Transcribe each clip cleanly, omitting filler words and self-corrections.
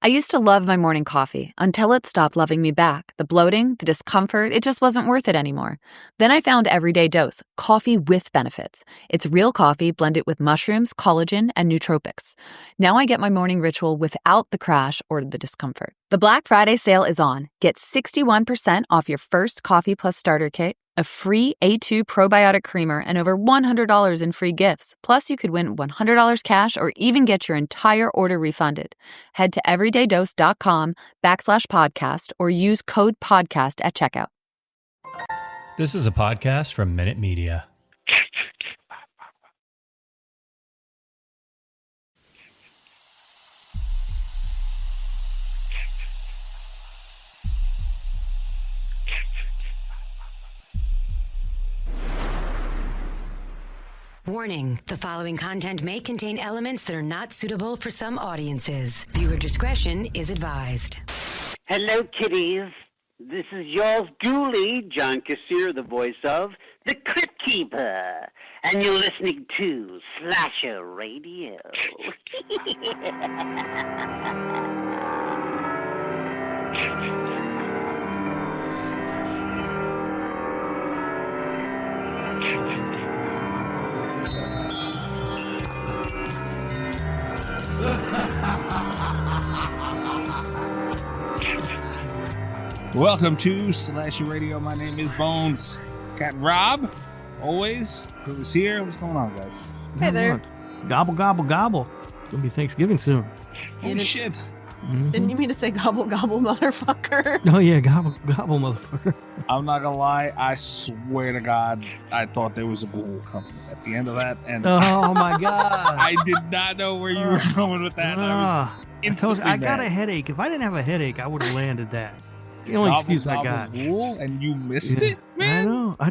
I used to love my morning coffee until it stopped loving me back. The bloating, the discomfort, it just wasn't worth it anymore. Then I found Everyday Dose, coffee with benefits. It's real coffee blended with mushrooms, collagen, and nootropics. Now I get my morning ritual without the crash or the discomfort. The Black Friday sale is on. Get 61% off your first Coffee Plus starter kit, a free A2 probiotic creamer, and over $100 in free gifts. Plus, you could win $100 cash or even get your entire order refunded. Head to everydaydose.com/podcast or use code podcast at checkout. This is a podcast from Minute Media. Warning, the following content may contain elements that are not suitable for some audiences. Viewer discretion is advised. Hello, kiddies. This is yours ghoulie, John Kassir, the voice of the Crypt Keeper. And you're listening to Slasher Radio. Welcome to Slasher Radio. My name is Bones. Cat Rob, always, who's here. What's going on, guys? Hey there. Gobble, gobble, gobble. It's going to be Thanksgiving soon. Oh, shit. Mm-hmm. Didn't you mean to say gobble, gobble, motherfucker? Oh, yeah, gobble, gobble, motherfucker. I'm not gonna lie. I swear to God, I thought there was a ghoul coming at the end of that. And Oh, my God. I did not know where you were going with that. I got a headache. If I didn't have a headache, I would have landed that. The only excuse I got. Ghoul, and you missed it, man. I know. I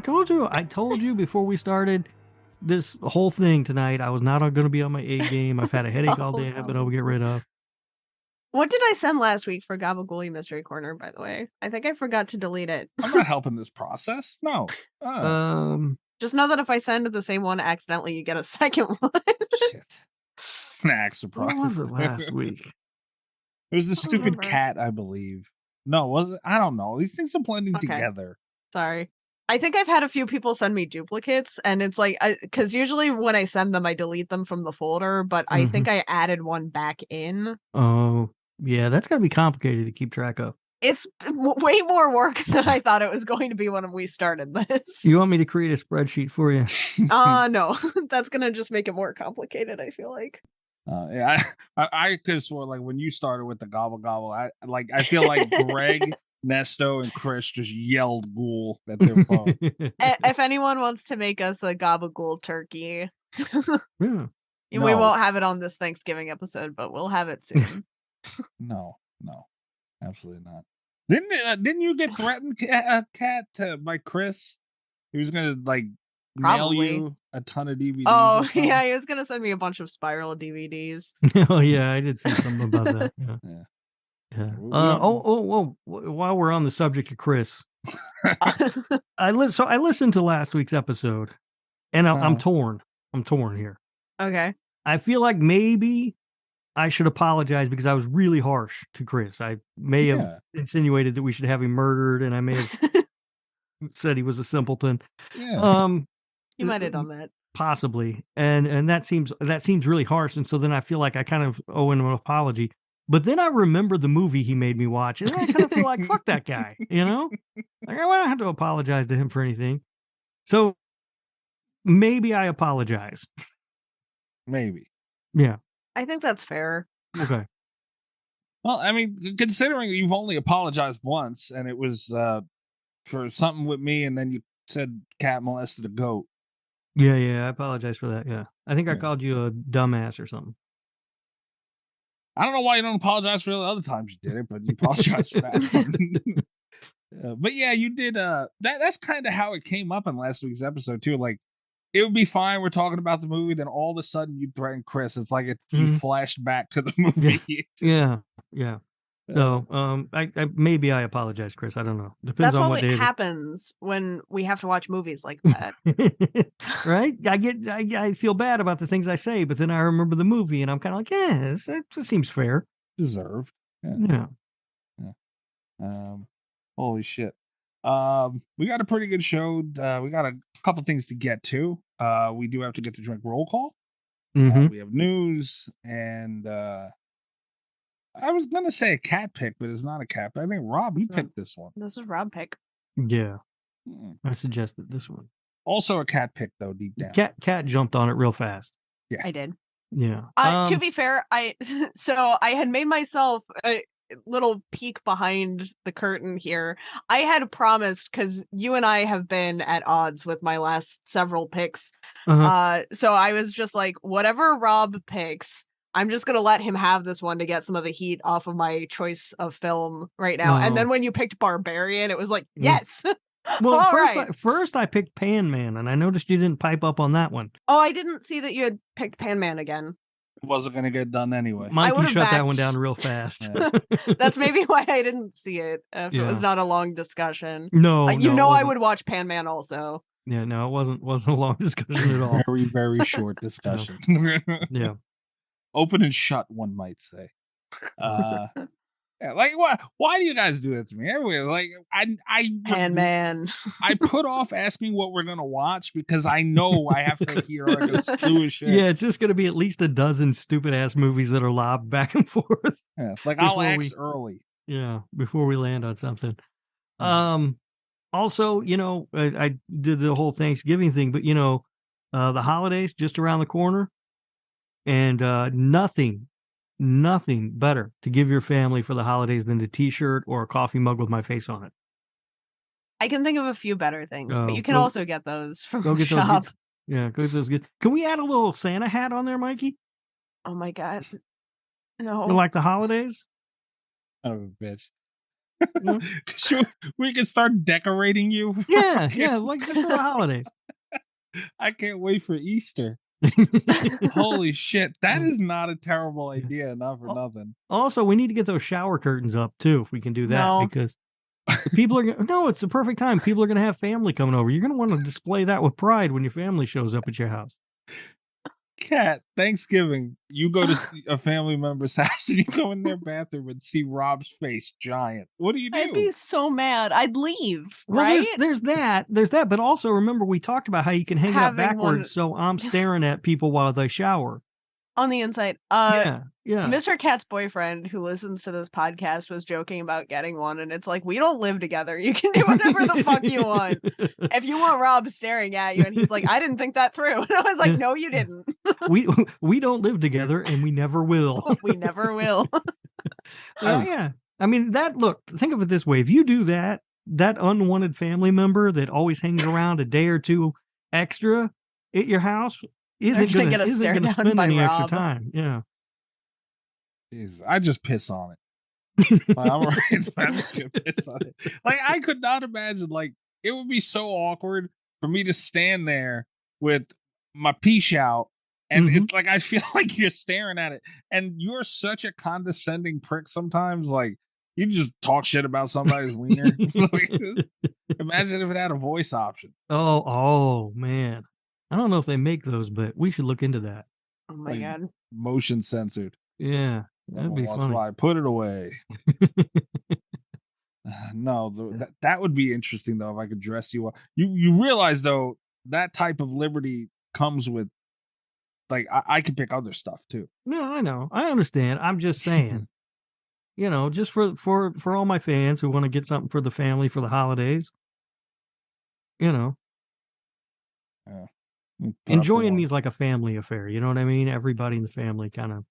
told you before we started this whole thing tonight, I was not going to be on my A game. I've had a headache all day I've been able to get rid of. What did I send last week for Gabagooley Mystery Corner, by the way? I think I forgot to delete it. I'm not helping this process. No. Just know that if I send the same one accidentally, you get a second one. Shit. Surprise. What was it last week? It was the stupid cat, I believe. No, was it? I don't know. These things are blending together. Sorry. I think I've had a few people send me duplicates, and it's like, because usually when I send them, I delete them from the folder, but I think I added one back in. Oh, yeah, that's got to be complicated to keep track of. It's way more work than I thought it was going to be when we started this. You want me to create a spreadsheet for you? No, that's going to just make it more complicated, I feel like. Yeah, I could have swore, like, when you started with the gobble gobble, I feel like Greg, Nesto, and Chris just yelled ghoul at their phone. If anyone wants to make us a gabagool turkey, yeah. We won't have it on this Thanksgiving episode, but we'll have it soon. No, absolutely not. Didn't you get threatened, Kat, by Chris? He was gonna mail you a ton of DVDs. Oh yeah, he was gonna send me a bunch of Spiral DVDs. Oh yeah, I did see something about that. Yeah. While we're on the subject of Chris, I listened to last week's episode, and I'm torn. I'm torn here. Okay. I feel like maybe I should apologize because I was really harsh to Chris. I may have insinuated that we should have him murdered, and I may have said he was a simpleton. Yeah. You might have done that. Possibly. And that seems really harsh. And so then I feel like I kind of owe him an apology. But then I remember the movie he made me watch, and I kind of feel like, fuck that guy, you know? Like, I don't have to apologize to him for anything. So maybe I apologize. Maybe. Yeah. I think that's fair. Okay. Well, I mean, considering you've only apologized once, and it was for something with me, and then you said cat molested a goat. Yeah, I apologize for that. Yeah. I think I called you a dumbass or something. I don't know why you don't apologize for the other times you did it, but you apologize for that. But yeah, you did. That's kind of how it came up in last week's episode too. Like, it would be fine. We're talking about the movie, then all of a sudden you threaten Chris. It's like you flashed back to the movie. Yeah. So, I maybe I apologize, Chris. I don't know. Depends on what day. That's what happens when we have to watch movies like that. Right? I feel bad about the things I say, but then I remember the movie, and I'm kind of like, yeah, it seems fair. Deserved. Yeah. Holy shit. We got a pretty good show. We got a couple things to get to. We do have to get to drink roll call. We have news, and I was gonna say a cat pick, but it's not a cat. I think Rob, you picked this one. This is Rob pick. Yeah. I suggested this one. Also a cat pick though, deep down. Cat jumped on it real fast. Yeah, I did. Yeah. To be fair, I had made myself a little peek behind the curtain here. I had promised, because you and I have been at odds with my last several picks. So I was just like, whatever Rob picks, I'm just gonna let him have this one to get some of the heat off of my choice of film right now. And then when you picked Barbarian, it was like, yes. Well, first I picked Pan Man, and I noticed you didn't pipe up on that one. Oh, I didn't see that you had picked Pan Man again. It wasn't going to get done anyway. Mikey shut that one down real fast. Yeah. That's maybe why I didn't see it, if it was not a long discussion. No, I would watch Pan Man also. Yeah, no, it wasn't a long discussion at all. Very, very short discussion. Yeah. Open and shut, one might say. Yeah, like why do you guys do that to me? Everywhere, like Pan Man. I put off asking what we're gonna watch because I know I have to hear like a slew of shit. Yeah, it's just gonna be at least a dozen stupid ass movies that are lobbed back and forth. Yeah, like I'll ask early. Yeah, before we land on something. Also, I did the whole Thanksgiving thing, but the holidays just around the corner, and nothing better to give your family for the holidays than a t-shirt or a coffee mug with my face on it. I can think of a few better things, but you can also get those from the shop. Yeah, go get those good. Can we add a little Santa hat on there, Mikey? Oh my God. No. For like the holidays? Oh, bitch. We can start decorating you. Yeah, like just for the holidays. I can't wait for Easter. Holy shit, that is not a terrible idea, not for nothing. Also, we need to get those shower curtains up too, if we can do that, because people are it's the perfect time. People are gonna have family coming over. You're gonna want to display that with pride when your family shows up at your house. Cat, Thanksgiving, you go to a family member's house and you go in their bathroom and see Rob's face giant. What do you do? I'd be so mad. I'd leave. Well, right? There's that, but also remember we talked about how you can hang it up backwards, so I'm staring at people while they shower. On the inside. Yeah. Mr. Cat's boyfriend, who listens to this podcast, was joking about getting one, and it's like, we don't live together. You can do whatever the fuck you want. If you want Rob staring at you, and he's like, I didn't think that through. And I was like, no, you didn't. we don't live together, and we never will. We never will. Yeah. I mean, think of it this way. If you do that unwanted family member that always hangs around a day or two extra at your house isn't going to spend any extra time. Yeah. Jesus, I just piss on it. I'm just gonna piss on it. Like, I could not imagine. Like, it would be so awkward for me to stand there with my pee out, and it's like I feel like you're staring at it, and you're such a condescending prick sometimes. Like, you just talk shit about somebody's wiener. Like, imagine if it had a voice option. Oh man. I don't know if they make those, but we should look into that. Oh my God. Motion censored. Yeah, that'd be funny. Why put it away. No, that would be interesting though if I could dress you up. You realize though that type of liberty comes with, like, I could pick other stuff too. No, I know, I understand. I'm just saying, just for all my fans who want to get something for the family for the holidays. Yeah. Enjoying these like a family affair, you know what I mean? Everybody in the family kind of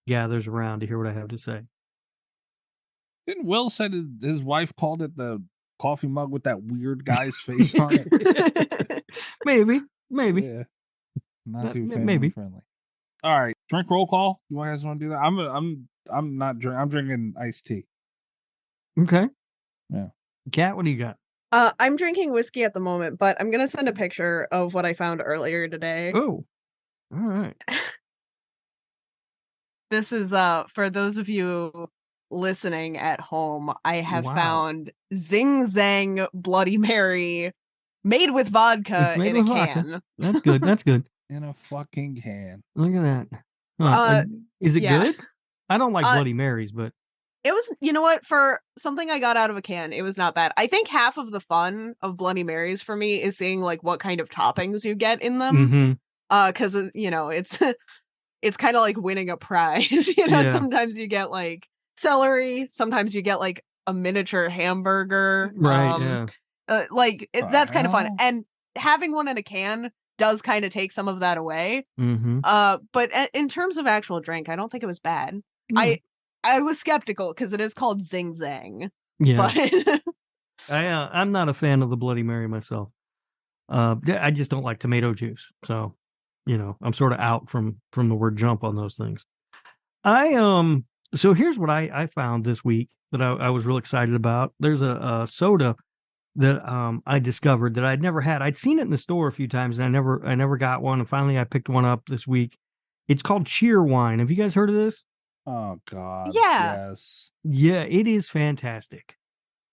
gathers around to hear what I have to say. Didn't Will said his wife called it the coffee mug with that weird guy's face on it? Maybe. Yeah. Not too family friendly. All right, drink roll call. You guys want to do that? I'm not drinking. I'm drinking iced tea. Okay. Yeah. Kat, what do you got? I'm drinking whiskey at the moment, but I'm gonna send a picture of what I found earlier today. Oh, all right. This is for those of you listening at home. I have found Zing Zang Bloody Mary made with vodka in a can. That's good. That's good. In a fucking can. Look at that. Is it good? I don't like Bloody Marys, but It was, you know what, for something I got out of a can, it was not bad. I think half of the fun of Bloody Marys for me is seeing like what kind of toppings you get in them. Because you know, it's kind of like winning a prize. You know, sometimes you get like celery, sometimes you get like a miniature hamburger. Right. That's kind of fun. And having one in a can does kind of take some of that away. But in terms of actual drink, I don't think it was bad. I was skeptical because it is called Zing Zang. Yeah. But I'm not a fan of the Bloody Mary myself. I just don't like tomato juice. So, you know, I'm sort of out from the word jump on those things. So here's what I found this week that I was real excited about. There's a soda that I discovered that I'd never had. I'd seen it in the store a few times and I never got one. And finally I picked one up this week. It's called Cheerwine. Have you guys heard of this? Oh God. Yeah. Yes. Yeah, it is fantastic.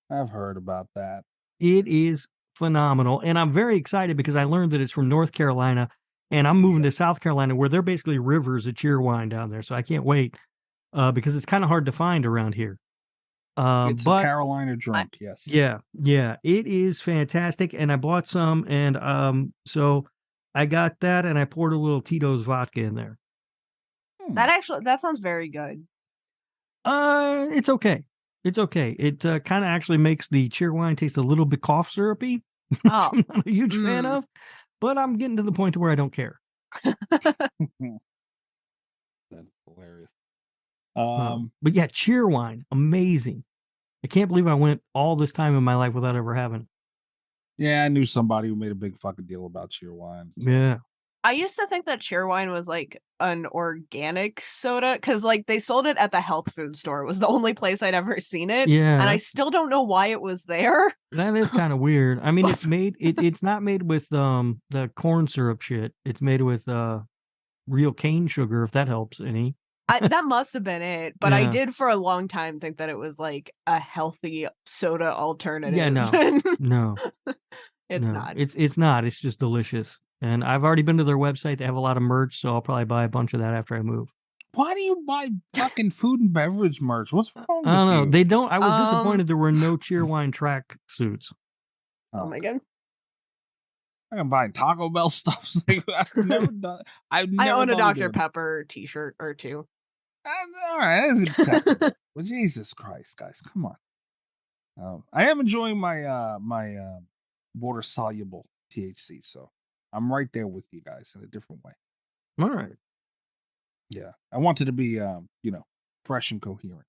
I've heard about that. It is phenomenal. And I'm very excited because I learned that it's from North Carolina and I'm moving to South Carolina where they're basically rivers of Cheerwine down there. So I can't wait because it's kind of hard to find around here. It's a Carolina drink, yes. Yeah, it is fantastic. And I bought some and so I got that and I poured a little Tito's vodka in there. That sounds very good. It's okay. It's okay. It kind of actually makes the Cheerwine taste a little bit cough syrupy, which I'm not a huge fan of, but I'm getting to the point to where I don't care. That's hilarious. But yeah, Cheerwine, amazing. I can't believe I went all this time in my life without ever having it. Yeah, I knew somebody who made a big fucking deal about Cheerwine. Yeah. I used to think that Cheerwine was like an organic soda because like they sold it at the health food store. It was the only place I'd ever seen it. Yeah. And I still don't know why it was there. That is kind of weird. I mean, it's not made with the corn syrup shit. It's made with real cane sugar, if that helps any. That must have been it. But Yeah. I did for a long time think that it was like a healthy soda alternative. Yeah, no. No. It's not. It's not. It's just delicious. And I've already been to their website. They have a lot of merch, so I'll probably buy a bunch of that after I move. Why do you buy fucking food and beverage merch? What's wrong with I don't know. you? They don't. I was disappointed there were no Cheerwine track suits. Oh my God. I'm buying Taco Bell stuff. Like, I've never done. I own a Dr. Pepper t-shirt or two. All right, that's acceptable. Well, Jesus Christ, guys, come on. I am enjoying my my water soluble THC, so I'm right there with you guys in a different way. All right. Yeah, I wanted to be fresh and coherent.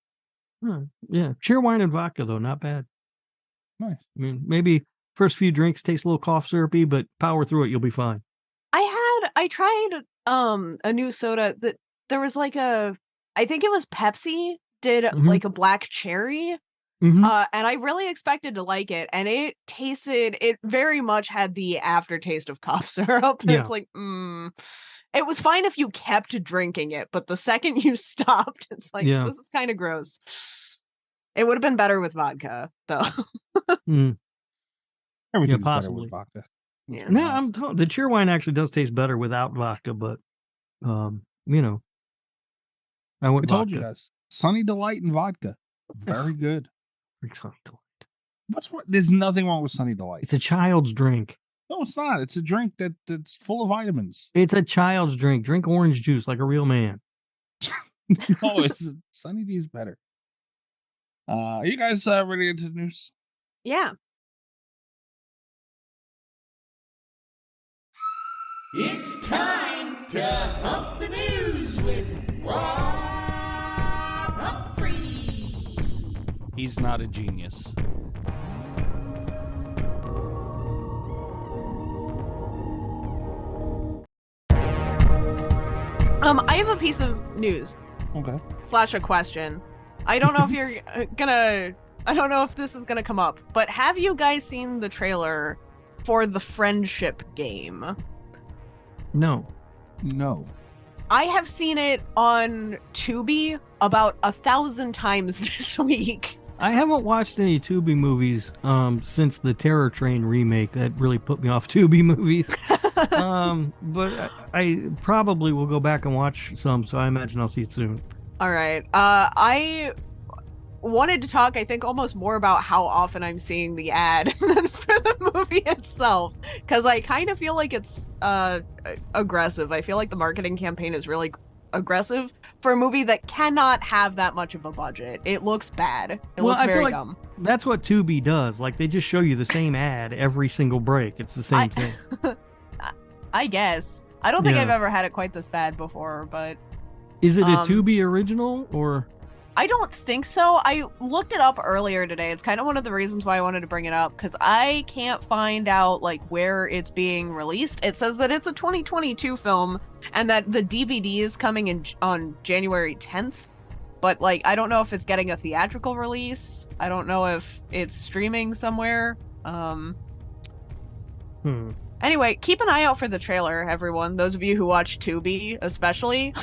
Yeah, Cheerwine and vodka though, not bad. Nice. I mean, maybe first few drinks taste a little cough syrupy, but power through it, you'll be fine. I tried a new soda that there was like I think it was Pepsi did like a black cherry. And I really expected to like it, and it very much had the aftertaste of cough syrup. And it's like, it was fine if you kept drinking it, but the second you stopped, it's like, this is kind of gross. It would have been better with vodka, though. Everything's better possibly with vodka. Yeah. No, the Cheerwine actually does taste better without vodka, but I went I told vodka. you guys, Sunny Delight and vodka, very good. Sunny Delight. What's wrong? There's nothing wrong with Sunny Delight. It's a child's drink. No, it's not. It's a drink that's full of vitamins. It's a child's drink. Drink orange juice like a real man. No, Sunny D is better. Are you guys ready into the news? Yeah. It's time to hump the news with Rob Humphrey. He's not a genius. I have a piece of news. Okay. / a question. I don't know if you're I don't know if this is gonna come up, but have you guys seen the trailer for the Friendship game? No. I have seen it on Tubi about 1,000 times this week. I haven't watched any Tubi movies since the Terror Train remake. That really put me off Tubi movies. But I probably will go back and watch some, so I imagine I'll see it soon. All right. wanted to talk, I think, almost more about how often I'm seeing the ad than for the movie itself, because I kind of feel like it's aggressive. I feel like the marketing campaign is really aggressive for a movie that cannot have that much of a budget. It looks bad. It looks I feel very like dumb. that's what Tubi does. Like, they just show you the same ad every single break. It's the same thing. I guess. I don't think Yeah. I've ever had it quite this bad before, but Is it a Tubi original or? I don't think so. I looked it up earlier today. It's kind of one of the reasons why I wanted to bring it up, because I can't find out like where it's being released. It says that it's a 2022 film and that the DVD is coming in on January 10th. But like, I don't know if it's getting a theatrical release. I don't know if it's streaming somewhere. Anyway, keep an eye out for the trailer, everyone. Those of you who watch Tubi, especially.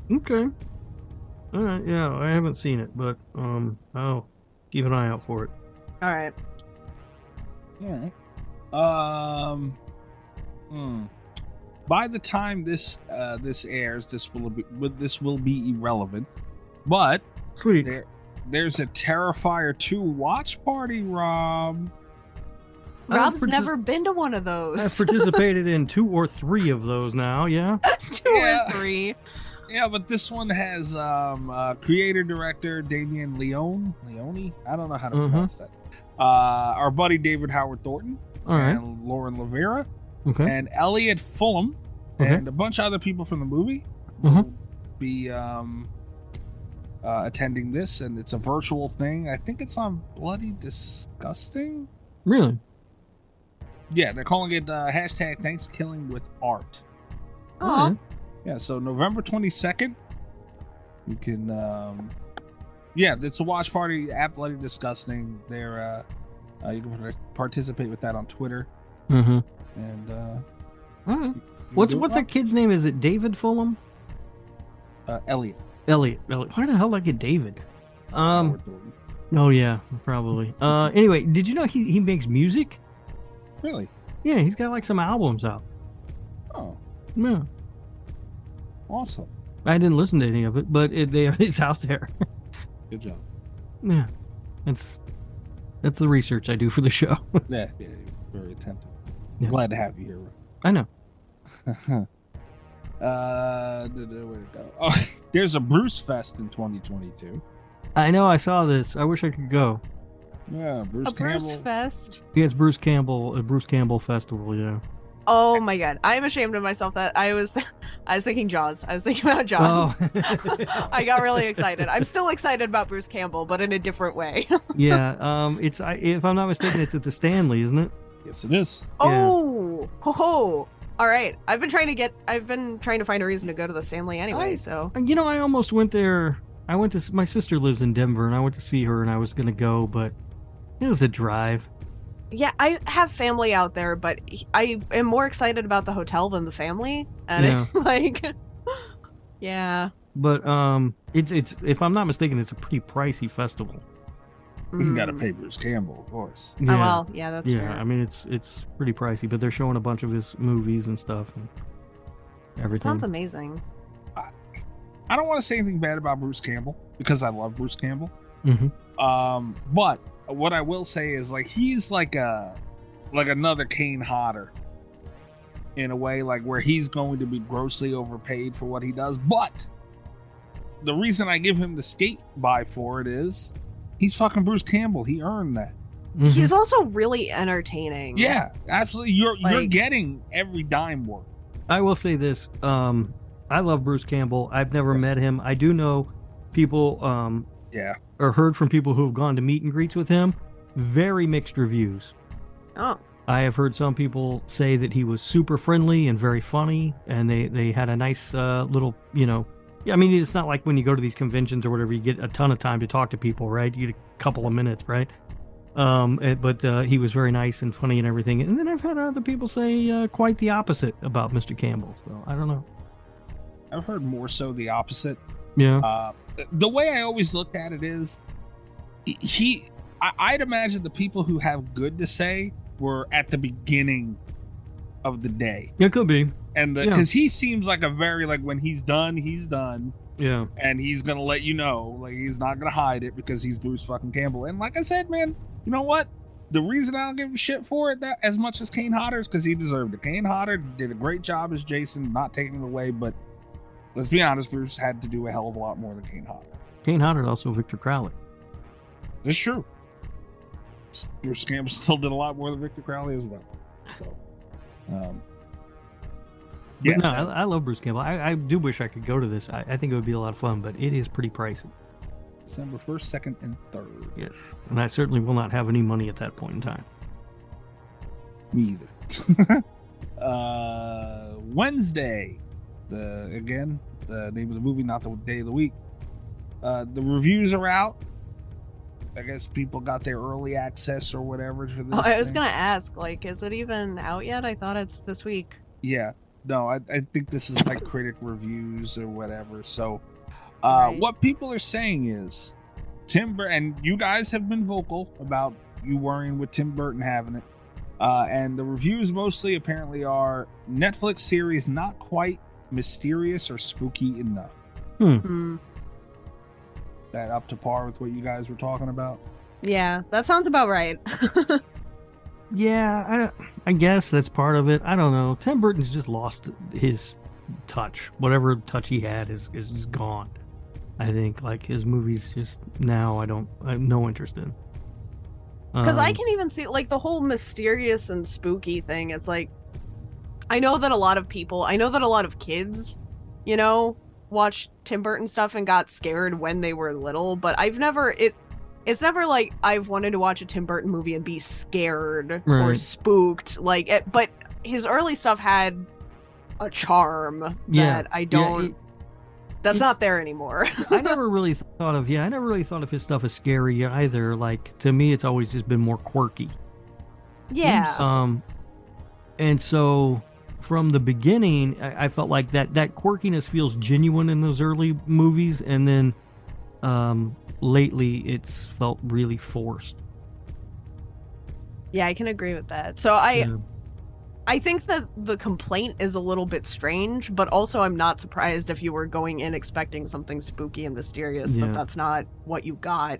Okay. All right. Yeah, I haven't seen it, but I'll keep an eye out for it. All right. By the time this airs, this will be irrelevant. But Sweet. There's a Terrifier 2 watch party, Rob. Rob's never been to one of those. I've participated in 2 or 3 of those now. Yeah. 2 or 3. Yeah, but this one has creator director Damien Leone. I don't know how to pronounce that. Our buddy David Howard Thornton. All right. And Lauren Lavera. Okay. And Elliot Fulham. Okay. And a bunch of other people from the movie will be attending this, and it's a virtual thing. I think it's on Bloody Disgusting. Really? Yeah, they're calling it hashtag Thanksgiving with Art. Oh. Yeah, so November 22nd, you can, it's a watch party at Bloody Disgusting. They're, you can participate with that on Twitter. Mm-hmm. And, all right. What's that kid's name? Is it David Fulham? Elliot. Why the hell did I get David? Oh yeah, probably. Anyway, did you know he makes music? Really? Yeah, he's got like some albums out. Oh. Yeah. Awesome. I didn't listen to any of it, but it's out there. Good job. Yeah. That's the research I do for the show. yeah, you're very attentive. Yeah. Glad to have you here. I know. Where'd it go? Oh, there's a Bruce Fest in 2022. I know, I saw this. I wish I could go. Yeah, Bruce Campbell. Bruce Fest? Yeah, it's Bruce Campbell Festival, yeah. Oh my god, I'm ashamed of myself that I was thinking Jaws. I was thinking about Jaws. Oh. I got really excited. I'm still excited about Bruce Campbell, but in a different way. Yeah, if I'm not mistaken, it's at the Stanley, isn't it? Yes, it is. Oh, ho. All right. I've been trying to find a reason to go to the Stanley anyway, so. I almost went there. My sister lives in Denver, and I went to see her, and I was going to go, but it was a drive. Yeah, I have family out there, but I am more excited about the hotel than the family. And Yeah. Yeah. But it's if I'm not mistaken, it's a pretty pricey festival. You gotta pay Bruce Campbell, of course. Yeah. Oh, well, yeah, that's fair. I mean, it's pretty pricey, but they're showing a bunch of his movies and stuff and everything. Sounds amazing. I don't want to say anything bad about Bruce Campbell because I love Bruce Campbell. Mm-hmm. But what I will say is like he's like another Kane Hodder in a way, like where he's going to be grossly overpaid for what he does. But the reason I give him the skate by for it is he's fucking Bruce Campbell. He earned that. Mm-hmm. He's also really entertaining. Yeah, absolutely. You're getting every dime worth. I will say this. I love Bruce Campbell. I've never met him. I do know people or heard from people who have gone to meet and greets with him. Very mixed reviews. Oh. I have heard some people say that he was super friendly and very funny, and they had a nice little, I mean, it's not like when you go to these conventions or whatever, you get a ton of time to talk to people, right? You get a couple of minutes, right? But he was very nice and funny and everything. And then I've had other people say quite the opposite about Mr. Campbell. So I don't know. I've heard more so the opposite. Yeah. The way I always looked at it is, I'd imagine the people who have good to say were at the beginning of the day. It could be. And because he seems like a very, like, when he's done, he's done. Yeah. And he's gonna let you know, like he's not gonna hide it because he's Bruce fucking Campbell. And like I said, man, you know what? The reason I don't give a shit for it that as much as Kane Hodder is because he deserved it. Kane Hodder did a great job as Jason, not taking it away, but let's be honest, Bruce had to do a hell of a lot more than Kane Hodder. Kane Hodder and also Victor Crowley. It's true. Bruce Campbell still did a lot more than Victor Crowley as well. So, yeah. But no, I love Bruce Campbell. I do wish I could go to this. I think it would be a lot of fun, but it is pretty pricey. December 1st, 2nd, and 3rd. Yes. And I certainly will not have any money at that point in time. Me either. Wednesday. The name of the movie, not the day of the week. The reviews are out. I guess people got their early access or whatever to this. I was gonna ask, like, is it even out yet? I thought it's this week. Yeah. No, I think this is like critic reviews or whatever. So Right. what people are saying is and you guys have been vocal about you worrying with Tim Burton having it. And the reviews mostly apparently are Netflix series not quite mysterious or spooky enough. That up to par with what you guys were talking about? Yeah, that sounds about right. Yeah, I guess that's part of it. I don't know. Tim Burton's just lost his touch. Whatever touch he had is just gone. I think like his movies just now I have no interest in. Because I can even see like the whole mysterious and spooky thing. It's like I know that a lot of kids, you know, watched Tim Burton stuff and got scared when they were little, but it's never like I've wanted to watch a Tim Burton movie and be scared or spooked. But his early stuff had a charm that I don't. That's not there anymore. I never really thought of his stuff as scary either. Like to me, it's always just been more quirky. Yeah. And so from the beginning, I felt like that quirkiness feels genuine in those early movies, and then lately it's felt really forced. Yeah, I can agree with that. So I think that the complaint is a little bit strange, but also I'm not surprised if you were going in expecting something spooky and mysterious that's not what you got.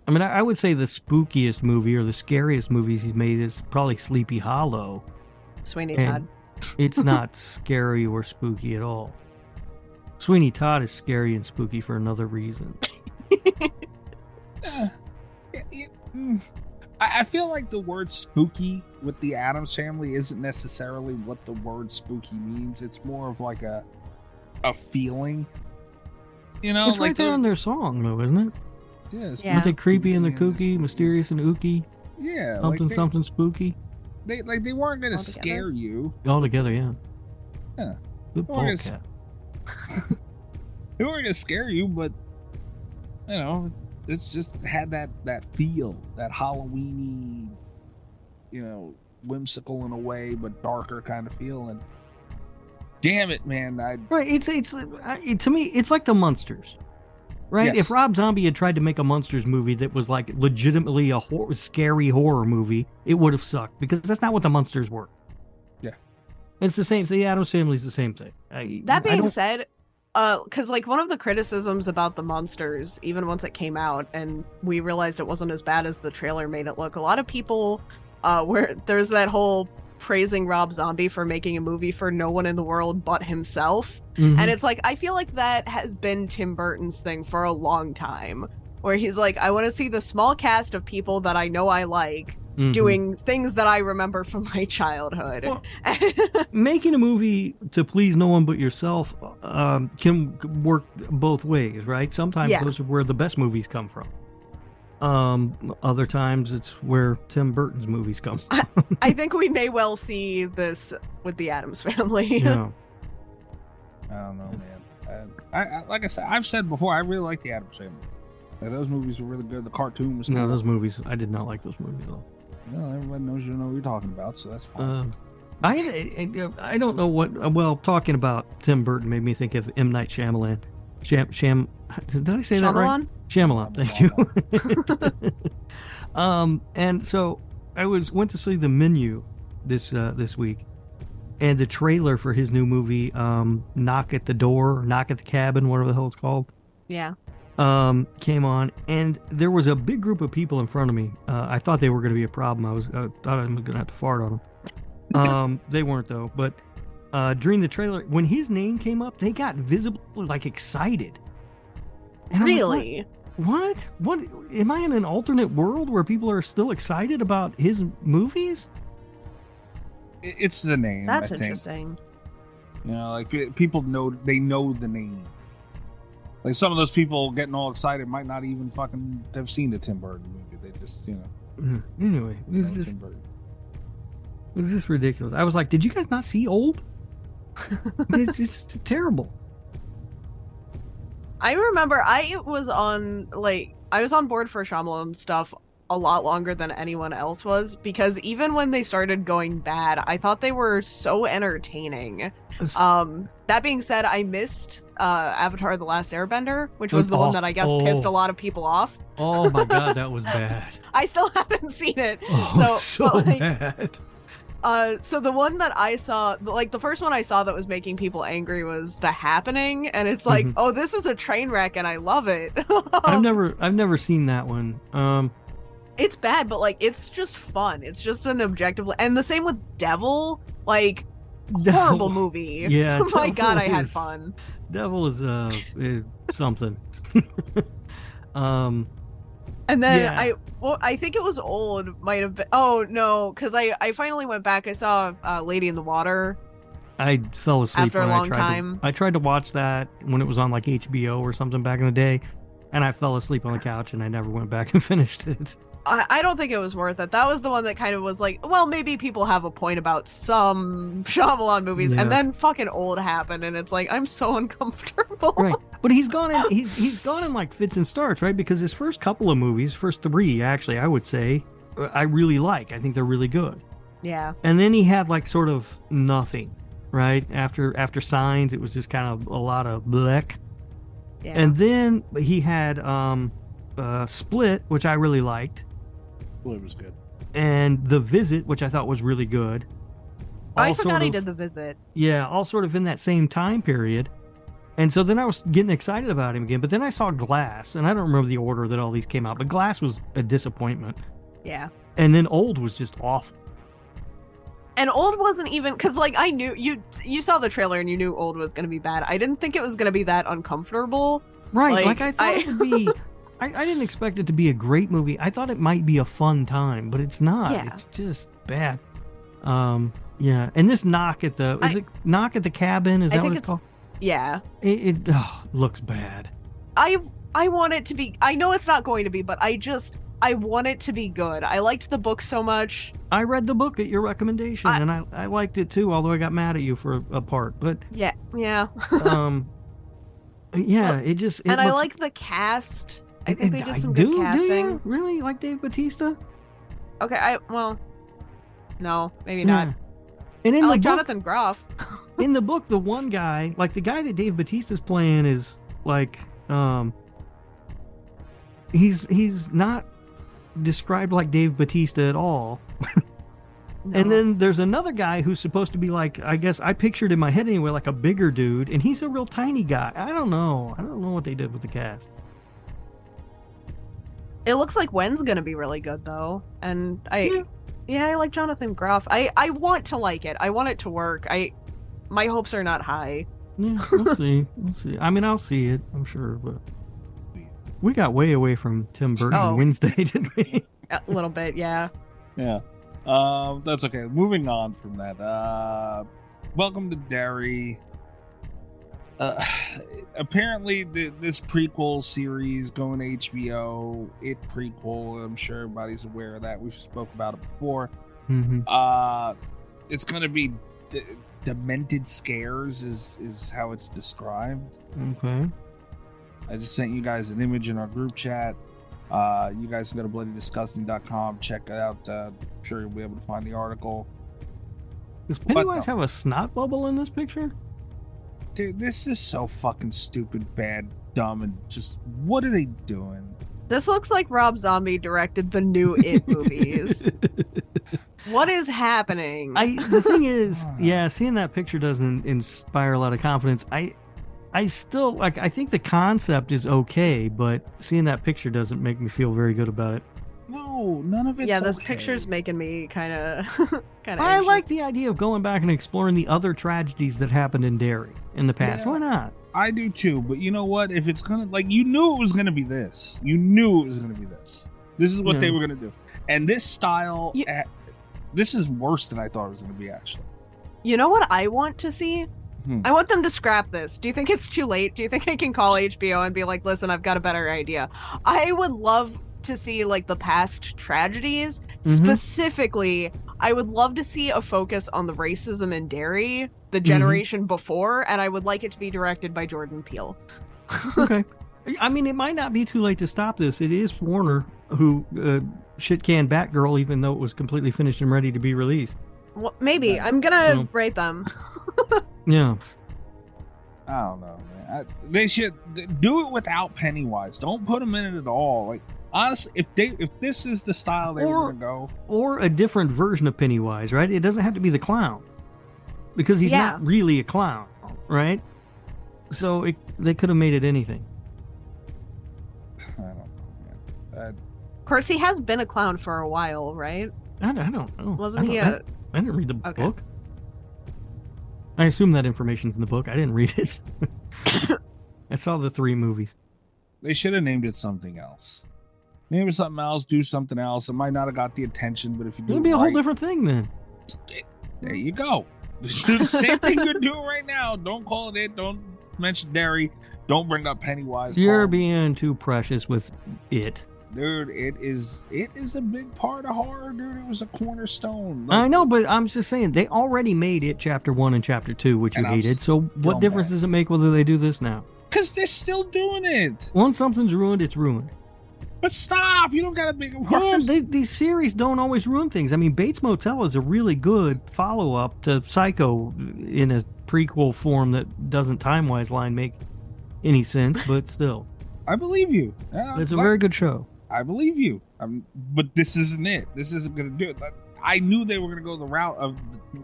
I mean, I would say the spookiest movie or the scariest movies he's made is probably Sleepy Hollow. Sweeney Todd. It's not scary or spooky at all. Sweeney Todd is scary and spooky for another reason. I feel like the word spooky with the Addams Family isn't necessarily what the word spooky means. It's more of like a feeling. You know, it's like right there in their song, though, isn't it? Yes. Aren't they creepy and the kooky, mysterious and ooky? Yeah. Something spooky. They weren't going to scare you. All together, yeah. Yeah. Good polecat. They weren't going to scare you, but you know, it's just had that feel, that Halloween-y, you know, whimsical in a way, but darker kind of feel. And damn it, man! Right, it's to me, it's like the Munsters, right? Yes. If Rob Zombie had tried to make a Munsters movie that was like legitimately a scary horror movie, it would have sucked because that's not what the Munsters were. Yeah, it's the same. The Addams Family's the same thing. That being said. Because like one of the criticisms about the Munsters, even once it came out and we realized it wasn't as bad as the trailer made it look, a lot of people where there's that whole praising Rob Zombie for making a movie for no one in the world but himself. And it's like, I feel like that has been Tim Burton's thing for a long time, where he's like, I want to see the small cast of people that I know I like doing things that I remember from my childhood. Well, making a movie to please no one but yourself can work both ways, right? Sometimes those are where the best movies come from. Other times it's where Tim Burton's movies come from. I think we may well see this with the Addams Family. Yeah. I don't know, man. I like I said, I've said before, I really like the Addams Family. Like, those movies were really good. The cartoon was cool. No, those movies, I did not like those movies at all. No, everybody knows you know what you're talking about, so that's fine. I don't know what. Well, talking about Tim Burton made me think of M. Night Shyamalan. Did I say that right? Shyamalan. Thank you. And so I went to see The Menu this week, and the trailer for his new movie, Knock at the Door, Knock at the Cabin, whatever the hell it's called. Yeah. Came on, and there was a big group of people in front of me. I thought they were going to be a problem. I thought I was going to have to fart on them. They weren't though. But during the trailer, when his name came up, they got visibly like excited. And Really? I'm like, what? Am I in an alternate world where people are still excited about his movies? It's the name. That's I think. interesting. You know, like people know the name. Like some of those people getting all excited might not even fucking have seen the Tim Burton movie. They just, Anyway, it was just ridiculous. I was like, did you guys not see Old? It's just terrible. I remember I was on board for Shyamalan stuff a lot longer than anyone else was, because even when they started going bad, I thought they were so entertaining. That being said, I missed Avatar: The Last Airbender, which was the one that I guess pissed a lot of people off. Oh my god, that was bad. I still haven't seen it. So bad. So the one that I saw, like the first one I saw that was making people angry was The Happening, and it's like, oh, this is a train wreck, and I love it. I've never seen that one. It's bad, but like it's just fun. It's just an objective, and the same with Devil, like horrible movie. Yeah. Oh my god, I had is- fun. Devil is something. And then Yeah. I think it was Old, might have been. Oh no, because I finally went back. I saw Lady in the Water. I fell asleep After a when long time. I tried to watch that when it was on like HBO or something back in the day, and I fell asleep on the couch and I never went back and finished it. I don't think it was worth it. That was the one that kind of was like, well, maybe people have a point about some Shyamalan movies, Yeah. and then fucking Old happened, and it's like I'm so uncomfortable. Right, but he's gone in like fits and starts, right? Because his first couple of movies, first three actually, I would say, I really like. I think they're really good. Yeah. And then he had like sort of nothing, right? After Signs, it was just kind of a lot of bleck. Yeah. And then he had Split, which I really liked, Well, it was good. and The Visit, which I thought was really good. I All forgot sort he of- did The Visit. Yeah, all sort of in that same time period. And so then I was getting excited about him again, but then I saw Glass, and I don't remember the order that all these came out, but Glass was a disappointment. Yeah. And then Old was just awful. And Old wasn't even, because like I knew you saw the trailer and you knew Old was going to be bad. I didn't think it was going to be that uncomfortable. Right, like I thought it would be. I didn't expect it to be a great movie. I thought it might be a fun time, but it's not. Yeah. It's just bad. Yeah. And this Knock at the Knock at the Cabin? Is I that think what it's called? Yeah. It looks bad. I want it to be. I know it's not going to be, but I want it to be good. I liked the book so much. I read the book at your recommendation, and I liked it too, although I got mad at you for a part. But Yeah. yeah, it just. And I looks- like the cast. I think they I did some do, good do casting. you? Really? Like Dave Bautista? Okay, no, maybe not. Yeah. And in I the like book, Jonathan Groff. in the book, the one guy, like the guy that Dave Bautista's playing, is like, he's not described like Dave Bautista at all. And then there's another guy who's supposed to be like, I guess I pictured in my head anyway, like a bigger dude, and he's a real tiny guy. I don't know what they did with the cast. It looks like Wen's gonna be really good though, and I like Jonathan Groff. I want to like it. I want it to work. My hopes are not high. Yeah, we'll see. We'll see. I mean, I'll see it, I'm sure, but we got way away from Tim Burton Oh. Wednesday, didn't we? A little bit, yeah. Yeah. That's okay. Moving on from that. Welcome to Derry. Apparently, this prequel series going to HBO, It prequel. I'm sure everybody's aware of that. We've spoke about it before. Mm-hmm. It's going to be demented scares, is how it's described. Okay. I just sent you guys an image in our group chat. You guys can go to bloodydisgusting.com. Check it out. I'm sure you'll be able to find the article. Does Pennywise have a snot bubble in this picture? Dude, this is so fucking stupid, bad, dumb, and just what are they doing? This looks like Rob Zombie directed the new It movies. What is happening? The thing is, yeah, seeing that picture doesn't inspire a lot of confidence. I still like. I think the concept is okay, but seeing that picture doesn't make me feel very good about it. No, none of it's Yeah, this okay. picture's making me kind of I like the idea of going back and exploring the other tragedies that happened in Derry in the past. Yeah. Why not? I do too, but you know what? If it's gonna, like, you knew it was gonna be this. You knew it was gonna be this. This is what they were gonna do. And this style, this is worse than I thought it was gonna be, actually. You know what I want to see? I want them to scrap this. Do you think it's too late? Do you think I can call HBO and be like, listen, I've got a better idea? I would love to see, like, the past tragedies. Specifically, I would love to see a focus on the racism in Derry, the generation before, and I would like it to be directed by Jordan Peele. Okay. I mean, it might not be too late to stop this. It is Warner who shit-canned Batgirl, even though it was completely finished and ready to be released. Well, maybe. I'm gonna rate them. Yeah. I don't know, man. They should do it without Pennywise. Don't put him in it at all. Like, honestly, if this is the style they were gonna go, or a different version of Pennywise, right? It doesn't have to be the clown, because he's not really a clown, right? So they could have made it anything. I don't know, man. Of course, he has been a clown for a while, right? I don't know. Wasn't he a... I didn't read the book. I assume that information's in the book. I didn't read it. I saw the 3 movies. They should have named it something else. Name it something else, do something else. It might not have got the attention, but if you do It'll be it a whole right, different thing then. there you go. Do the same thing you're doing right now. Don't call it it. Don't mention Derry. Don't bring up Pennywise. You're being too precious with it. Dude, it is a big part of horror, dude. It was a cornerstone. I know, but I'm just saying, they already made it Chapter 1 and Chapter 2, which you hated. So what difference does it make whether they do this now? Because they're still doing it. Once something's ruined, it's ruined. But stop! You don't gotta make it worse. Yeah, these series don't always ruin things. I mean, Bates Motel is a really good follow-up to Psycho in a prequel form that doesn't time-wise line make any sense, but still. I believe you. It's a very good show. I believe you. But this isn't it. This isn't going to do it. I knew they were going to go the route of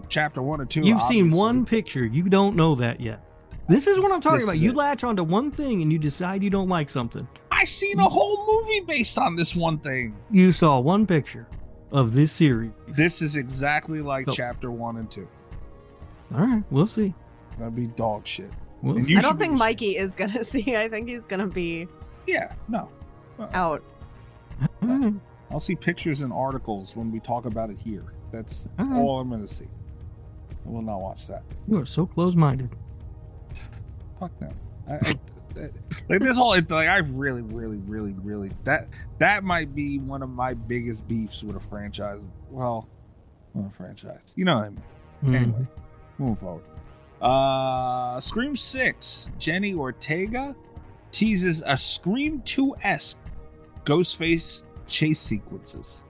Chapter 1 or 2. You've seen one picture. You don't know that yet. This is what I'm talking about. You latch onto one thing and you decide you don't like something. I seen a whole movie based on this one thing. You saw one picture of this series. This is exactly like Chapter 1 and 2. All right, we'll see. That'd be dog shit. I don't think Mikey is going to see. I think he's going to be out. I'll see pictures and articles when we talk about it here. That's all I'm going to see. I will not watch that. You are so close-minded. Fuck them. Like this whole, like, I really that might be one of my biggest beefs with a franchise. Well, a franchise. You know what I mean. Anyway, moving forward. Scream 6. Jenny Ortega teases a Scream 2-esque Ghostface chase sequences.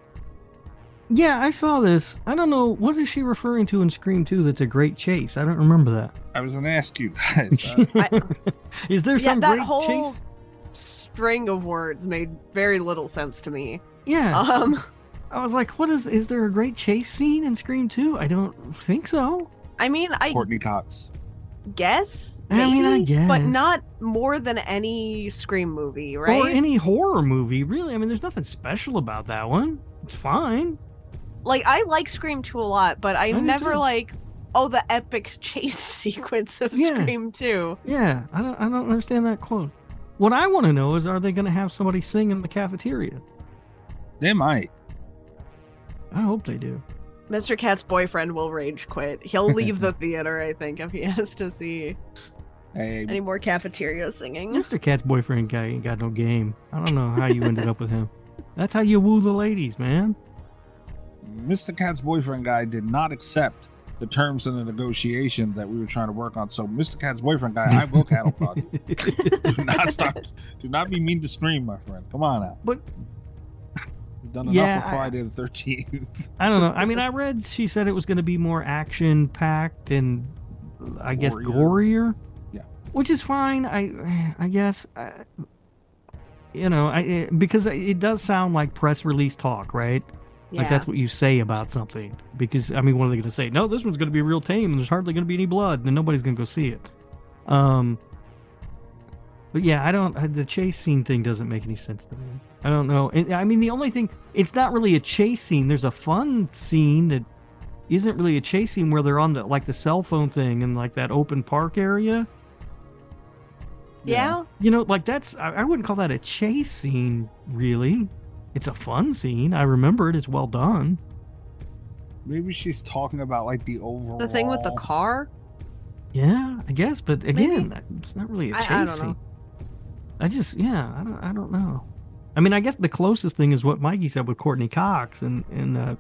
Yeah, I saw this. I don't know, what is she referring to in Scream 2 that's a great chase? I don't remember that. I was going to ask you guys. Is there some that great whole chase? String of words made very little sense to me. Yeah. I was like, is there a great chase scene in Scream 2? I don't think so. I mean, Courtney Cox. Guess? Maybe, I mean, I guess. But not more than any Scream movie, right? Or any horror movie, really. I mean, there's nothing special about that one. It's fine. Like, I like Scream 2 a lot, but I never like, the epic chase sequence of Scream 2. Yeah, I don't understand that quote. What I want to know is, are they going to have somebody sing in the cafeteria? They might. I hope they do. Mr. Cat's boyfriend will rage quit. He'll leave the theater, I think, if he has to see any more cafeteria singing. Mr. Cat's boyfriend guy ain't got no game. I don't know how you ended up with him. That's how you woo the ladies, man. Mr. Cat's boyfriend guy did not accept the terms in the negotiation that we were trying to work on. So, Mr. Cat's boyfriend guy, I will cattle prod you. Do not stop. Do not be mean to Scream, my friend. Come on out. But we've done enough for Friday the 13th. I don't know. I mean, I read she said it was going to be more action-packed and, I guess, gorier. Yeah. Which is fine, I guess. Because it does sound like press release talk, right? Like that's what you say about something. Because I mean, what are they going to say? No, this one's going to be real tame, and there's hardly going to be any blood, and then nobody's going to go see it. But yeah, the chase scene thing doesn't make any sense to me. I don't know. I mean, the only thing, it's not really a chase scene. There's a fun scene that isn't really a chase scene where they're on the cell phone thing and like that open park area. Yeah. You know, like I wouldn't call that a chase scene, really. It's a fun scene. I remember it. It's well done. Maybe she's talking about like the overall... The thing with the car? Yeah, I guess. But again, it's not really a chase I don't scene. know. I don't know. I mean, I guess the closest thing is what Mikey said with Courtney Cox in the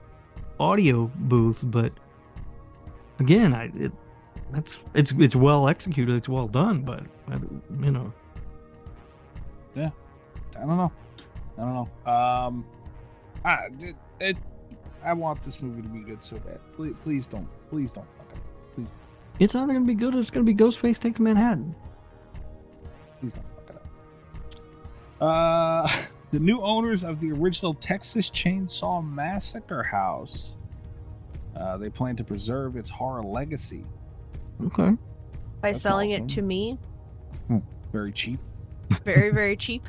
audio booth. But again, it's well executed. It's well done. But you know, yeah, I don't know. I want this movie to be good so bad. Please don't fuck it up. Please. It's either gonna be good or it's gonna be Ghostface Takes Manhattan. Please don't fuck it up. The new owners of the original Texas Chainsaw Massacre house, they plan to preserve its horror legacy. Okay. By That's selling awesome. it to me. Very cheap. Very, very cheap.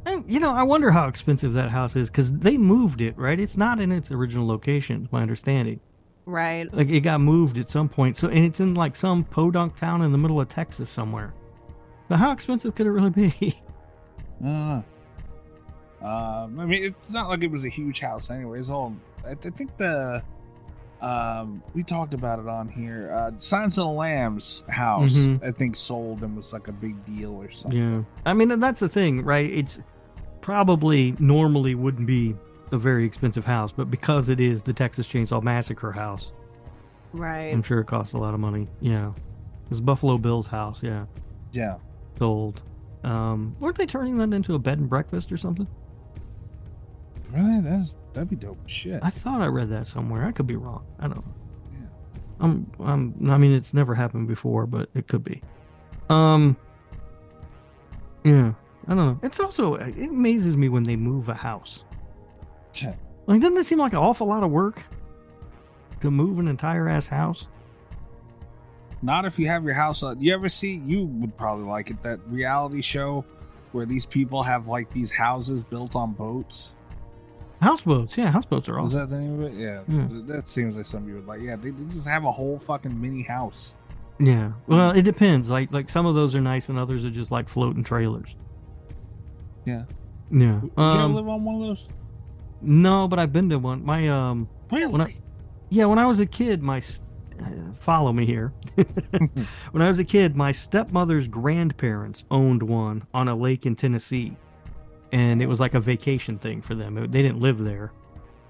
And, you know, I wonder how expensive that house is because they moved it, right? It's not in its original location, is my understanding. Right. Like it got moved at some point. So, and it's in like some podunk town in the middle of Texas somewhere. But how expensive could it really be? I mean, it's not like it was a huge house anyways. I think we talked about it on here. Silence of the Lambs house, I think, sold and was like a big deal or something. Yeah. I mean, and that's the thing, right? It's probably normally wouldn't be a very expensive house, but because it is the Texas Chainsaw Massacre house, Right. I'm sure it costs a lot of money. Yeah. It's Buffalo Bill's house, yeah. Yeah. Sold. Weren't they turning that into a bed and breakfast or something? Really? That'd be dope as shit. I thought I read that somewhere. I could be wrong. I don't know. Yeah. I mean, it's never happened before, but it could be. Yeah. I don't know. It's also, it amazes me when they move a house. Yeah. Like, doesn't that seem like an awful lot of work to move an entire ass house? Not if you have your house on. You would probably like it, that reality show where these people have like these houses built on boats. Houseboats, yeah, houseboats are Is awesome. that the name of it? Yeah. That seems like something you would like. Yeah, they just have a whole fucking mini house. Yeah, well, it depends. Like some of those are nice, and others are just like floating trailers. Yeah. Yeah. Did you ever live on one of those? No, but I've been to one. My Really? when I was a kid, follow me here. When I was a kid, my stepmother's grandparents owned one on a lake in Tennessee. And it was like a vacation thing for them. They didn't live there,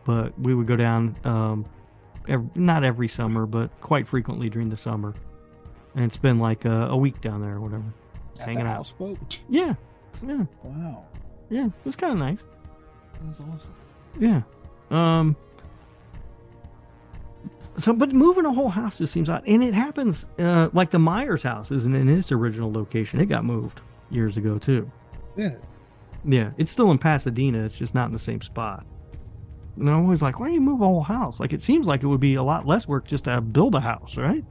but we would go down, not every summer, but quite frequently during the summer, and spend like a week down there or whatever, just hanging out. Houseboat? Yeah. Wow. Yeah, it was kind of nice. That's awesome. Yeah. So, but moving a whole house just seems odd, and it happens. Like the Myers house isn't in its original location; it got moved years ago too. Yeah. Yeah, it's still in Pasadena. It's just not in the same spot. And I'm always like, why do you move a whole house? Like, it seems like it would be a lot less work just to build a house, right?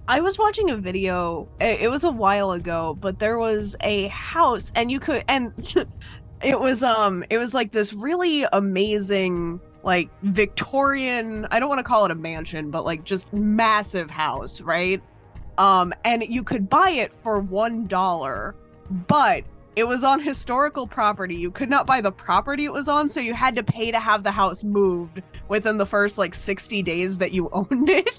I was watching a video. It was a while ago, but there was a house, and it was like this really amazing, like Victorian. I don't want to call it a mansion, but like just massive house, right? And you could buy it for $1, but it was on historical property. You could not buy the property it was on, so you had to pay to have the house moved within the first like 60 days that you owned it.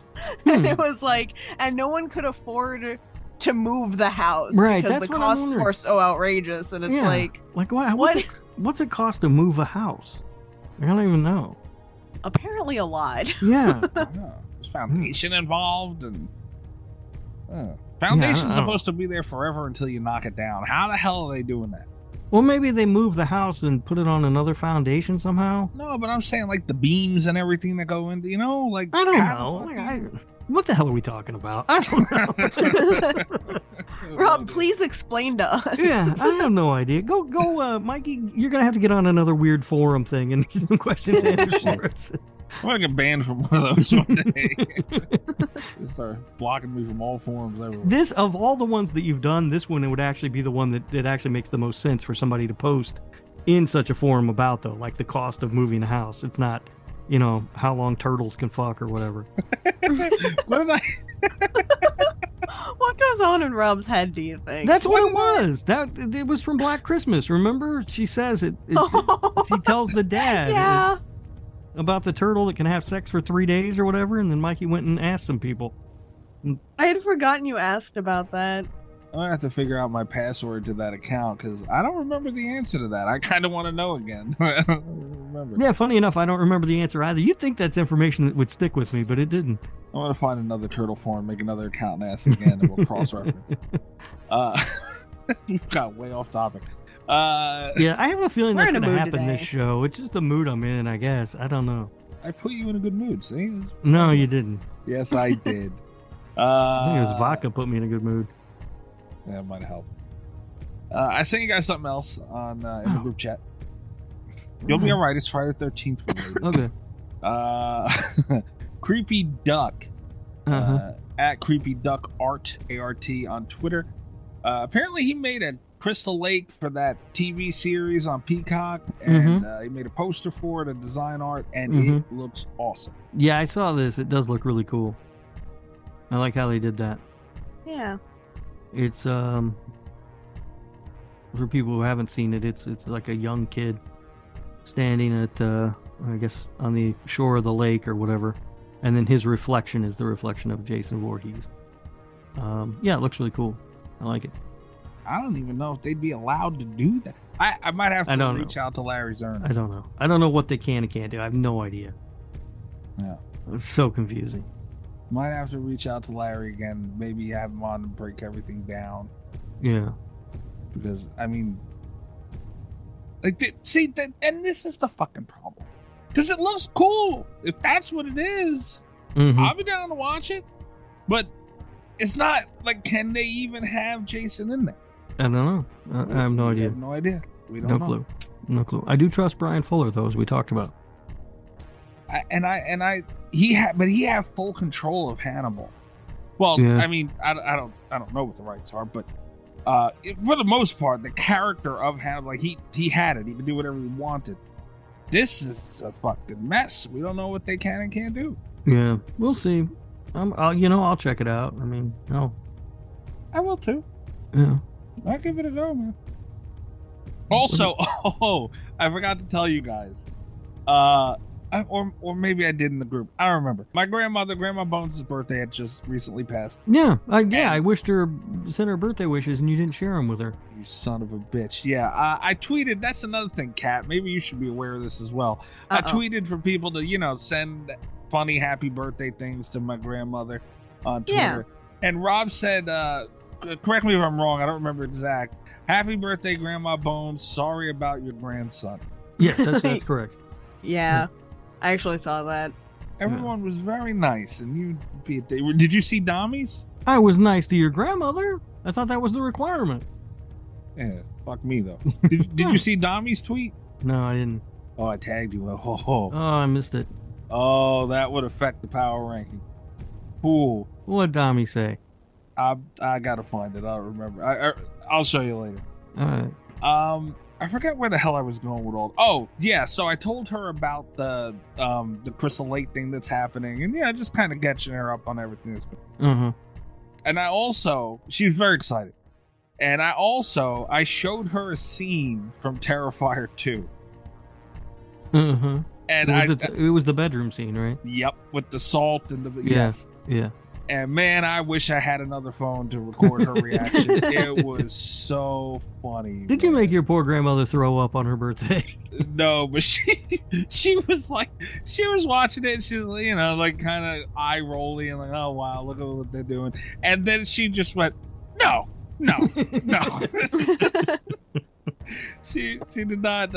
And it was like, and no one could afford to move the house, Right, because that's the what I'm costs wondering. were so outrageous. And it's Yeah. like What's it cost to move a house? I don't even know. apparently a lot. Yeah. There's foundation involved, and foundation's I don't- supposed to be there forever until you knock it down. How the hell are they doing that? Well, maybe they move the house and put it on another foundation somehow. No, but I'm saying like the beams and everything that go into, like I don't how know. the fuck Like, what the hell are we talking about? I don't know. Rob, please explain to us. Yeah, I have no idea. Go, Mikey. You're gonna have to get on another weird forum thing and get some questions answered for us. I'm gonna get banned from one of those one day. They start blocking me from all forums everywhere. This, of all the ones that you've done, this one, it would actually be the one that actually makes the most sense for somebody to post in such a forum about, though, like the cost of moving a house. It's not, how long turtles can fuck or whatever. What did I? What goes on in Rob's head, do you think? That's what it was. It was from Black Christmas. Remember? She says it she tells the dad. Yeah. About the turtle that can have sex for 3 days or whatever, and then Mikey went and asked some people. I had forgotten you asked about that. I'm gonna have to figure out my password to that account because I don't remember the answer to that. I kind of want to know again. I don't remember. Yeah, funny enough, I don't remember the answer either. You'd think that's information that would stick with me, but it didn't. I want to find another turtle forum, make another account, and ask again, and we'll cross-reference. We've got way off topic. Yeah, I have a feeling We're that's in a going to mood happen today. this show. It's just the mood I'm in, I guess. I don't know. I put you in a good mood, see? No, you didn't. Yes, I did. I think it was vodka put me in a good mood. That might help. I sent you guys something else on in the group chat. You'll be alright. It's Friday the 13th for me. Okay. Creepy Duck. Uh-huh. At Creepy Duck Art, A-R-T, on Twitter. Apparently he made a Crystal Lake for that TV series on Peacock, and he made a poster for it, a design art, and it looks awesome. Yeah, I saw this. It does look really cool. I like how they did that. Yeah. It's for people who haven't seen it, it's like a young kid standing at I guess on the shore of the lake or whatever, and then his reflection is the reflection of Jason Voorhees. Yeah, it looks really cool. I like it. I don't even know if they'd be allowed to do that. I might have to reach out to Larry Zerner. I don't know. I don't know what they can and can't do. I have no idea. Yeah. It's so confusing. Might have to reach out to Larry again. Maybe have him on and break everything down. Yeah. Because, I mean... see, and this is the fucking problem. Because it looks cool. If that's what it is, I'll be down to watch it. But it's not, like, can they even have Jason in there? I don't know. I have no idea. We have no idea. We don't know. No clue. I do trust Brian Fuller, though, as we talked about. He had full control of Hannibal. Well, yeah. I mean, I don't know what the rights are, but for the most part, the character of Hannibal, like he had it. He could do whatever he wanted. This is a fucking mess. We don't know what they can and can't do. Yeah, we'll see. I'll check it out. I mean, I will too. Yeah, I'll give it a go, man. Also, I forgot to tell you guys. Or maybe I did in the group. I don't remember. My Grandma Bones' birthday had just recently passed. Yeah, I wished her, sent her birthday wishes, and you didn't share them with her. You son of a bitch. Yeah, I tweeted. That's another thing, Kat. Maybe you should be aware of this as well. I tweeted for people to, send funny happy birthday things to my grandmother on Twitter. Yeah. And Rob said, correct me if I'm wrong, I don't remember exact. Happy birthday, Grandma Bones. Sorry about your grandson. Yes, that's correct. Yeah. I actually saw that. Everyone was very nice, and did you see Domi's? I was nice to your grandmother. I thought that was the requirement. Yeah, fuck me though. Did you see Domi's tweet? No, I didn't. Oh, I tagged you. Oh, I missed it. Oh, that would affect the power ranking. Ooh. What'd Domi say? I gotta find it. I don't remember. I'll show you later. All right. I forgot where the hell I was going with all. Oh, yeah. So I told her about the Crystal Lake thing that's happening, and just kind of catching her up on everything that's been. And she was very excited, and I showed her a scene from Terrifier 2. And it was the bedroom scene, right? Yep, with the salt and the yes, yeah. And man, I wish I had another phone to record her reaction. It was so funny. Did you make your poor grandmother throw up on her birthday? No, but she was watching it and she was, like kind of eye rolling and like, oh wow, look at what they're doing. And then she just went, no. She did not,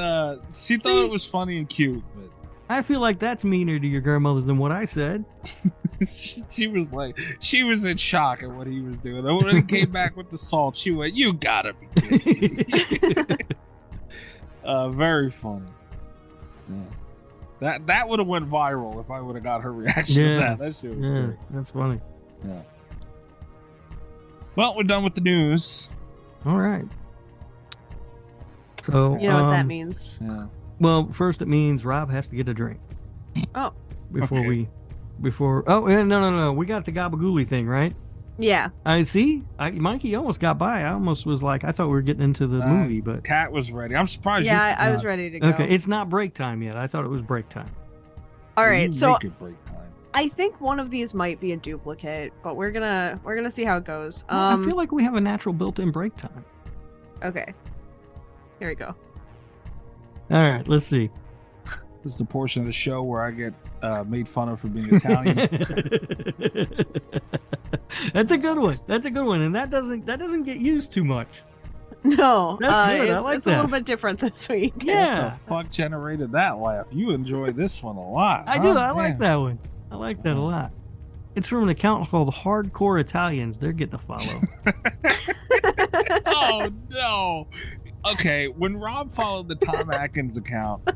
she thought it was funny and cute, but I feel like that's meaner to your grandmother than what I said. She was in shock at what he was doing. And when he came back with the salt, she went, "You gotta be kidding me." Very funny. Yeah. That would have went viral if I would have got her reaction to that. That shit was great. That's funny. Yeah. Well, we're done with the news. All right. So You know what that means. Yeah. Well, first it means Rob has to get a drink. Oh. No. We got the Gabagooli thing, right? Yeah. I see. Mikey almost got by. I almost was like, I thought we were getting into the movie, but Kat was ready. I'm surprised. Yeah, I was ready to go. okay. It's not break time yet. I thought it was break time. All right. So make it break time. I think one of these might be a duplicate, but we're gonna see how it goes. I feel like we have a natural built-in break time. Okay. Here we go. All right. Let's see. This is the portion of the show where I get made fun of for being Italian. That's a good one. And that doesn't get used too much. No, That's good. I like it's that. a little bit different this week. Yeah. What the fuck generated that laugh? You enjoy this one a lot. I do. I like that one. I like that a lot. It's from an account called Hardcore Italians. They're getting a follow. Oh no. Okay, when Rob followed the Tom Atkins account,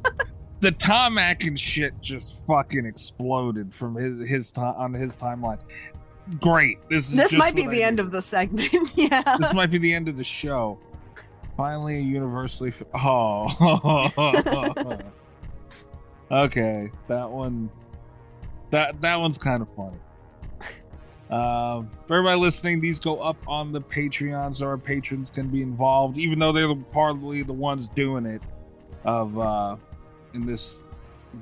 the Tom Atkins shit just fucking exploded from his on his timeline. Great. This might be the end of the segment. Yeah. This might be the end of the show. Finally, a universally. Okay, that one. That one's kind of funny. For everybody listening, these go up on the Patreon, so our patrons can be involved, even though they're partly the ones doing it. In this,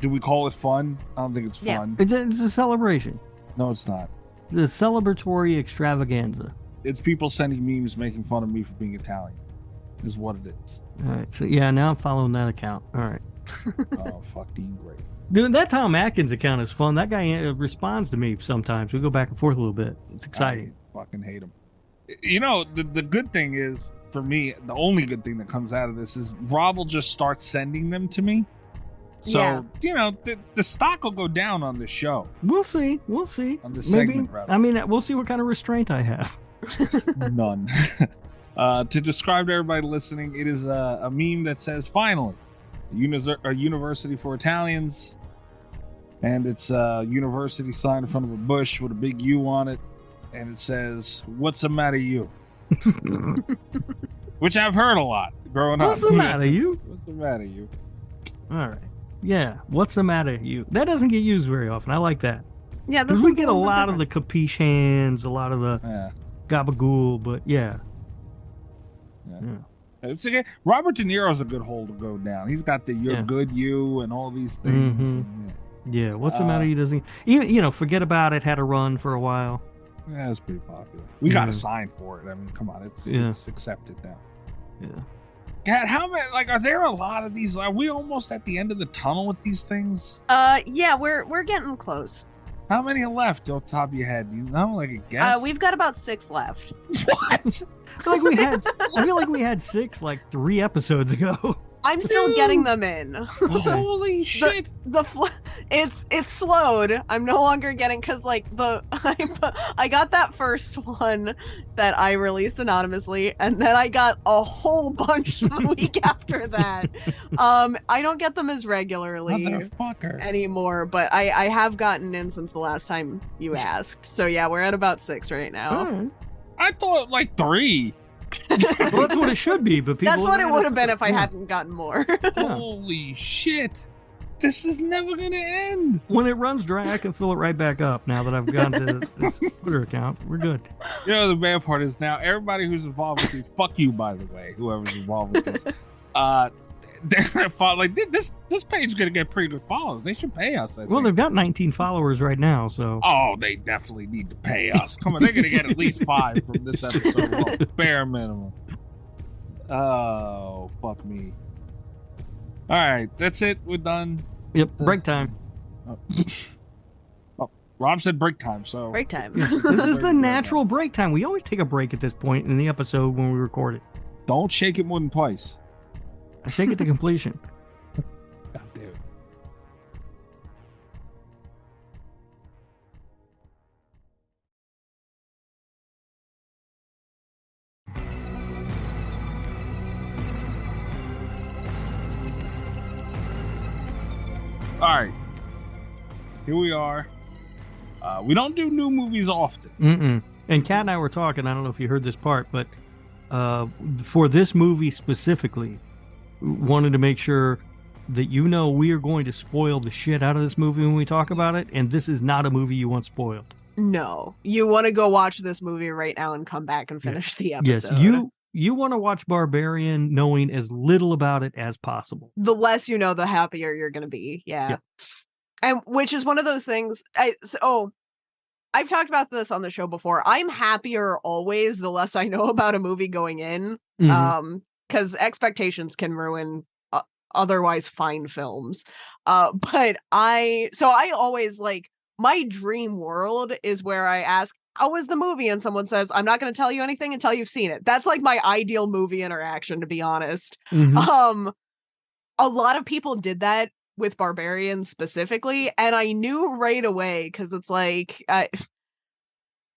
do we call it fun? I don't think it's fun. It's a celebration. No, it's not. It's a celebratory extravaganza. It's people sending memes making fun of me for being Italian. Is what it is. All right. So yeah, now I'm following that account. All right. Oh, fucking great. Dude, that Tom Atkins account is fun. That guy responds to me sometimes. We go back and forth a little bit. It's exciting. I fucking hate him. You know, the good thing is, for me, the only good thing that comes out of this is Rob will just start sending them to me. So, you know, the stock will go down on the show. We'll see. On the segment, rather. I mean, we'll see what kind of restraint I have. None. To describe to everybody listening, it is a meme that says, finally, a university for Italians. And it's a university sign in front of a bush with a big U on it. And it says, "What's the matter, you?" Which I've heard a lot growing up. What's the matter, you? What's the matter, you? All right. Yeah. What's the matter, you? That doesn't get used very often. I like that. Yeah, because we get a lot of the capiche hands, a lot of the gabagool, but yeah. It's okay. Robert De Niro's a good hole to go down. He's got the "you're good, you" and all these things. Mm-hmm. Yeah, what's the matter? He doesn't even, forget about it. Had a run for a while. Yeah, it's pretty popular. We got a sign for it. I mean, come on, it's accepted now. Yeah. God, how many? Like, are there a lot of these? Are we almost at the end of the tunnel with these things? Yeah, we're getting close. How many are left off the top of your head? You know, like a guess? We've got about 6 left. What? I feel like we had 6 like 3 episodes ago. I'm still getting them in. Okay. Holy shit! It's slowed. I'm no longer getting, because like I got that first one that I released anonymously, and then I got a whole bunch the week after that. I don't get them as regularly anymore, but I have gotten in since the last time you asked. So yeah, we're at about 6 right now. I thought like 3. Well, that's what it should be, but people. That's what it would have been if I hadn't gotten more. Holy shit! This is never gonna end. When it runs dry, I can fill it right back up. Now that I've gone to this Twitter account, we're good. You know, the bad part is now everybody who's involved with these. Fuck you, by the way, whoever's involved with this. They're gonna follow. Like this page is gonna get pretty good followers. They should pay us. Well, they've got 19 followers right now, so. Oh, they definitely need to pay us. Come on, they're gonna get at least 5 from this episode alone, bare minimum. Oh, fuck me. All right, that's it. We're done. Yep, break time. Oh, Rob said break time, so. Break time. This is the natural break time. We always take a break at this point in the episode when we record it. Don't shake it more than twice. I shake it to completion. God damn it. right. Here we are. We don't do new movies often. Mm-mm. And Kat and I were talking, I don't know if you heard this part, but for this movie specifically, wanted to make sure that we are going to spoil the shit out of this movie when we talk about it, and this is not a movie you want spoiled. No, you want to go watch this movie right now and come back and finish the episode. Yes, you want to watch Barbarian knowing as little about it as possible. The less you know, the happier you're going to be. Yeah. And which is one of those things. I've talked about this on the show before. I'm happier always the less I know about a movie going in. Because expectations can ruin otherwise fine films. But I always like, my dream world is where I ask, how was the movie? And someone says, I'm not going to tell you anything until you've seen it. That's like my ideal movie interaction, to be honest. A lot of people did that with Barbarian specifically, and I knew right away, because it's like,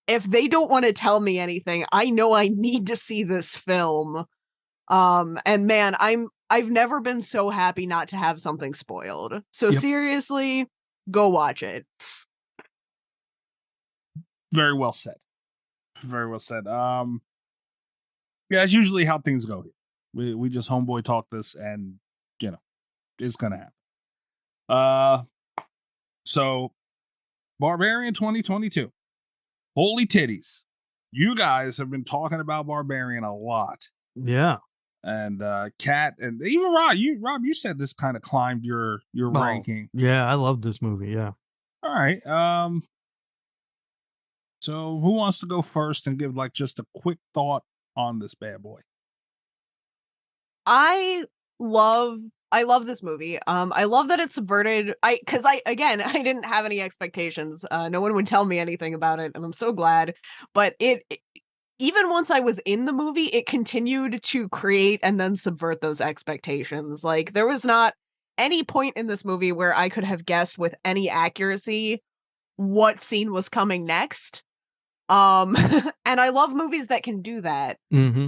if they don't want to tell me anything, I know I need to see this film. And man, I've never been so happy not to have something spoiled. So seriously, go watch it. Very well said. Very well said. Yeah, that's usually how things go here. We just homeboy talk this, and it's gonna happen. So Barbarian 2022. Holy titties. You guys have been talking about Barbarian a lot. Yeah. And Kat and even Rob, you said this kind of climbed your ranking. Yeah, I love this movie, yeah. All right. So who wants to go first and give like just a quick thought on this bad boy? I love this movie. I love that it's subverted. I didn't have any expectations. No one would tell me anything about it, and I'm so glad. But even once I was in the movie, it continued to create and then subvert those expectations. Like, there was not any point in this movie where I could have guessed with any accuracy what scene was coming next. And I love movies that can do that. Mm-hmm.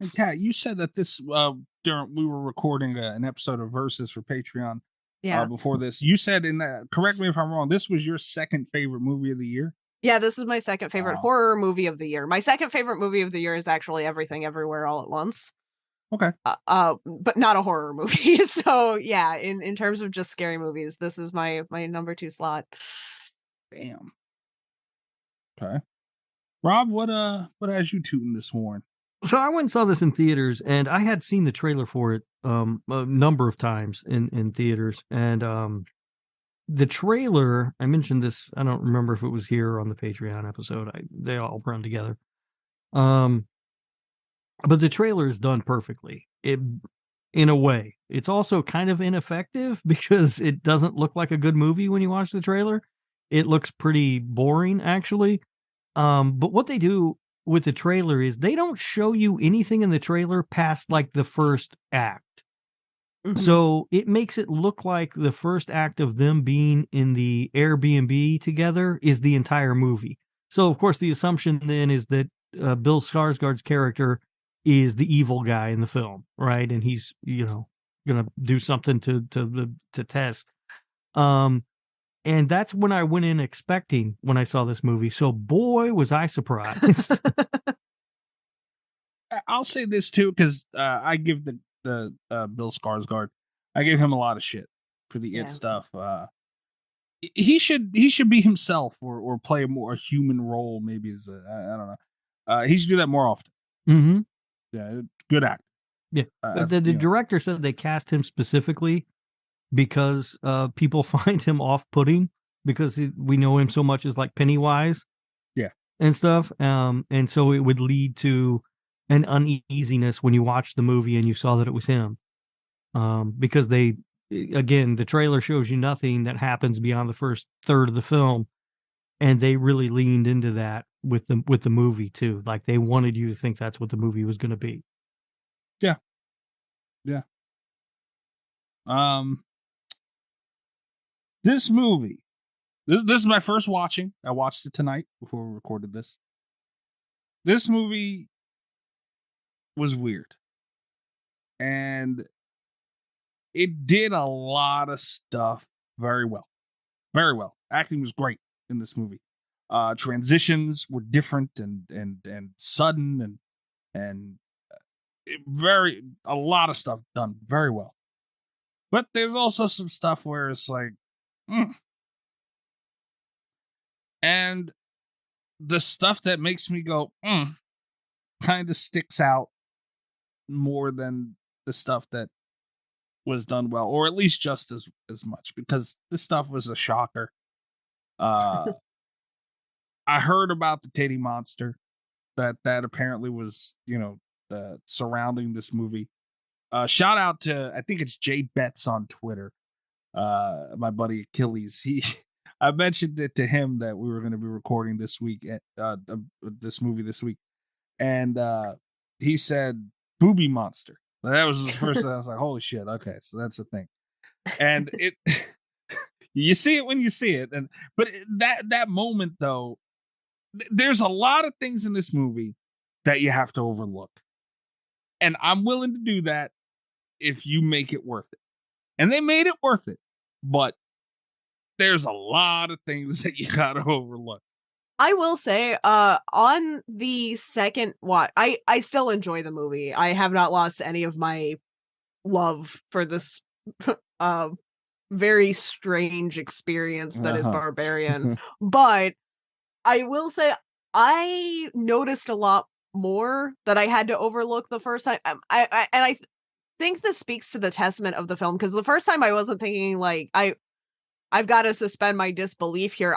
And Kat, you said that this we were recording an episode of Versus for Patreon. Before this, you said correct me if I'm wrong, this was your second favorite movie of the year. Yeah, this is my second favorite horror movie of the year. My second favorite movie of the year is actually Everything Everywhere All at Once. Okay. But not a horror movie. So yeah, in terms of just scary movies, this is my number 2 slot. Damn. Okay. Rob, what has you tooting this horn? So I went and saw this in theaters, and I had seen the trailer for it a number of times in theaters, and the trailer, I mentioned this, I don't remember if it was here or on the Patreon episode. They all run together. But the trailer is done perfectly. In a way. It's also kind of ineffective because it doesn't look like a good movie when you watch the trailer. It looks pretty boring, actually. But what they do with the trailer is they don't show you anything in the trailer past like the first act. Mm-hmm. So it makes it look like the first act of them being in the Airbnb together is the entire movie. So, of course, the assumption then is that Bill Skarsgård's character is the evil guy in the film, right? And he's, going to do something to Tess. And that's when I went in expecting when I saw this movie. So, boy, was I surprised. I'll say this, too, because I give the Bill Skarsgård, I gave him a lot of shit for the It stuff. He should be himself or play a more human role. Maybe as I don't know. He should do that more often. Mm-hmm. Yeah, good actor. Yeah, the director said they cast him specifically because people find him off-putting because we know him so much as like Pennywise, and stuff. And so it would lead to an uneasiness when you watch the movie and you saw that it was him. Because the trailer shows you nothing that happens beyond the first third of the film, and they really leaned into that with the movie too. Like they wanted you to think that's what the movie was going to be. Yeah. This movie, this is my first watching. I watched it tonight before we recorded this. This movie was weird, and it did a lot of stuff very well. Very well. Acting was great in this movie. Transitions were different and sudden and a lot of stuff done very well. But there's also some stuff where it's like, and the stuff that makes me go, kind of sticks out more than the stuff that was done well, or at least just as much, because this stuff was a shocker. I heard about the titty monster that apparently was, the surrounding this movie. Shout out to, I think it's Jay Betts on Twitter. My buddy Achilles. I mentioned it to him that we were going to be recording this week at this movie this week, and he said booby monster. That was his first. I was like, holy shit! Okay, so that's the thing, and it you see it when you see it, but that moment though, there's a lot of things in this movie that you have to overlook, and I'm willing to do that if you make it worth it, and they made it worth it, but there's a lot of things that you gotta overlook. I will say, on the second watch, I still enjoy the movie. I have not lost any of my love for this very strange experience that is Barbarian. But I will say, I noticed a lot more that I had to overlook the first time. I think this speaks to the testament of the film, because the first time I wasn't thinking like I've got to suspend my disbelief here.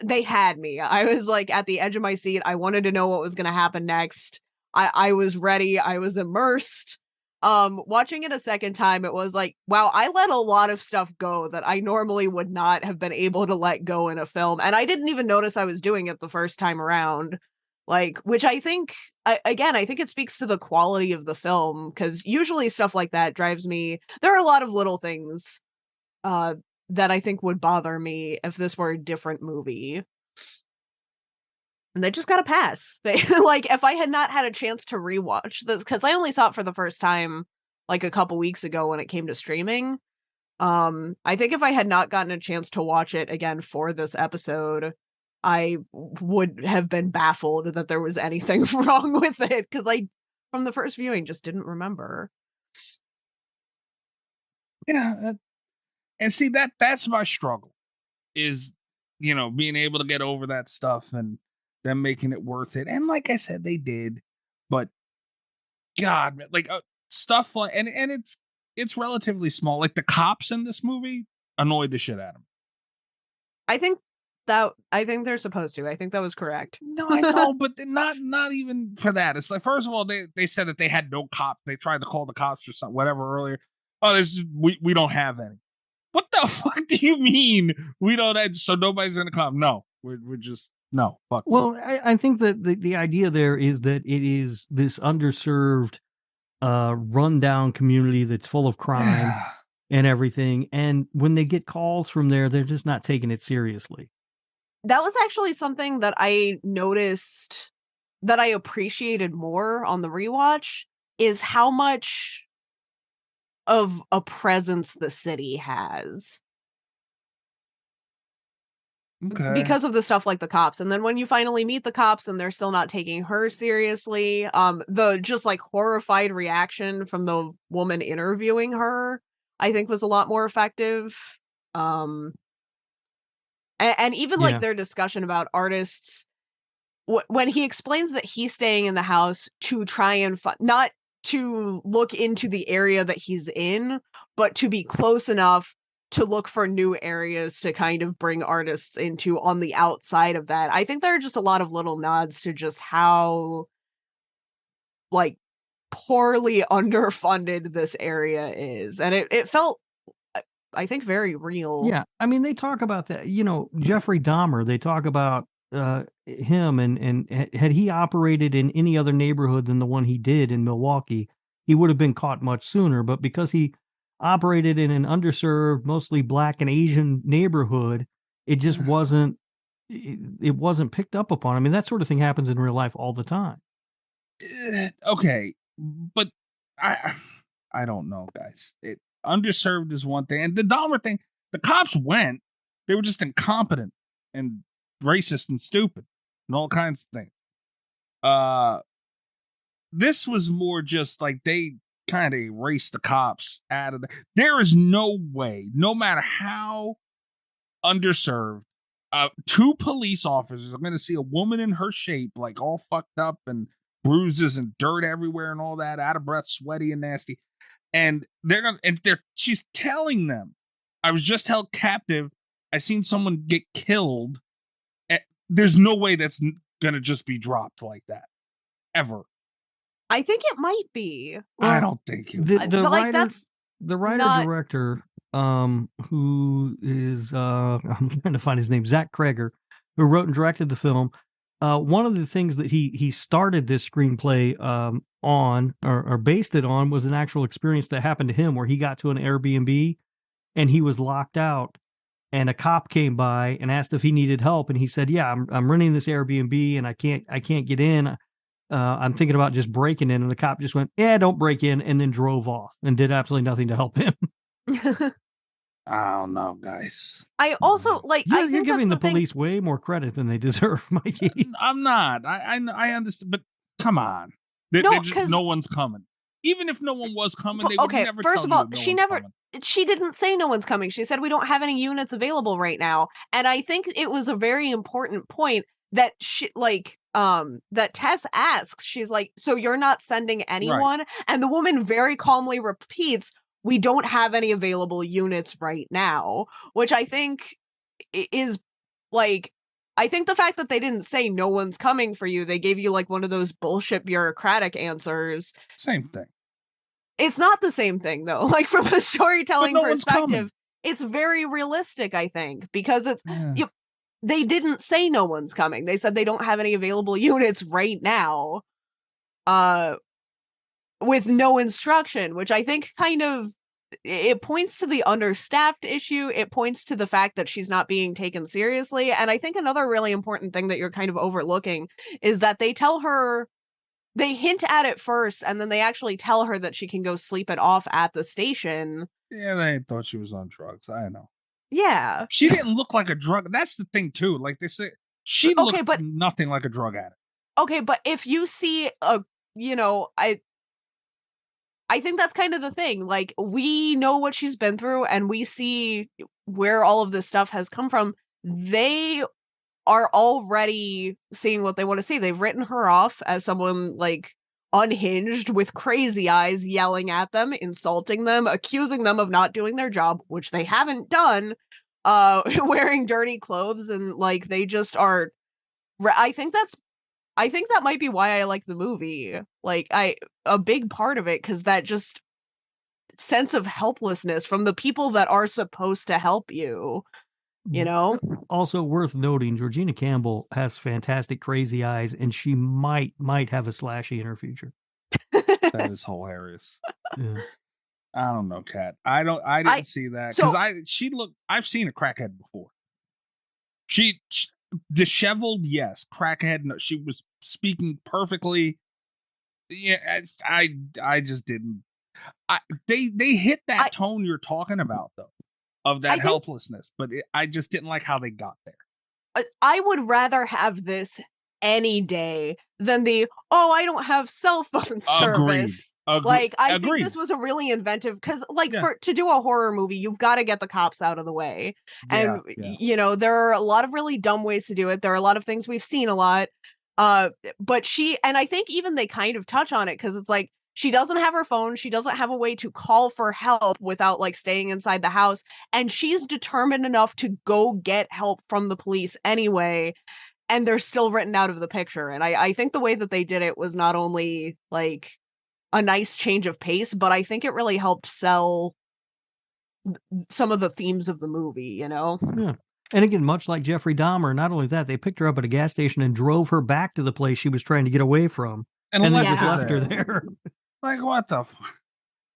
They had me. I was like at the edge of my seat. I wanted to know what was going to happen next. I was ready. I was immersed. Watching it a second time, it was like, wow, I let a lot of stuff go that I normally would not have been able to let go in a film. And I didn't even notice I was doing it the first time around. Like, which I think, again, I think it speaks to the quality of the film, because usually stuff like that drives me. There are a lot of little things, that I think would bother me if this were a different movie. And they just got to pass. Like, if I had not had a chance to rewatch this, because I only saw it for the first time like a couple weeks ago when it came to streaming. I think if I had not gotten a chance to watch it again for this episode, I would have been baffled that there was anything wrong with it, because I, from the first viewing, just didn't remember. Yeah. And see, that's my struggle, is, being able to get over that stuff and them making it worth it. And like I said, they did, but God, man, like stuff like, and it's relatively small. Like the cops in this movie annoyed the shit out of me. I think they're supposed to. I think that was correct. No, I know, but not even for that. It's like, first of all, they said that they had no cops. They tried to call the cops or something, whatever earlier. Oh, we don't have any. What the fuck do you mean we don't have, so nobody's gonna come? No, we're just, no, fuck. Well, I think that the idea there is that it is this underserved, rundown community that's full of crime and everything. And when they get calls from there, they're just not taking it seriously. That was actually something that I noticed that I appreciated more on the rewatch, is how much of a presence the city has. Okay. Because of the stuff like the cops. And then when you finally meet the cops and they're still not taking her seriously, the just like horrified reaction from the woman interviewing her, I think was a lot more effective. And even like their discussion about artists, when he explains that he's staying in the house to try and not to look into the area that he's in, but to be close enough to look for new areas to kind of bring artists into on the outside of that. I think there are just a lot of little nods to just how like poorly underfunded this area is. And it felt, I think, very real. Yeah. I mean, they talk about that, Jeffrey Dahmer, they talk about him and had he operated in any other neighborhood than the one he did in Milwaukee, he would have been caught much sooner. But because he operated in an underserved, mostly Black and Asian neighborhood, it just wasn't picked up upon. I mean, that sort of thing happens in real life all the time. Okay, but I don't know, guys. Underserved is one thing, and the Dahmer thing, The cops went. They were just incompetent and racist and stupid and all kinds of things. This was more just like they kind of erased the cops out of there is no way, no matter how underserved, 2 police officers are going to see a woman in her shape, like all fucked up and bruises and dirt everywhere and all that, out of breath, sweaty and nasty. And she's telling them, I was just held captive. I seen someone get killed. There's no way that's going to just be dropped like that. Ever. I think it might be. I don't think it the writer-director, who is, I'm trying to find his name, Zach Kreger, who wrote and directed the film. One of the things that he started this screenplay on, or based it on, was an actual experience that happened to him where he got to an Airbnb and he was locked out, and a cop came by and asked if he needed help, and he said, "Yeah, I'm renting this Airbnb and I can't get in. I'm thinking about just breaking in," and the cop just went, "Yeah, don't break in," and then drove off and did absolutely nothing to help him. I don't know, guys. I also like. You're giving the police way more credit than they deserve, Mikey. I'm not. I understand, but come on. No one's coming. Even if no one was coming, they would never. First of all, she never. Coming. She didn't say no one's coming. She said we don't have any units available right now, and I think it was a very important point that that Tess asks. She's like, "So you're not sending anyone?" Right. And the woman very calmly repeats, "We don't have any available units right now," which I think is like, I think the fact that they didn't say no one's coming for you, they gave you like one of those bullshit bureaucratic answers. Same thing. It's not the same thing though. Like from a storytelling perspective, it's very realistic, I think, because it's they didn't say no one's coming. They said they don't have any available units right now. With no instruction, which I think kind of, it points to the understaffed issue. It points to the fact that she's not being taken seriously. And I think another really important thing that you're kind of overlooking is that they tell her, they hint at it first, and then they actually tell her that she can go sleep it off at the station. Yeah, they thought she was on drugs. I know. Yeah. She didn't look like a drug. That's the thing, too. Like they say, she looked nothing like a drug addict. Okay, but if you see I think that's kind of the thing. Like, we know what she's been through and we see where all of this stuff has come from. They are already seeing what they want to see. They've written her off as someone like unhinged with crazy eyes, yelling at them, insulting them, accusing them of not doing their job, which they haven't done, wearing dirty clothes, and like they just are. I think that might be why I like the movie. Like, a big part of it, because that just sense of helplessness from the people that are supposed to help you, you know? Also worth noting, Georgina Campbell has fantastic crazy eyes, and she might have a slashy in her future. That is hilarious. Yeah. I don't know, Kat. I didn't see that because I've seen a crackhead before. She disheveled, yes. Crackhead, no. She was speaking perfectly. Yeah, I just didn't. They hit that tone you're talking about though, of that helplessness, but I just didn't like how they got there. I would rather have this any day than I don't have cell phone service. Like, I think this was a really inventive, because like to do a horror movie, you've got to get the cops out of the way. And you know, there are a lot of really dumb ways to do it. There are a lot of things we've seen a lot. But I think even they kind of touch on it, because it's like, she doesn't have her phone. She doesn't have a way to call for help without like staying inside the house. And she's determined enough to go get help from the police anyway. And they're still written out of the picture. And I think the way that they did it was not only like a nice change of pace, but I think it really helped sell some of the themes of the movie, you know? Yeah. And again, much like Jeffrey Dahmer, not only that, they picked her up at a gas station and drove her back to the place she was trying to get away from. And then just left her there. Like, what the fuck?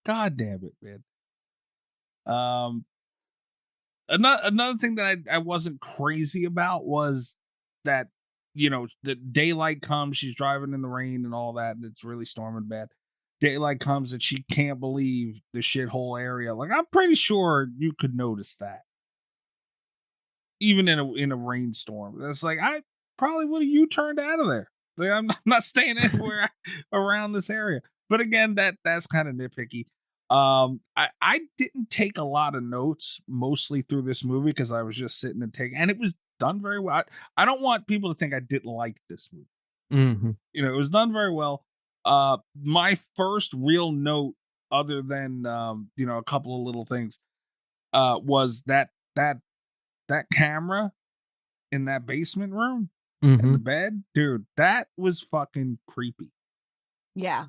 God damn it, man. Another thing that I wasn't crazy about was that, you know, the daylight comes, she's driving in the rain and all that, and it's really storming bad. Daylight comes and she can't believe the shithole area. Like, I'm pretty sure you could notice that. even in a rainstorm. It's like I probably would have U-turned out of there. Like, I'm not staying anywhere around this area. But again, that's kind of nitpicky. I didn't take a lot of notes mostly through this movie because I was just sitting and taking, and it was done very well. I don't want people to think I didn't like this movie. Mm-hmm. You know, it was done very well. My first real note, other than you know, a couple of little things, was that camera in that basement room and the bed, dude, that was fucking creepy. Yeah.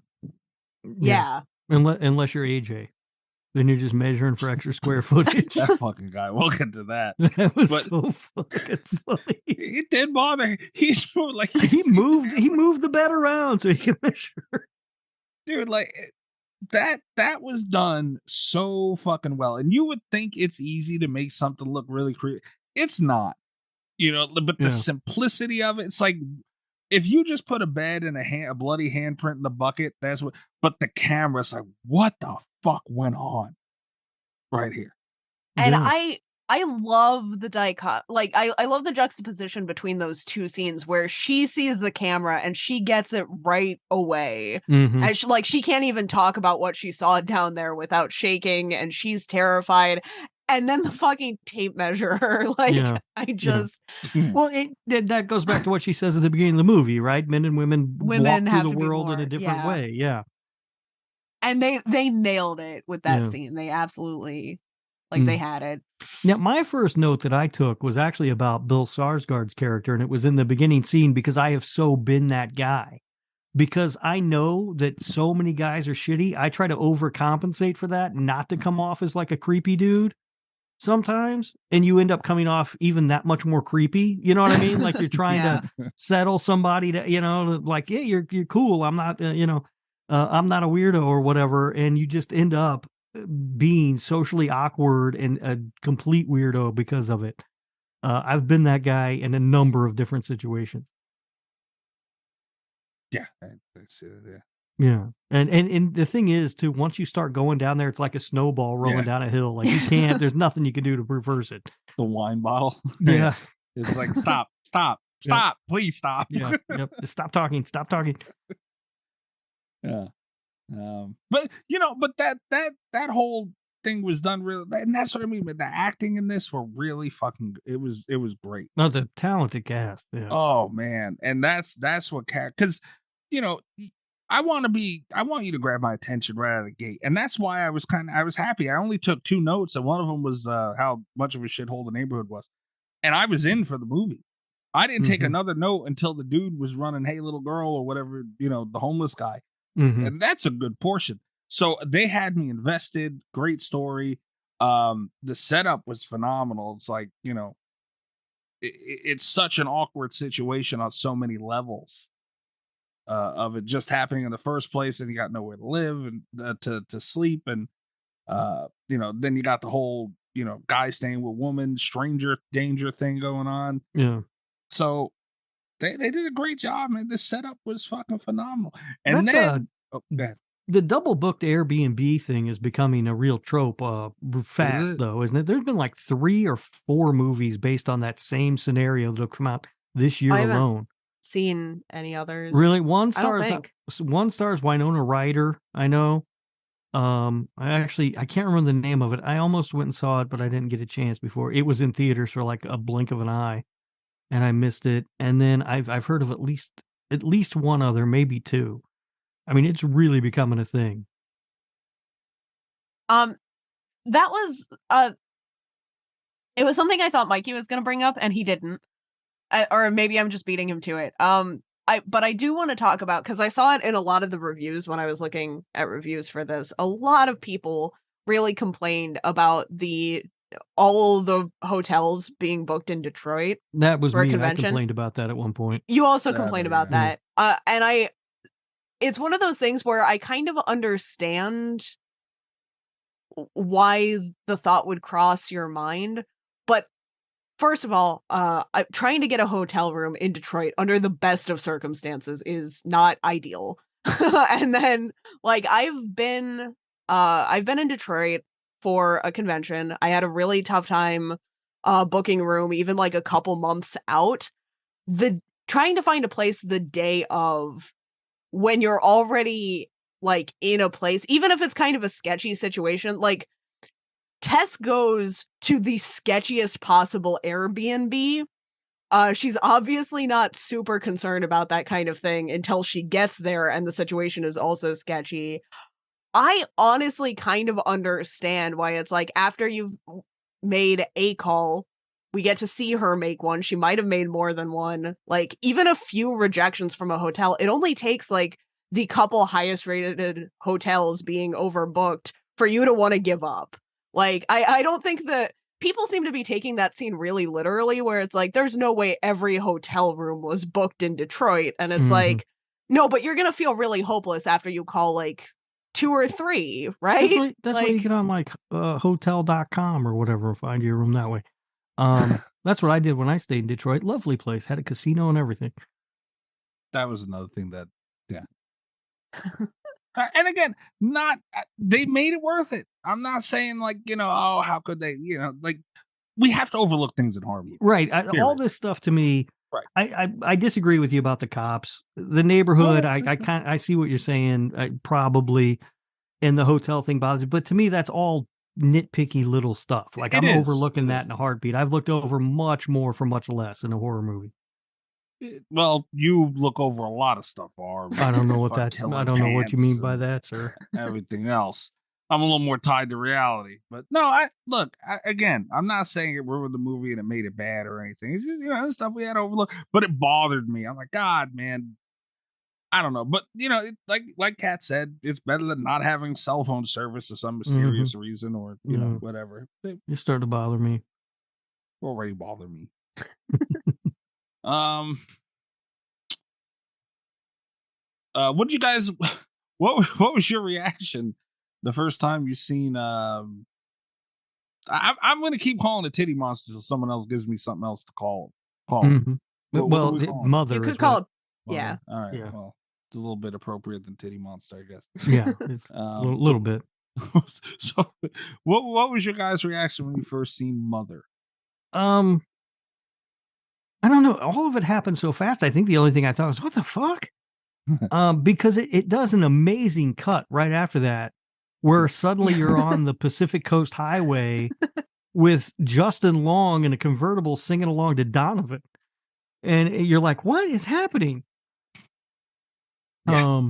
Yeah. Unless you're AJ, then you're just measuring for extra square footage. That fucking guy. We'll get to that. That was so fucking funny. It did bother him. He's like he moved the bed around so he could measure. Dude, like that was done so fucking well. And you would think it's easy to make something look really creepy. It's not. You know, but the simplicity of it, it's like if you just put a bed and a bloody handprint in the bucket, that's what. But the camera's like, what the fuck went on right here? And I love the like I love the juxtaposition between those two scenes where she sees the camera and she gets it right away. Mm-hmm. And she can't even talk about what she saw down there without shaking, and she's terrified. And then the fucking tape measure, like I just well, that goes back to what she says at the beginning of the movie, right? Men and women walk through the world in a different way. Yeah. And they nailed it with that scene. They absolutely they had it. Now, my first note that I took was actually about Bill Skarsgård's character, and it was in the beginning scene because I have so been that guy. Because I know that so many guys are shitty, I try to overcompensate for that, not to come off as like a creepy dude sometimes, and you end up coming off even that much more creepy. You know what I mean? Like you're trying to settle somebody to, you know, like, yeah, you're cool. I'm not, I'm not a weirdo or whatever. And you just end up being socially awkward and a complete weirdo because of it. I've been that guy in a number of different situations. Yeah, I see that. Yeah. Yeah. And the thing is, too, once you start going down there, it's like a snowball rolling down a hill. Like you can't, there's nothing you can do to reverse it. The wine bottle. Yeah. It's like, stop, please stop. Yeah. Yep. Just stop talking. Yeah. But you know, but that whole thing was done really, and that's what I mean. But the acting in this were really fucking. It was great. No, it's a talented cast. Yeah. Oh man, and that's what because you know. I want you to grab my attention right out of the gate. And that's why I was happy. I only took 2 notes, and one of them was how much of a shithole the neighborhood was. And I was in for the movie. I didn't take another note until the dude was running, "Hey, little girl," or whatever, you know, the homeless guy. Mm-hmm. And that's a good portion. So they had me invested. Great story. The setup was phenomenal. It's like, you know, it's such an awkward situation on so many levels. Of it just happening in the first place, and you got nowhere to live and to sleep, and you know, then you got the whole, you know, guy staying with woman, stranger danger thing going on. Yeah. So they did a great job, man. This setup was fucking phenomenal. And then go ahead. The double booked Airbnb thing is becoming a real trope fast, though, isn't it? There's been like 3 or 4 movies based on that same scenario that'll come out this year alone. Seen any others? Really? One stars Winona Ryder, I know. I can't remember the name of it. I almost went and saw it, but I didn't get a chance before. It was in theaters for like a blink of an eye, and I missed it. And then I've heard of at least one other, maybe 2. I mean, it's really becoming a thing. That was it was something I thought Mikey was going to bring up, and he didn't. Or maybe I'm just beating him to it. But I do want to talk about, because I saw it in a lot of the reviews when I was looking at reviews for this. A lot of people really complained about all the hotels being booked in Detroit. That was for me. A convention. I complained about that at one point. You also complained about that. And it's one of those things where I kind of understand why the thought would cross your mind, but first of all, trying to get a hotel room in Detroit under the best of circumstances is not ideal. And then, like, I've been in Detroit for a convention. I had a really tough time booking room even like a couple months out, the trying to find a place the day of when you're already like in a place, even if it's kind of a sketchy situation, like Tess goes to the sketchiest possible Airbnb. She's obviously not super concerned about that kind of thing until she gets there and the situation is also sketchy. I honestly kind of understand why it's like after you've made a call, we get to see her make one. She might have made more than one. Like even a few rejections from a hotel, it only takes like the couple highest rated hotels being overbooked for you to want to give up. Like I don't think that people seem to be taking that scene really literally, where it's like there's no way every hotel room was booked in Detroit, and it's like no, but you're gonna feel really hopeless after you call like 2 or 3, right? That's like, why you get on like hotel.com or whatever and find your room that way. That's what I did when I stayed in Detroit. Lovely place, had a casino and everything. That was another thing that, yeah. And again, not they made it worth it. I'm not saying like, oh, how could they, like we have to overlook things in horror movies. Right. All this stuff to me, right. I disagree with you about the cops. The neighborhood, I see what you're saying. Probably, and the hotel thing bothers me, but to me, that's all nitpicky little stuff. Like I'm overlooking that in a heartbeat. I've looked over much more for much less in a horror movie. Well, you look over a lot of stuff, Barb. I don't know what that. I don't know what you mean by that, sir. Everything else, I'm a little more tied to reality. But no, again, I'm not saying it ruined the movie and it made it bad or anything. It's just stuff we had to overlook. But it bothered me. I'm like, God, man, I don't know. But like Kat said, it's better than not having cell phone service for some mysterious reason or whatever. You start to bother me. Already bother me. What did you guys? What was your reaction the first time you seen? I'm gonna keep calling it titty monster until someone else gives me something else to call. Well, mother. You could call it. Mother. Yeah. All right. Yeah. Well, it's a little bit appropriate than titty monster, I guess. Yeah, it's a little bit. So, what was your guys' reaction when you first seen Mother? I don't know. All of it happened so fast. I think the only thing I thought was, what the fuck? Because it does an amazing cut right after that, where suddenly you're on the Pacific Coast Highway with Justin Long in a convertible singing along to Donovan. And you're like, what is happening? Yeah.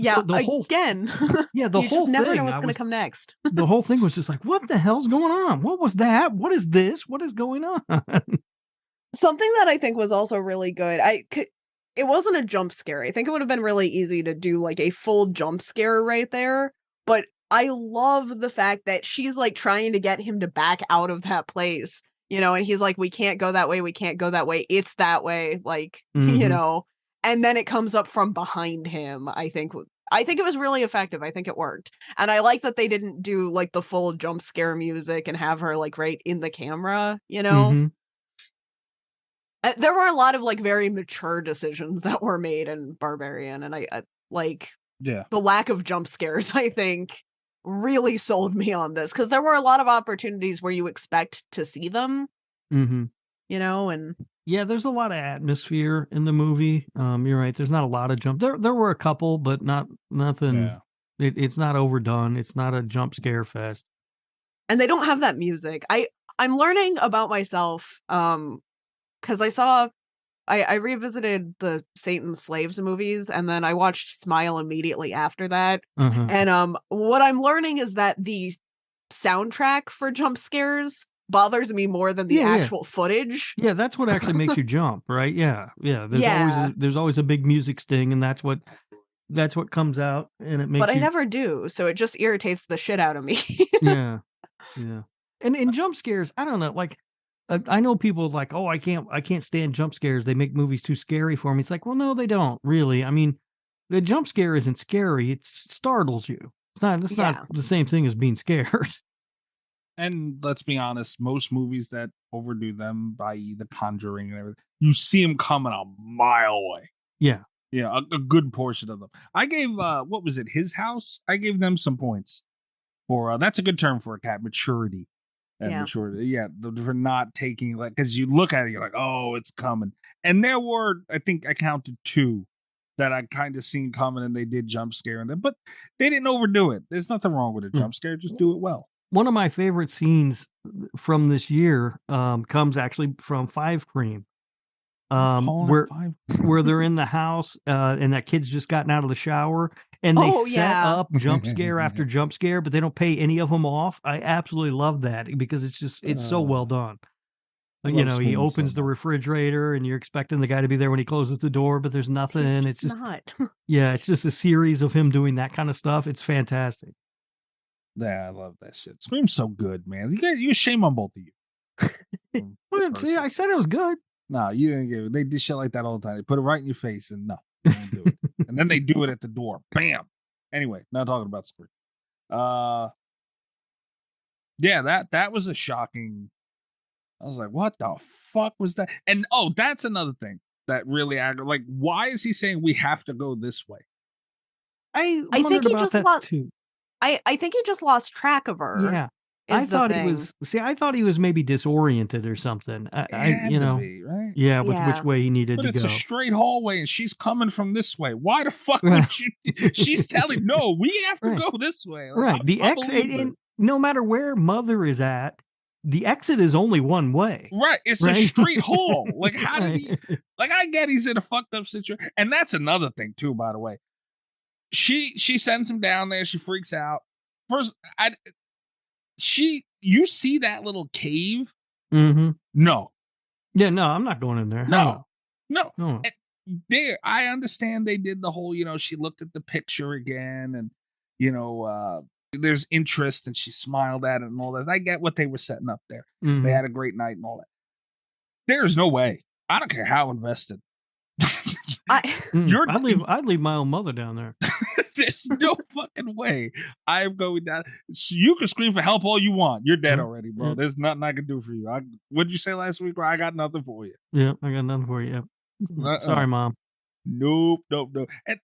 So the whole again. Yeah, the you whole just never thing, know what's going to come next. The whole thing was just like, what the hell's going on? What was that? What is this? What is going on? Something that I think was also really good. It wasn't a jump scare. I think it would have been really easy to do like a full jump scare right there. But I love the fact that she's like trying to get him to back out of that place, and he's like, we can't go that way. We can't go that way. It's that way. Like, and then it comes up from behind him. I think it was really effective. I think it worked. And I like that they didn't do like the full jump scare music and have her like right in the camera, There were a lot of like very mature decisions that were made in Barbarian, and I like the lack of jump scares, I think, really sold me on this, because there were a lot of opportunities where you expect to see them, and yeah, there's a lot of atmosphere in the movie. You're right. There's not a lot of jump. There were a couple, but nothing. Yeah. It's not overdone. It's not a jump scare fest. And they don't have that music. I'm learning about myself. Because I revisited the Satan's Slaves movies, and then I watched Smile immediately after that. And what I'm learning is that the soundtrack for jump scares bothers me more than the actual footage. Yeah, that's what actually makes you jump, right? Yeah. There's always a big music sting, and that's what comes out, and it makes. But I never do, so it just irritates the shit out of me. Yeah. And in jump scares, I don't know, like. I know people like, oh, I can't stand jump scares. They make movies too scary for me. It's like, well, no, they don't really. I mean, the jump scare isn't scary. It startles you. It's not the same thing as being scared. And let's be honest, most movies that overdo them, i.e. The Conjuring and everything, you see them coming a mile away. Yeah. Yeah, a good portion of them. I gave, what was it, His House? I gave them some points for, that's a good term for a cat, maturity. And Yeah. for not taking, like, because you look at it, you're like, oh, it's coming. And there were, I think I counted 2 that I kind of seen coming, and they did jump scare in them, but they didn't overdo it. There's nothing wrong with a jump scare; just do it well. One of my favorite scenes from this year comes actually from Five Cream, where they're in the house and that kid's just gotten out of the shower, and they set up jump scare after jump scare, but they don't pay any of them off. I absolutely love that because it's so well done. You know, he opens the refrigerator and you're expecting the guy to be there when he closes the door, but there's nothing. It's just not. Yeah, it's just a series of him doing that kind of stuff. It's fantastic. Yeah, I love that shit. Scream's so good, man. You shame on both of you. Well, see, I said it was good. No, you didn't get it. They do shit like that all the time. They put it right in your face, and no, they don't do it. And then they do it at the door. Bam. Anyway, not talking about Scream. Yeah, that was a shocking. I was like, what the fuck was that? And that's another thing that really aggravated. Like, why is he saying we have to go this way? I think he just lost. Too. I think he just lost track of her. Yeah. I thought he was maybe disoriented or something. Right? Yeah, with which way he needed to go. But it's a straight hallway, and she's coming from this way. Why the fuck would you? She's telling, no, we have to go this way. Like, right. The exit, and no matter where Mother is at, the exit is only one way. Right. It's a straight hall. Like, how did he? Like, I get he's in a fucked up situation, and that's another thing too. By the way, she sends him down there. She freaks out. First, you see that little cave? Mm-hmm. No. Yeah, no, I'm not going in there. No. There, I understand they did the whole, she looked at the picture again, and there's interest, and she smiled at it and all that. I get what they were setting up there. Mm-hmm. They had a great night and all that. There's no way. I don't care how invested. I'd leave my own mother down there. There's no fucking way I'm going down. You can scream for help all you want. You're dead already, bro. Yeah. There's nothing I can do for you. What'd you say last week, bro? I got nothing for you. Yeah, I got nothing for you. Sorry, Mom. Nope. And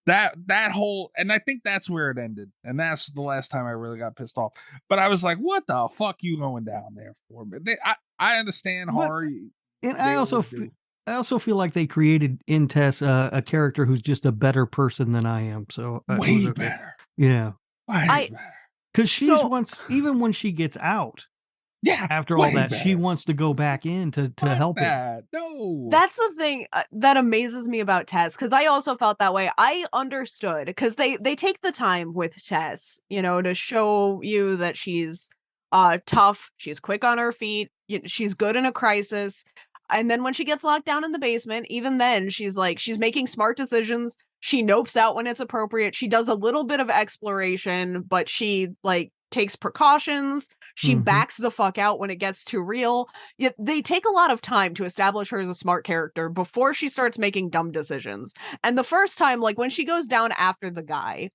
that whole, and I think that's where it ended. And that's the last time I really got pissed off. But I was like, what the fuck you going down there for? I understand horror. And I also feel like they created in Tess a character who's just a better person than I am. So way better. Yeah. Because even when she gets out, after all that, she wants to go back in to help him. No. That's the thing that amazes me about Tess, because I also felt that way. I understood, because they take the time with Tess, to show you that she's tough, she's quick on her feet, she's good in a crisis. And then when she gets locked down in the basement, even then, she's making smart decisions. She nopes out when it's appropriate. She does a little bit of exploration, but she takes precautions. She backs the fuck out when it gets too real. Yet they take a lot of time to establish her as a smart character before she starts making dumb decisions. And the first time, when she goes down after the guy,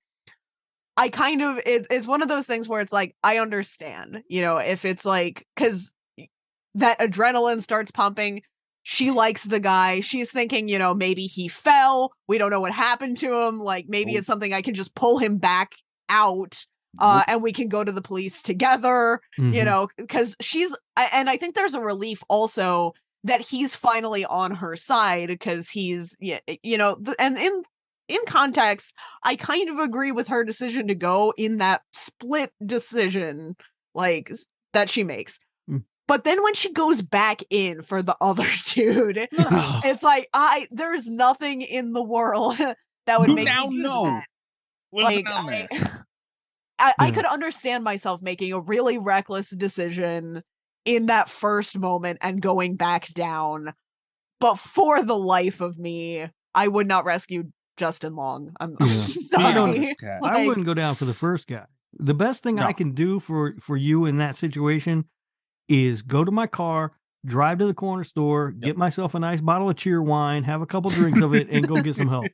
I kind of, it's one of those things where it's I understand, if it's because that adrenaline starts pumping. She likes the guy. She's thinking, maybe he fell. We don't know what happened to him. Maybe it's something I can just pull him back out. And we can go to the police together, because and I think there's a relief also that he's finally on her side, because he's, and in context, I kind of agree with her decision to go in that split decision, that she makes. But then when she goes back in for the other dude, it's there's nothing in the world that would make me do that. I could understand myself making a really reckless decision in that first moment and going back down. But for the life of me, I would not rescue Justin Long. I'm sorry. I wouldn't go down for the first guy. The best thing I can do for you in that situation is go to my car, drive to the corner store, get myself a nice bottle of cheer wine, have a couple drinks of it, and go get some help.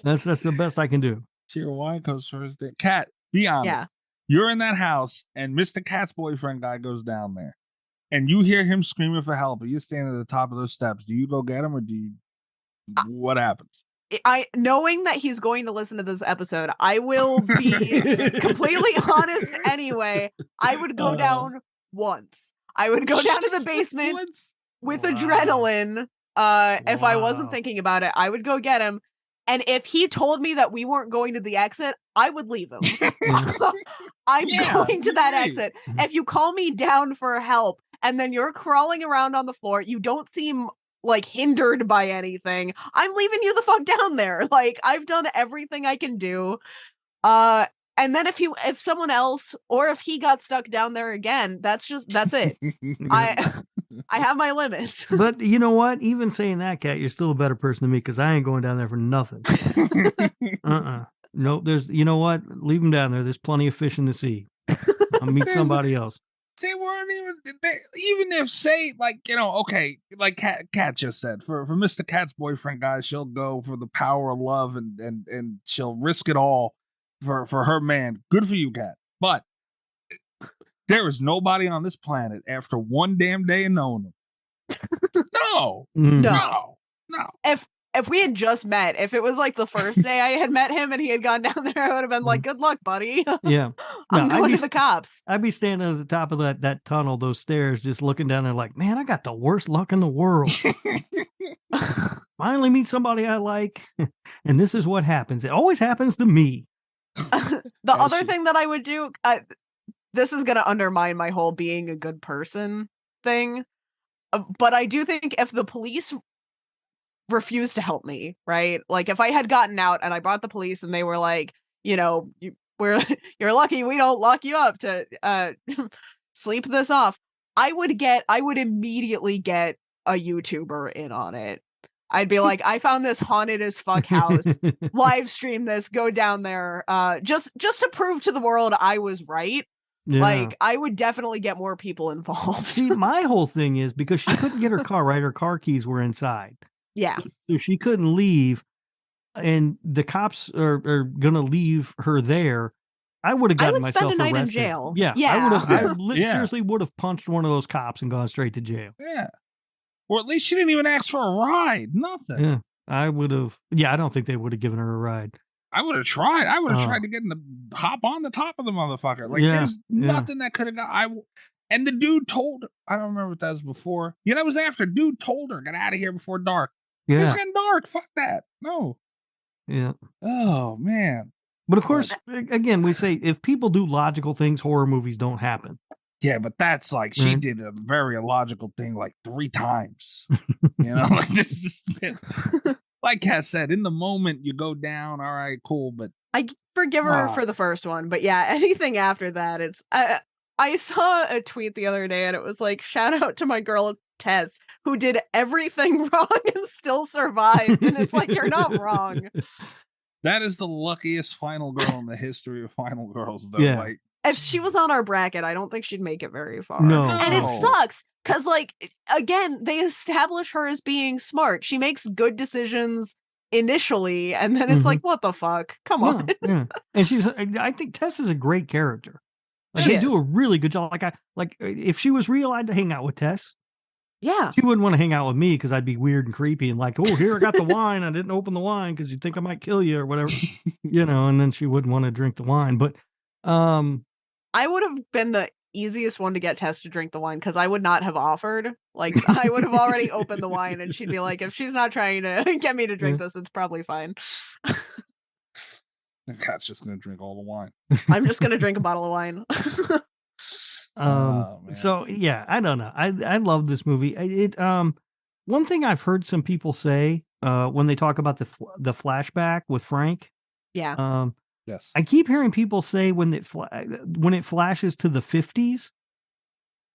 That's the best I can do. Cheer wine comes first. Cat, be honest. Yeah. You're in that house, and Mr. Cat's boyfriend guy goes down there, and you hear him screaming for help, and you're standing at the top of those steps. Do you go get him, or do you? What happens? I knowing that he's going to listen to this episode, I will be completely honest anyway. I would go down once. I would go down to the basement with adrenaline. If I wasn't thinking about it, I would go get him. And if he told me that we weren't going to the exit, I would leave him. I'm going to that exit. If you call me down for help and then you're crawling around on the floor, you don't seem like hindered by anything, I'm leaving you the fuck down there. Like, I've done everything I can do. And then if someone else, or if he got stuck down there again, that's it. I have my limits. But you know what? Even saying that, Kat, you're still a better person than me, because I ain't going down there for nothing. Nope. You know what? Leave them down there. There's plenty of fish in the sea. I'll meet somebody else. They weren't even if, say, like, okay, like Kat just said, for Mr. Cat's boyfriend, guys, she'll go for the power of love and she'll risk it all for her man. Good for you, Kat. But there is nobody on this planet after one damn day of knowing them. No. If we had just met, if it was like the first day I had met him and he had gone down there, I would have been like, good luck, buddy. Yeah. I'm going to the cops. I'd be standing at the top of that tunnel, those stairs, just looking down there like, man, I got the worst luck in the world. Finally meet somebody I like. And this is what happens. It always happens to me. The other thing that I would do, this is going to undermine my whole being a good person thing. But I do think if the police refused to help me, right? Like, if I had gotten out and I brought the police and they were like, you're lucky we don't lock you up to sleep this off, I would immediately get a YouTuber in on it. I'd be like, I found this haunted as fuck house, live stream this, go down there, just to prove to the world I was right. Yeah. Like, I would definitely get more people involved. See, my whole thing is because she couldn't get her car, right? Her car keys were inside. Yeah. So she couldn't leave, and the cops are going to leave her there. I would have gotten myself arrested. I would spend a night in jail. Yeah. Seriously would have punched one of those cops and gone straight to jail. Yeah. Or at least she didn't even ask for a ride. Nothing. Yeah. I would have. Yeah, I don't think they would have given her a ride. I would have tried. I would have tried to get hop on the top of the motherfucker. Like, there's nothing that could have got. And the dude told her. I don't remember if that was before. Yeah, that was after. Dude told her, get out of here before dark. Yeah. It's getting dark. Fuck that. No. Yeah. Oh, man. But of course, again, we say if people do logical things, horror movies don't happen. Yeah, but that's like, she did a very illogical thing like 3 times. Like, this is like Kat said, in the moment you go down, all right, cool, but I forgive her for the first one, but yeah, anything after that, it's I saw a tweet the other day and it was like, shout out to my girl Tess, who did everything wrong and still survived. And it's like, you're not wrong. That is the luckiest final girl in the history of final girls, though. Yeah. Like, if she was on our bracket, I don't think she'd make it very far. No. And it sucks because, like, again, they establish her as being smart. She makes good decisions initially, and then it's like, what the fuck? Come on. Yeah. And I think Tess is a great character. Like, they do a really good job. Like if she was real, I'd hang out with Tess. Yeah. She wouldn't want to hang out with me because I'd be weird and creepy and like, oh, here, I got the wine. I didn't open the wine because you think I might kill you or whatever, and then she wouldn't want to drink the wine. But I would have been the easiest one to get Tess to drink the wine because I would not have offered. Like, I would have already opened the wine and she'd be like, if she's not trying to get me to drink this, it's probably fine. The cat's just going to drink all the wine. I'm just going to drink a bottle of wine. So yeah, I don't know. I love this movie. One thing I've heard some people say when they talk about the flashback with Frank. Yeah. Yes. I keep hearing people say when it flashes to the 50s.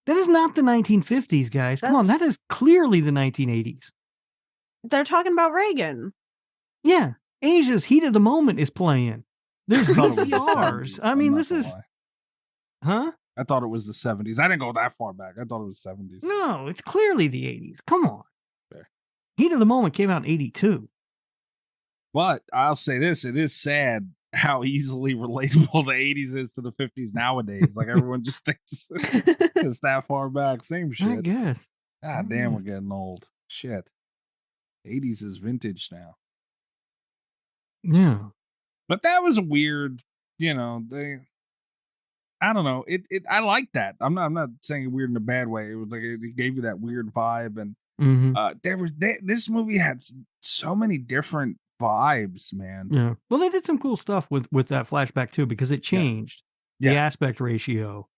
That is not the 1950s, guys. Come on, that is clearly the 1980s. They're talking about Reagan. Yeah, Asia's Heat of the Moment is playing. There's VCRs. I mean, this is, huh? I thought it was the 70s. I didn't go that far back. I thought it was 70s. No, it's clearly the 80s. Come on. Fair. Heat of the Moment came out in 82. But I'll say this, it is sad how easily relatable the 80s is to the 50s nowadays. Like, everyone just thinks it's that far back. Same shit. I guess. God damn, we're getting old. Shit. 80s is vintage now. Yeah. But that was weird, I don't know. I like that. I'm not saying weird in a bad way. It was like it gave you that weird vibe, and this movie had so many different vibes, man. Yeah. Well, they did some cool stuff with that flashback too, because it changed. The aspect ratio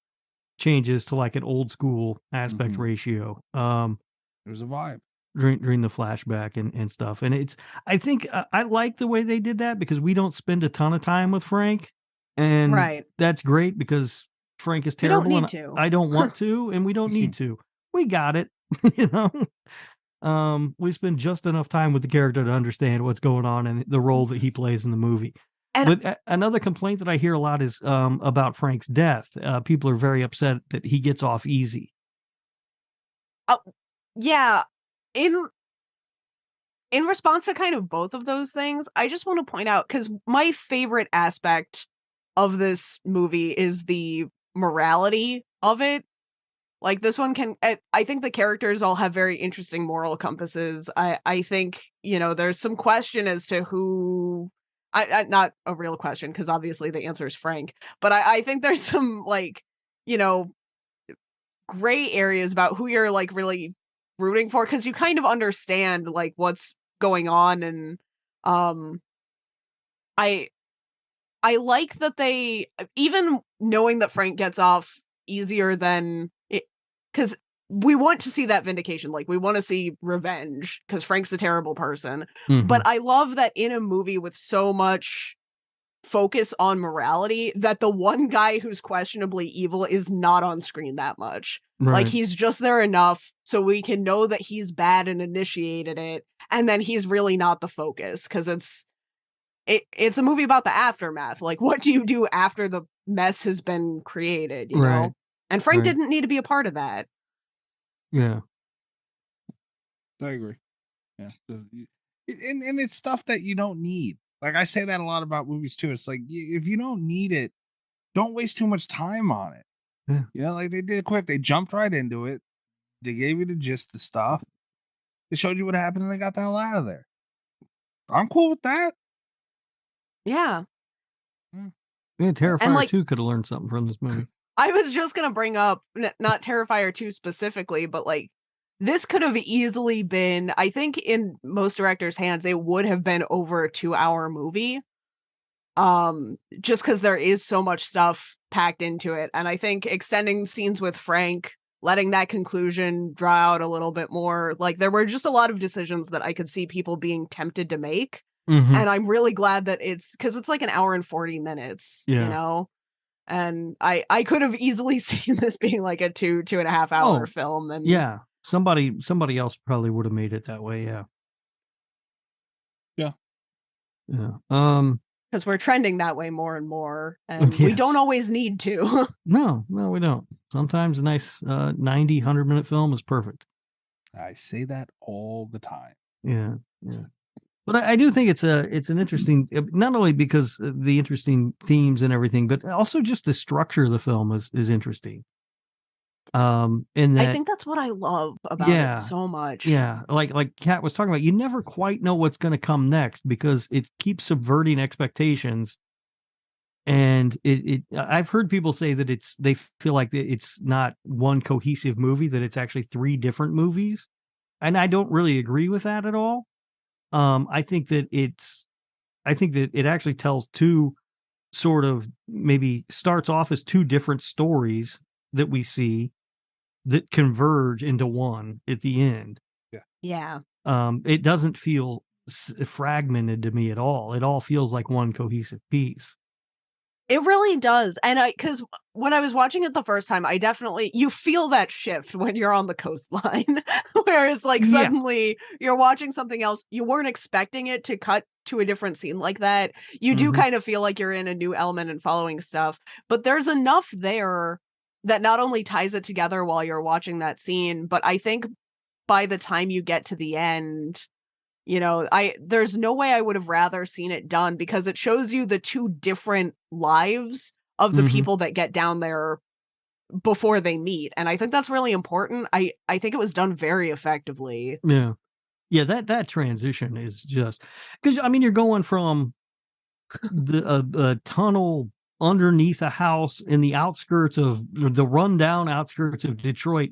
changes to like an old school aspect ratio. There's a vibe during the flashback and stuff, and I think I like the way they did that, because we don't spend a ton of time with Frank. And that's great, because Frank is terrible. We don't need to. I don't want to, and we don't need to. We got it. We spend just enough time with the character to understand what's going on and the role that he plays in the movie. But another complaint that I hear a lot is about Frank's death. People are very upset that he gets off easy. Yeah. In response to kind of both of those things, I just want to point out, because my favorite aspect of this movie is the morality of it. Like, this one I think the characters all have very interesting moral compasses. I think, there's some question as to who, not a real question, because obviously the answer is Frank, but I think there's some, like, gray areas about who you're, like, really rooting for, because you kind of understand, like, what's going on. And I like that they, even knowing that Frank gets off easier than it, because we want to see that vindication. Like, we want to see revenge, because Frank's a terrible person. But I love that in a movie with so much focus on morality, that the one guy who's questionably evil is not on screen that much. Like, he's just there enough so we can know that he's bad and initiated it, and then he's really not the focus, because it's a movie about the aftermath. Like, what do you do after the mess has been created, you know? And Frank didn't need to be a part of that. Yeah. I agree. Yeah. And it's stuff that you don't need. Like, I say that a lot about movies too. It's like, if you don't need it, don't waste too much time on it. Yeah. Like they did quick. They jumped right into it. They gave you the gist of stuff. They showed you what happened, and they got the hell out of there. I'm cool with that. Yeah. Yeah, Terrifier 2 could have learned something from this movie. I was just going to bring up, not Terrifier 2 specifically, but like, this could have easily been, I think in most directors' hands, it would have been over a 2-hour movie. Just because there is so much stuff packed into it. And I think extending scenes with Frank, letting that conclusion draw out a little bit more, like, there were just a lot of decisions that I could see people being tempted to make. And I'm really glad that because it's like an hour and 40 minutes, and I could have easily seen this being like a 2.5 hour film. And yeah, somebody else probably would have made it that way. Yeah. Because we're trending that way more and more, and we don't always need to. No, we don't. Sometimes a nice 90, 100-minute film is perfect. I say that all the time. Yeah. But I do think it's an interesting, not only because of the interesting themes and everything, but also just the structure of the film is interesting. And that, I think that's what I love about it so much. Yeah, like Kat was talking about, you never quite know what's going to come next, because it keeps subverting expectations. And I've heard people say that they feel like it's not one cohesive movie, that it's actually 3 different movies, and I don't really agree with that at all. I think that it actually tells 2 sort of, maybe starts off as 2 different stories that we see that converge into one at the end. Yeah. It doesn't feel fragmented to me at all. It all feels like one cohesive piece. It really does. And because when I was watching it the first time, you feel that shift when you're on the coastline, where it's like suddenly you're watching something else. You weren't expecting it to cut to a different scene like that. You do kind of feel like you're in a new element and following stuff, but there's enough there that not only ties it together while you're watching that scene, but I think by the time you get to the end, there's no way I would have rather seen it done, because it shows you the 2 different lives of the people that get down there before they meet. And I think that's really important. I think it was done very effectively. Yeah, that transition is just, because I mean, you're going from a tunnel underneath a house in the outskirts of the rundown outskirts of Detroit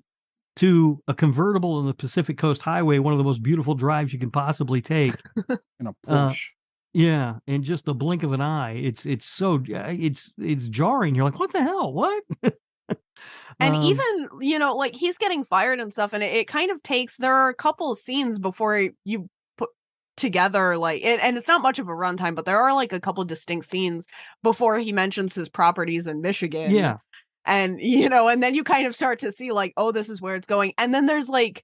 to a convertible on the Pacific Coast Highway, one of the most beautiful drives you can possibly take. In a Porsche. Yeah, in just the blink of an eye. It's jarring. You're like, what the hell? What? And even, like he's getting fired and stuff, and it kind of takes, there are a couple of scenes before you put together, like, and it's not much of a runtime, but there are like a couple distinct scenes before he mentions his properties in Michigan. Yeah. And, and then you kind of start to see like, oh, this is where it's going. And then there's like,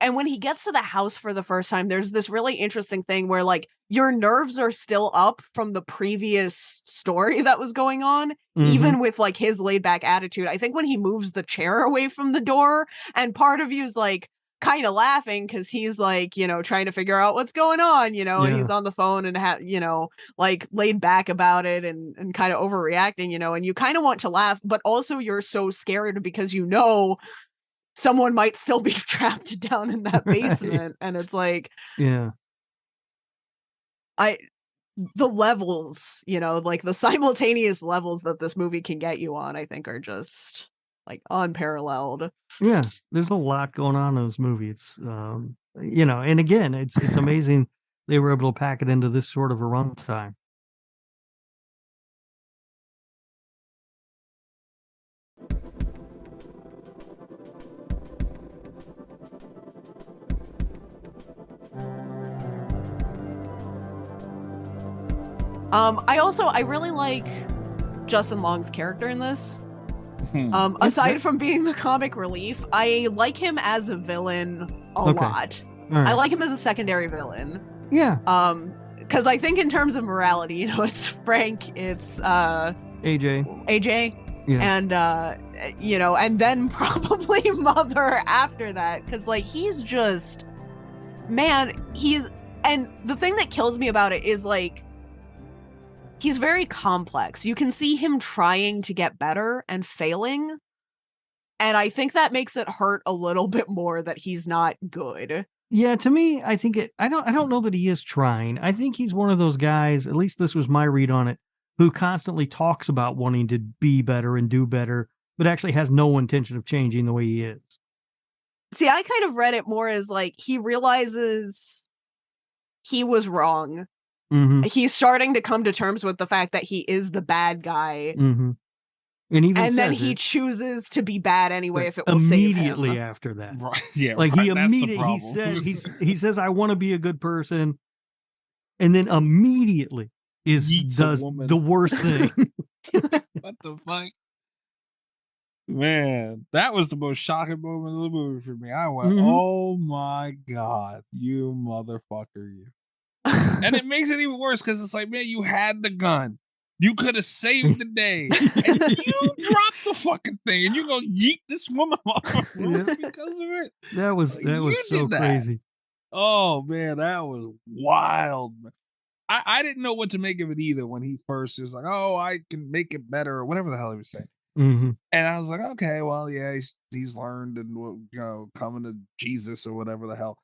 and when he gets to the house for the first time, there's this really interesting thing where like your nerves are still up from the previous story that was going on, even with like his laid back attitude. I think when he moves the chair away from the door, and part of you's like kind of laughing because he's like, trying to figure out what's going on, and he's on the phone and like laid back about it and kind of overreacting, and you kind of want to laugh, but also you're so scared because someone might still be trapped down in that basement. And it's like, yeah, the levels, like the simultaneous levels that this movie can get you on, I think are just like unparalleled. Yeah, there's a lot going on in this movie. It's and again, it's amazing they were able to pack it into this sort of a runtime. I really like Justin Long's character in this. Aside from being the comic relief, I like him as a villain a lot. Right. I like him as a secondary villain. Yeah. Because I think in terms of morality, it's Frank, it's AJ. Yeah. And and then probably Mother after that, because like he's just, man, and the thing that kills me about it is like he's very complex. You can see him trying to get better and failing. And I think that makes it hurt a little bit more that he's not good. Yeah, to me, I think I don't know that he is trying. I think he's one of those guys, at least this was my read on it, who constantly talks about wanting to be better and do better, but actually has no intention of changing the way he is. See, I kind of read it more as like he realizes he was wrong. Mm-hmm. He's starting to come to terms with the fact that he is the bad guy. Mm-hmm. And then he chooses to be bad anyway if it will save him. Immediately after that. Right. Yeah, like right. he immediately he says I want to be a good person, and then immediately does the worst thing. What the fuck? Man, that was the most shocking moment of the movie for me. I went, oh my god, you motherfucker, you. And it makes it even worse because it's like, man, you had the gun. You could have saved the day. And you dropped the fucking thing and you go yeet this woman off the roof because of it. That was so crazy. Oh man, that was wild. I didn't know what to make of it either when he first was like, oh, I can make it better or whatever the hell he was saying. Mm-hmm. And I was like, okay, well, yeah, he's learned and coming to Jesus or whatever the hell.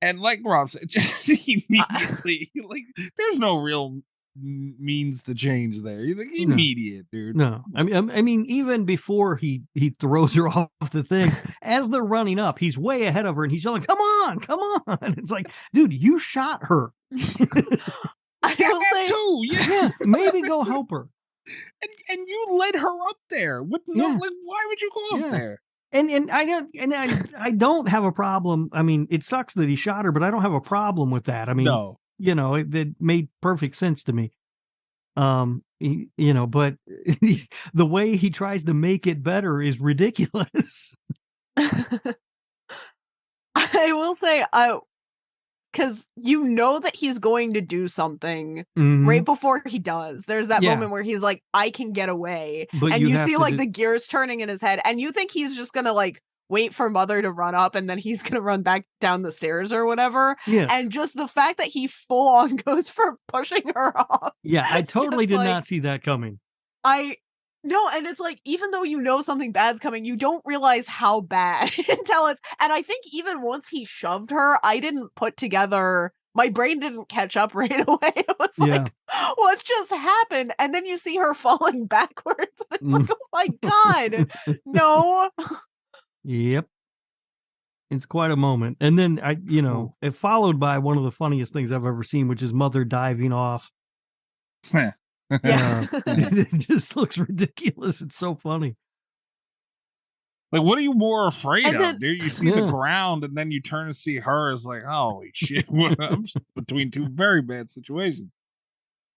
And like Rob said, just immediately, like, there's no real means to change there. You're like immediate, dude. No, I mean, even before he throws her off the thing, as they're running up, he's way ahead of her, and he's yelling, "Come on, come on!" It's like, dude, you shot her. I will say too. Yeah, maybe go help her. And you led her up there. Like, why would you go up there? And I don't have a problem. I mean, it sucks that he shot her, but I don't have a problem with that. I mean, no. It made perfect sense to me. But the way he tries to make it better is ridiculous. I will say, because that he's going to do something right before he does. There's that moment where he's like, I can get away. But and you see like the gears turning in his head, and you think he's just gonna like wait for Mother to run up and then he's gonna run back down the stairs or whatever. Yes. And just the fact that he full on goes for pushing her off. Yeah, I totally did not see that coming. No, and it's like, even though something bad's coming, you don't realize how bad until and I think even once he shoved her, I didn't put together my brain didn't catch up right away. It was like, what's just happened? And then you see her falling backwards. And it's like, oh my God, no. Yep. It's quite a moment. And then it followed by one of the funniest things I've ever seen, which is Mother diving off. Yeah. It just looks ridiculous. It's so funny. Like, what are you more afraid And of, then- dude? You see the ground, and then you turn and see her. It's like, holy shit! I'm between two very bad situations.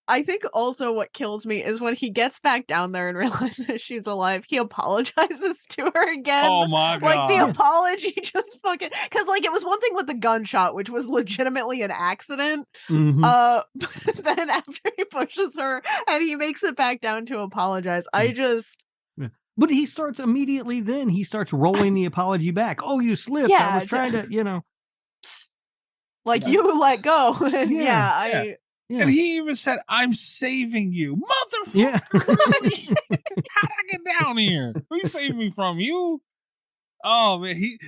I think also what kills me is when he gets back down there and realizes she's alive, he apologizes to her again. Oh my God. Like, the apology just fucking... Because, like, it was one thing with the gunshot, which was legitimately an accident. But then after he pushes her and he makes it back down to apologize, I just... But he starts immediately then. He starts rolling the apology back. Oh, you slipped. Yeah, I was trying to, Like, you let go. And Yeah. And he even said, "I'm saving you, motherfucker." Yeah. Really? How'd I get down here? Who you saving me from? You? Oh man,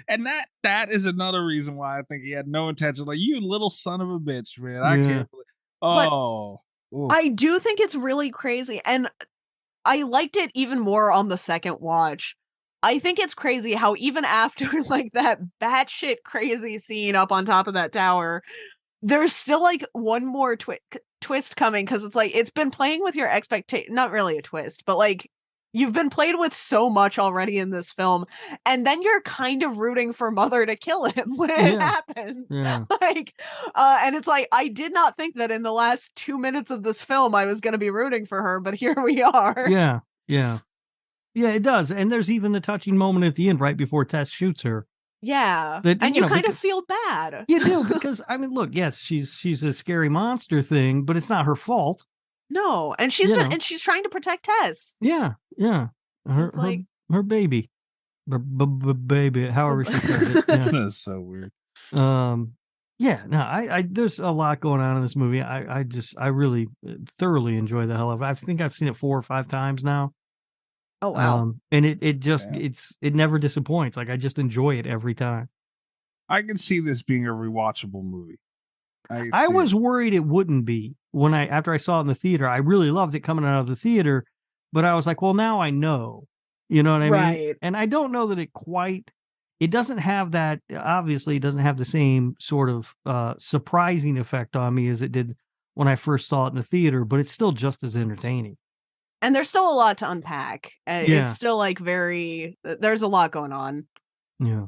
that is another reason why I think he had no intention. Like, you little son of a bitch, man. I can't believe. Oh, I do think it's really crazy, and I liked it even more on the second watch. I think it's crazy how even after like that batshit crazy scene up on top of that tower, there's still like one more twist coming, because it's like it's been playing with your expectation. Not really a twist, but like you've been played with so much already in this film, and then you're kind of rooting for Mother to kill him when it happens. Yeah. Like, and it's like, I did not think that in the last 2 minutes of this film I was going to be rooting for her, but here we are. Yeah. Yeah, it does. And there's even the touching moment at the end right before Tess shoots her. Yeah. That, and you kind because, of feel bad. You do, because I mean, look, yes, she's a scary monster thing, but it's not her fault. No, and she's trying to protect Tess. Yeah. Her baby. Baby, however she says it. Yeah. That's so weird. I there's a lot going on in this movie. I really thoroughly enjoy the hell of it. I think I've seen it 4 or 5 times now. Oh wow. And it just it never disappoints. Like, I just enjoy it every time. I can see this being a rewatchable movie. I was worried it wouldn't be after I saw it in the theater. I really loved it coming out of the theater, but I was like, well, now I know. You know what I mean? Right. And I don't know that it doesn't have that, obviously it doesn't have the same sort of surprising effect on me as it did when I first saw it in the theater, but it's still just as entertaining. And there's still a lot to unpack. It's still like there's a lot going on. Yeah.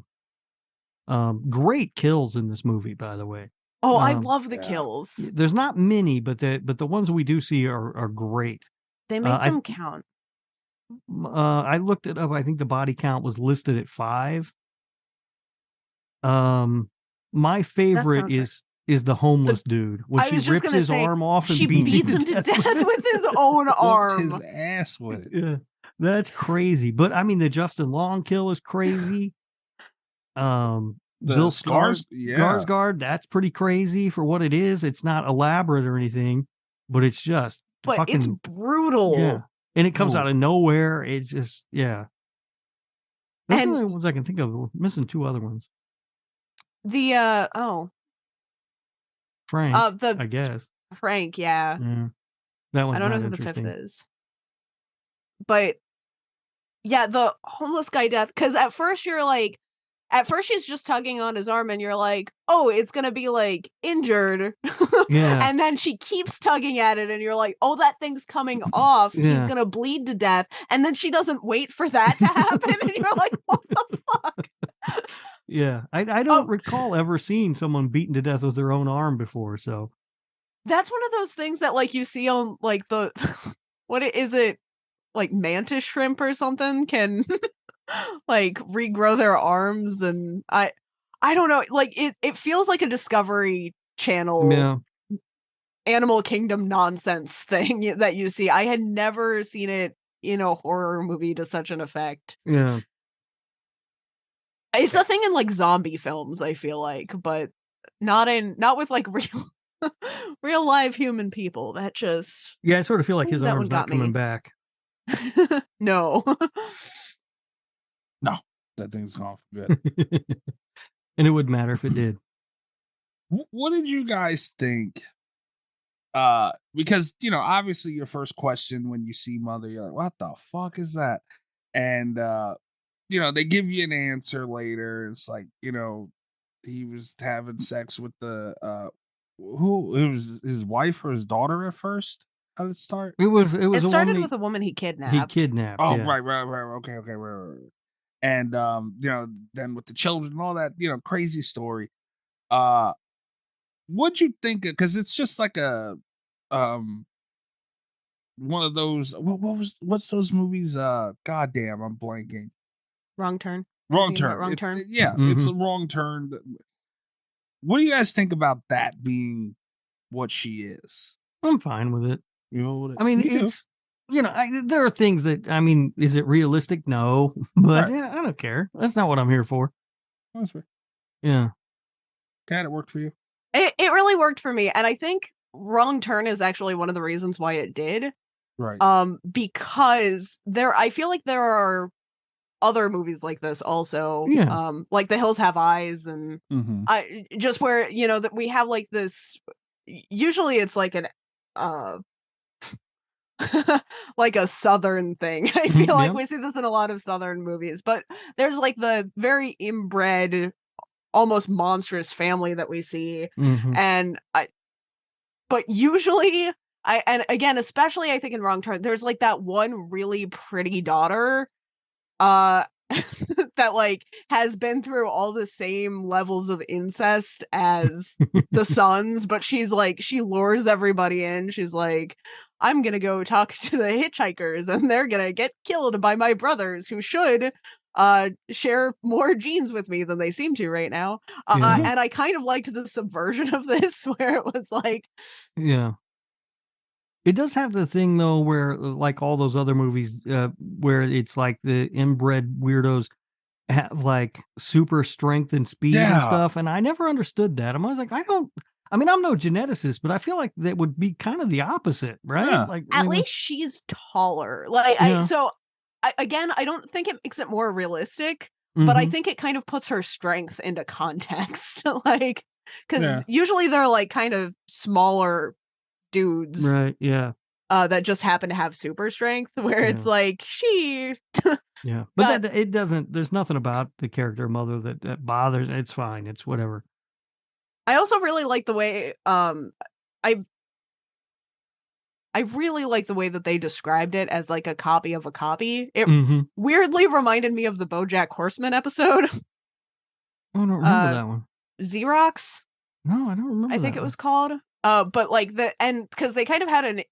Great kills in this movie, by the way. Oh, I love the kills. There's not many, but the ones we do see are great. They make them count. I looked it up. I think the body count was listed at 5. My favorite is the homeless dude when she rips his arm off and beats him to death with his own arm. His ass with it. Yeah, that's crazy. But I mean, the Justin Long kill is crazy. Bill Skarsgård, that's pretty crazy for what it is. It's not elaborate or anything, but it's just it's brutal. Yeah, and it comes out of nowhere. It's just That's the only ones I can think of. We're missing 2 other ones. The Frank, I guess. Frank, yeah. That one's I don't know who the 5th is. But yeah, the homeless guy death, because at first she's just tugging on his arm and you're like, oh, it's gonna be like injured. Yeah. And then she keeps tugging at it and you're like, oh, that thing's coming off. He's gonna bleed to death. And then she doesn't wait for that to happen and you're like, what the fuck? Yeah, I don't recall ever seeing someone beaten to death with their own arm before, so. That's one of those things that like you see on like what is it, like mantis shrimp or something can like regrow their arms, and I don't know, like it feels like a Discovery Channel Animal Kingdom nonsense thing that you see. I had never seen it in a horror movie to such an effect. Yeah. It's a thing in like zombie films, I feel like, but not with like real live human people. That just I sort of feel like his arm's not coming back. No. No, that thing's gone for good. And it wouldn't matter if it did. What did you guys think? Because obviously your first question when you see Mother, you're like, "What the fuck is that?" And they give you an answer later. It's like, he was having sex with the who it was his wife or his daughter at first. How did it start? It was It a woman started with a woman he kidnapped. he kidnapped. Oh, yeah. right. Okay, right. And then with the children and all that, crazy story. What'd you think? Because it's just like a one of those. What's those movies? Goddamn, I'm blanking. Wrong Turn. Wrong Thinking about Turn. Wrong Turn? Yeah, it's a wrong turn. What do you guys think about that being what she is? I'm fine with it. I I mean, it's there are things that is it realistic? No, but Right. yeah, I don't care. That's not what I'm here for. That's right. Yeah. Cat, it worked for you. It really worked for me, and I think Wrong Turn is actually one of the reasons why it did. Right. Because I feel like there are other movies like this also. Yeah. Like The Hills Have Eyes, and just where that we have like this. Usually, it's like an like a Southern thing. I feel like we see this in a lot of Southern movies, but there's like the very inbred, almost monstrous family that we see, and but usually and again, especially I think in Wrong Turn, there's like that one really pretty daughter that like has been through all the same levels of incest as the sons, but she's like, she lures everybody in. She's like, I'm gonna go talk to the hitchhikers and they're gonna get killed by my brothers who should share more genes with me than they seem to right now. And I kind of liked the subversion of this where it was like, yeah, it does have the thing though where like all those other movies where it's like the inbred weirdos have like super strength and speed and stuff, and I never understood that. I'm always like, I'm no geneticist, but I feel like that would be kind of the opposite, right? Yeah. Like at least she's taller. Like again, I don't think it makes it more realistic, but I think it kind of puts her strength into context. Like, because usually they're like kind of smaller dudes, right? Yeah. That just happen to have super strength, where it's like she. Yeah, but that it doesn't. There's nothing about the character Mother that bothers. It's fine. It's whatever. I also really like the way I really like the way that they described it as like a copy of a copy. It weirdly reminded me of the BoJack Horseman episode. I don't remember that one. Xerox? No, I don't remember. I think it was called. But like because they kind of had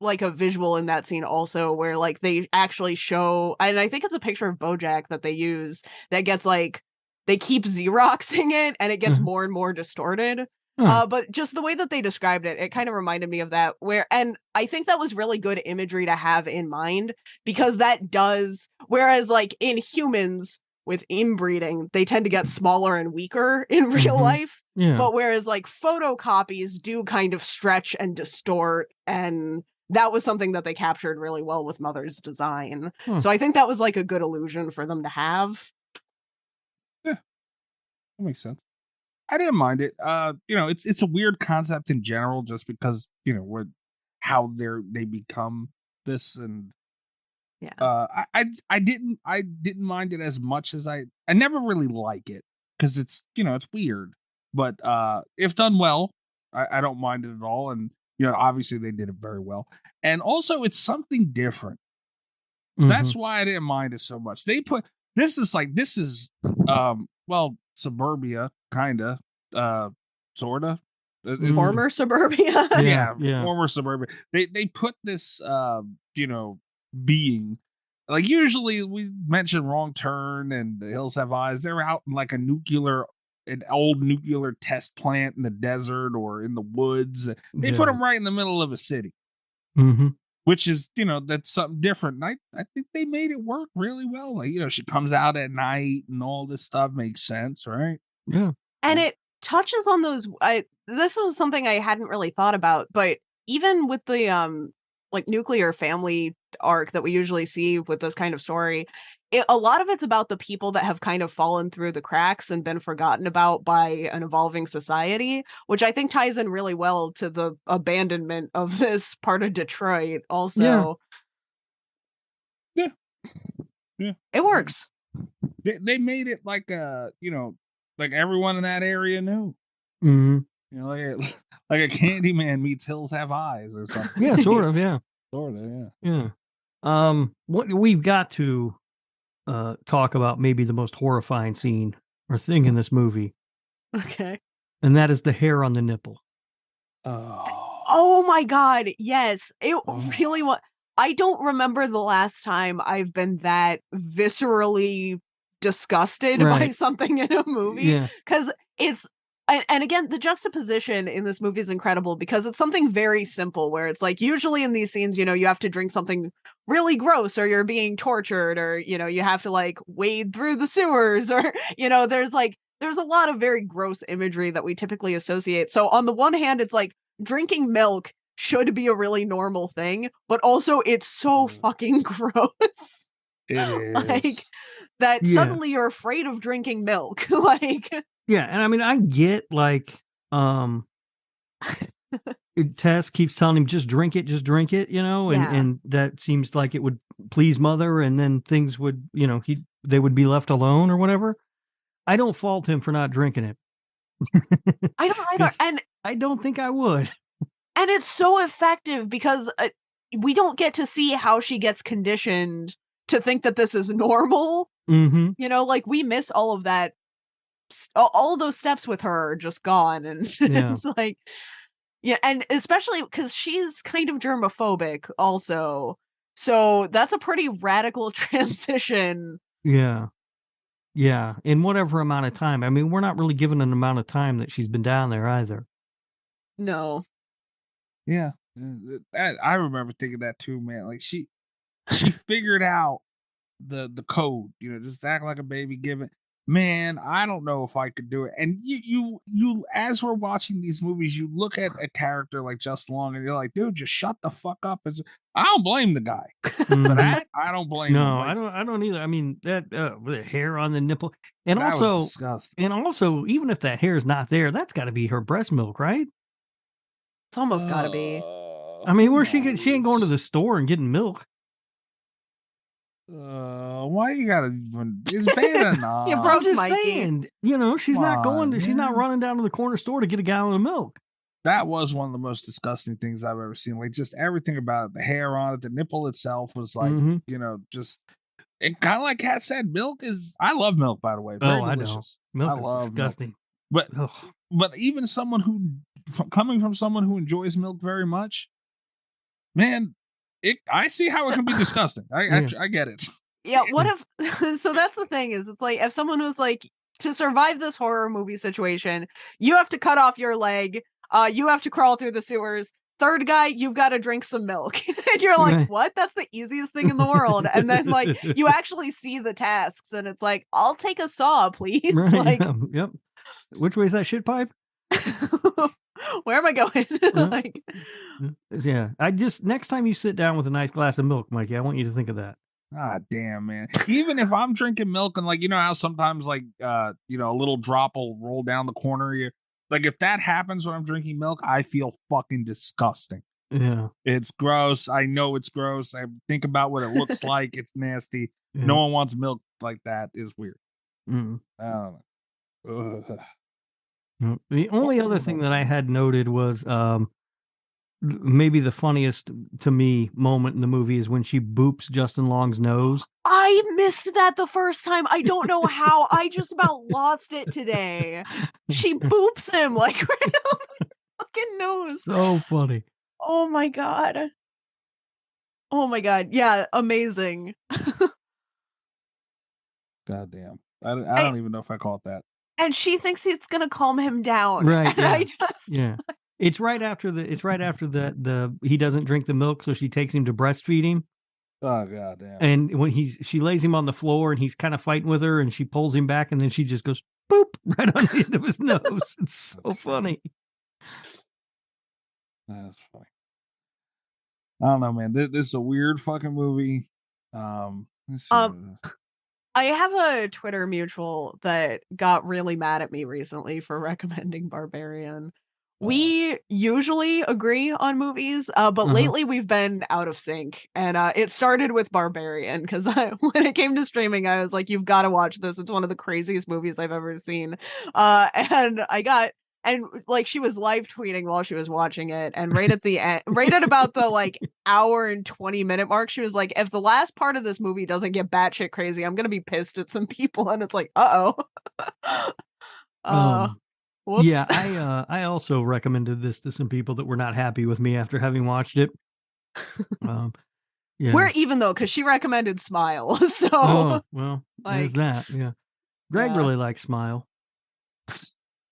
a visual in that scene also where like they actually show, and I think it's a picture of BoJack that they use that gets like, they keep Xeroxing it and it gets more and more distorted. But just the way that they described it, it kind of reminded me of that, and I think that was really good imagery to have in mind, because that does, whereas like in humans with inbreeding, they tend to get smaller and weaker in real life. Yeah. But whereas like photocopies do kind of stretch and distort, and that was something that they captured really well with Mother's design. So I think that was like a good illusion for them to have. Yeah, that makes sense. I didn't mind it. It's a weird concept in general, just because how they become this, and I didn't mind it as much as I never really like it, because it's it's weird, but if done well, I don't mind it at all, and obviously they did it very well, and also it's something different. That's why I didn't mind it so much. They put this is suburbia, kinda, sorta. Former suburbia. Former suburbia. They put this being, like, usually we mention Wrong Turn and The Hills Have Eyes. They're out in like an old nuclear test plant in the desert or in the woods. They put them right in the middle of a city. Which is, that's something different. And I think they made it work really well. Like, she comes out at night and all this stuff makes sense, right? Yeah. And it touches on those. This was something I hadn't really thought about, but even with the like nuclear family arc that we usually see with this kind of story, a lot of it's about the people that have kind of fallen through the cracks and been forgotten about by an evolving society, which I think ties in really well to the abandonment of this part of Detroit also. Yeah. Yeah. It works. They made it like like everyone in that area knew. Mm-hmm. You know, like a Candyman meets Hills Have Eyes or something. Yeah, sort of. Yeah. Sort of, yeah. Yeah. What we've got to talk about maybe the most horrifying scene or thing in this movie, Okay. and that is the hair on the nipple. Oh my God. Yes. It really was. I don't remember the last time I've been that viscerally disgusted by something in a movie. Yeah. Because it's, and again, the juxtaposition in this movie is incredible because it's something very simple where it's like, usually in these scenes, you have to drink something really gross or you're being tortured or, you have to like wade through the sewers or, there's a lot of very gross imagery that we typically associate. So on the one hand, it's like drinking milk should be a really normal thing, but also it's so fucking gross. It is. Like that suddenly you're afraid of drinking milk. Like yeah, and I mean I get like Tess keeps telling him just drink it, and that seems like it would please Mother and then things would, they would be left alone or whatever. I don't fault him for not drinking it. I don't either. And I don't think I would. And it's so effective because we don't get to see how she gets conditioned to think that this is normal. Mm-hmm. Like we miss all of that. All of those steps with her are just gone. And it's like, yeah. And especially because she's kind of germophobic also. So that's a pretty radical transition. Yeah. Yeah. In whatever amount of time. I mean, we're not really given an amount of time that she's been down there either. No. Yeah, I remember thinking that too, man. Like she figured out the code, just act like a baby, give it. Man, I don't know if I could do it. And you as we're watching these movies, you look at a character like Justin Long, and you're like, dude, just shut the fuck up. I don't blame the guy, but I don't blame him. No, Like, I don't either. I mean that with the hair on the nipple, and that also, was disgusting. and also, even if that hair is not there, that's got to be her breast milk, right? It's almost gotta be. I mean, where she ain't going to the store and getting milk. Why you gotta even? It's bad enough. You broke I'm just Mikey. saying, she's not going to. She's not running down to the corner store to get a gallon of milk. That was one of the most disgusting things I've ever seen. Like just everything about it, the hair on it, the nipple itself was like, just. And kind of like Kat said, milk is. I love milk, by the way. Very delicious. Milk is disgusting. Milk. But even someone coming from someone who enjoys milk very much, man, I see how it can be disgusting. I get it. Yeah, what if so that's the thing is it's like if someone was like to survive this horror movie situation, you have to cut off your leg, you have to crawl through the sewers. Third guy, you've got to drink some milk. And you're like, what? That's the easiest thing in the world. And then like you actually see the tasks and it's like, I'll take a saw, please. Right, like yep. Which way is that shit pipe? Where am I going? Like, yeah. Next time you sit down with a nice glass of milk, Mikey, I want you to think of that. Ah, damn, man. Even if I'm drinking milk and like, how sometimes like, a little drop will roll down the corner of you. Like if that happens when I'm drinking milk, I feel fucking disgusting. Yeah. It's gross. I know it's gross. I think about what it looks like. It's nasty. Yeah. No one wants milk like that. Is weird. Mm. I don't know. Ugh. The only other thing that I had noted was maybe the funniest to me moment in the movie is when she boops Justin Long's nose. I missed that the first time. I don't know how. I just about lost it today. She boops him like right on the fucking nose. So funny. Oh my god. Oh my god. Yeah, amazing. Goddamn. I don't even know if I call it that. And she thinks it's gonna calm him down. Right. And Yeah. It's right after the he doesn't drink the milk, so she takes him to breastfeed him. Oh god damn. And when she lays him on the floor and he's kind of fighting with her and she pulls him back and then she just goes boop right on the end of his nose. It's so funny. That's funny. I don't know, man. This is a weird fucking movie. I have a Twitter mutual that got really mad at me recently for recommending Barbarian. We usually agree on movies, but lately we've been out of sync. And it started with Barbarian because when it came to streaming, I was like, "You've got to watch this. It's one of the craziest movies I've ever seen." And like she was live tweeting while she was watching it, and right at the end, right at about the like hour and 20-minute mark, she was like, "If the last part of this movie doesn't get batshit crazy, I'm gonna be pissed at some people." And it's like, whoops. Yeah, I also recommended this to some people that were not happy with me after having watched it. Yeah. We're even though, because she recommended Smile. So Oh, well, there's like, that. Yeah. Greg really likes Smile.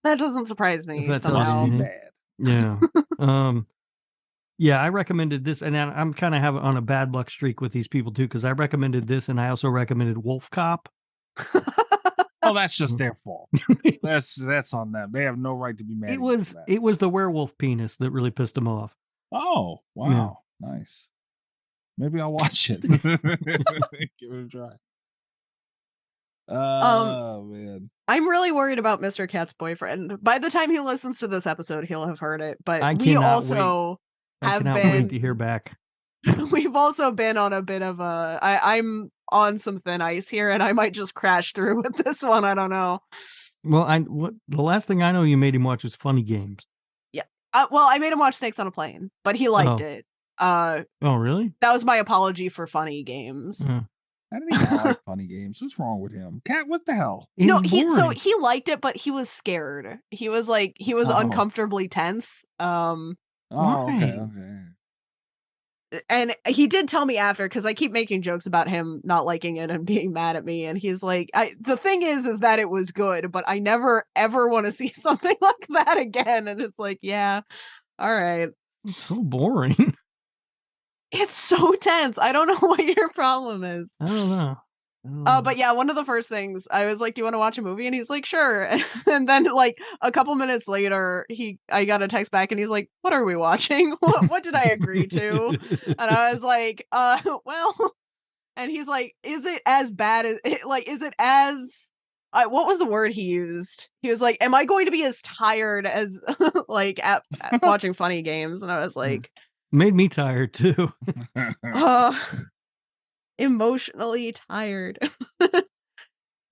that doesn't surprise me If that somehow. tells you anything. Yeah. Yeah, I recommended this, and I'm kind of having on a bad luck streak with these people too, because I recommended this, and I also recommended Wolf Cop. Oh, that's just their fault. That's on them. They have no right to be mad. It was the werewolf penis that really pissed them off. Oh, wow. Yeah. Nice. Maybe I'll watch it. Give it a try. Oh, man. I'm really worried about Mr. Cat's boyfriend. By the time he listens to this episode, he'll have heard it. But I cannot wait to hear back. We've also been on a bit of I'm on some thin ice here, and I might just crash through with this one. I don't know. Well, the last thing I know you made him watch was Funny Games. Yeah. Well, I made him watch Snakes on a Plane, but he liked it. Oh, really? That was my apology for Funny Games. I didn't even like Funny Games. What's wrong with him? Cat, what the hell? He liked it, but he was scared. He was uncomfortably tense. Okay. And he did tell me after, because I keep making jokes about him not liking it and being mad at me, and he's like, the thing is that it was good, but I never ever want to see something like that again. And it's like, yeah, all right. It's so boring. It's so tense. I don't know what your problem is. I don't know. But yeah, one of the first things I was like, "Do you want to watch a movie?" And he's like, "Sure." And then like a couple minutes later, I got a text back, and he's like, "What are we watching? What did I agree to?" And I was like, well," and he's like, "Is it as bad as is it as what was the word he used?" He was like, "Am I going to be as tired as like at watching Funny Games?" And I was like, made me tired too. Emotionally tired.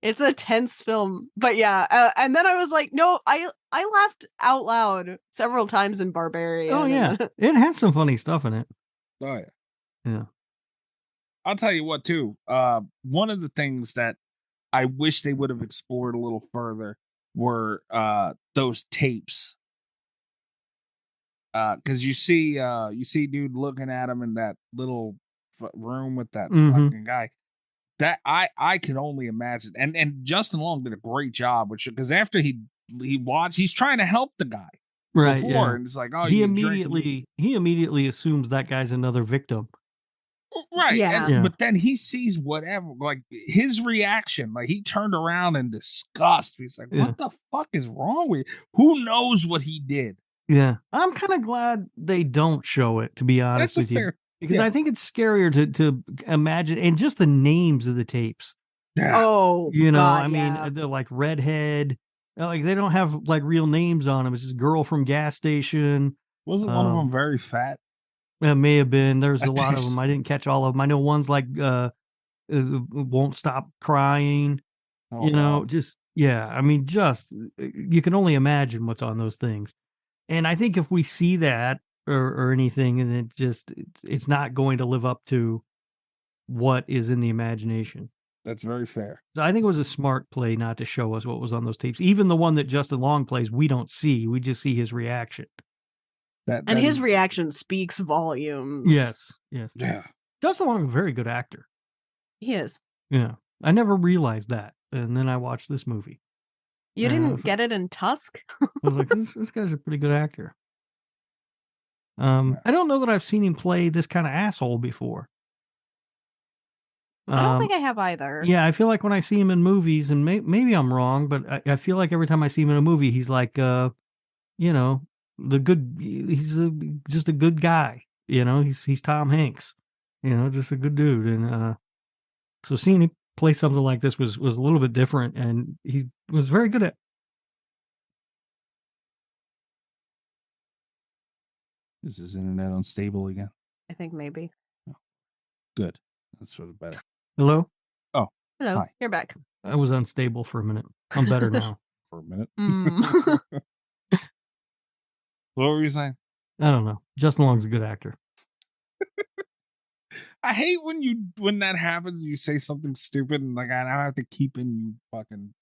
It's a tense film, but yeah, and then I was like, no, I laughed out loud several times in Barbarian. Oh yeah, it has some funny stuff in it. Oh yeah. I'll tell you what too. One of the things that I wish they would have explored a little further were those tapes. Because you see dude looking at him in that little room with that fucking guy. That I can only imagine. And Justin Long did a great job, because after he watched, he's trying to help the guy right before, yeah. and it's like, oh, he immediately assumes that guy's another victim. Right. Yeah. But then he sees whatever, like his reaction, like he turned around in disgust. He's like, what the fuck is wrong with you? Who knows what he did? Yeah. I'm kind of glad they don't show it, to be honest with you. Because I think it's scarier to imagine, and just the names of the tapes. Oh, God, I mean, they're like Redhead. Like they don't have like real names on them. It's just Girl from Gas Station. Wasn't one of them very fat? It may have been. There's a lot of them. I didn't catch all of them. I know one's like Won't Stop Crying. Oh, you know, just I mean, just you can only imagine what's on those things. And I think if we see that or anything, and it's not going to live up to what is in the imagination. That's very fair. So I think it was a smart play not to show us what was on those tapes. Even the one that Justin Long plays, we don't see. We just see his reaction. And his reaction speaks volumes. Yes. Yeah. Justin Long is a very good actor. He is. Yeah. I never realized that. And then I watched this movie. You didn't get it in Tusk? I was like, this guy's a pretty good actor. I don't know that I've seen him play this kind of asshole before. I don't think I have either. Yeah, I feel like when I see him in movies, and maybe I'm wrong, but I feel like every time I see him in a movie, he's like, the good. He's just a good guy. You know, he's Tom Hanks. You know, just a good dude. And so seeing play something like this was a little bit different, and he was very good at. Is his internet unstable again? I think maybe. Good. That's for the better. Hello? Oh, hello. hi. You're back. I was unstable for a minute. I'm better now. For a minute. Mm. What were you saying? I don't know. Justin Long's a good actor. I hate when that happens. You say something stupid, and like I have to keep in you fucking.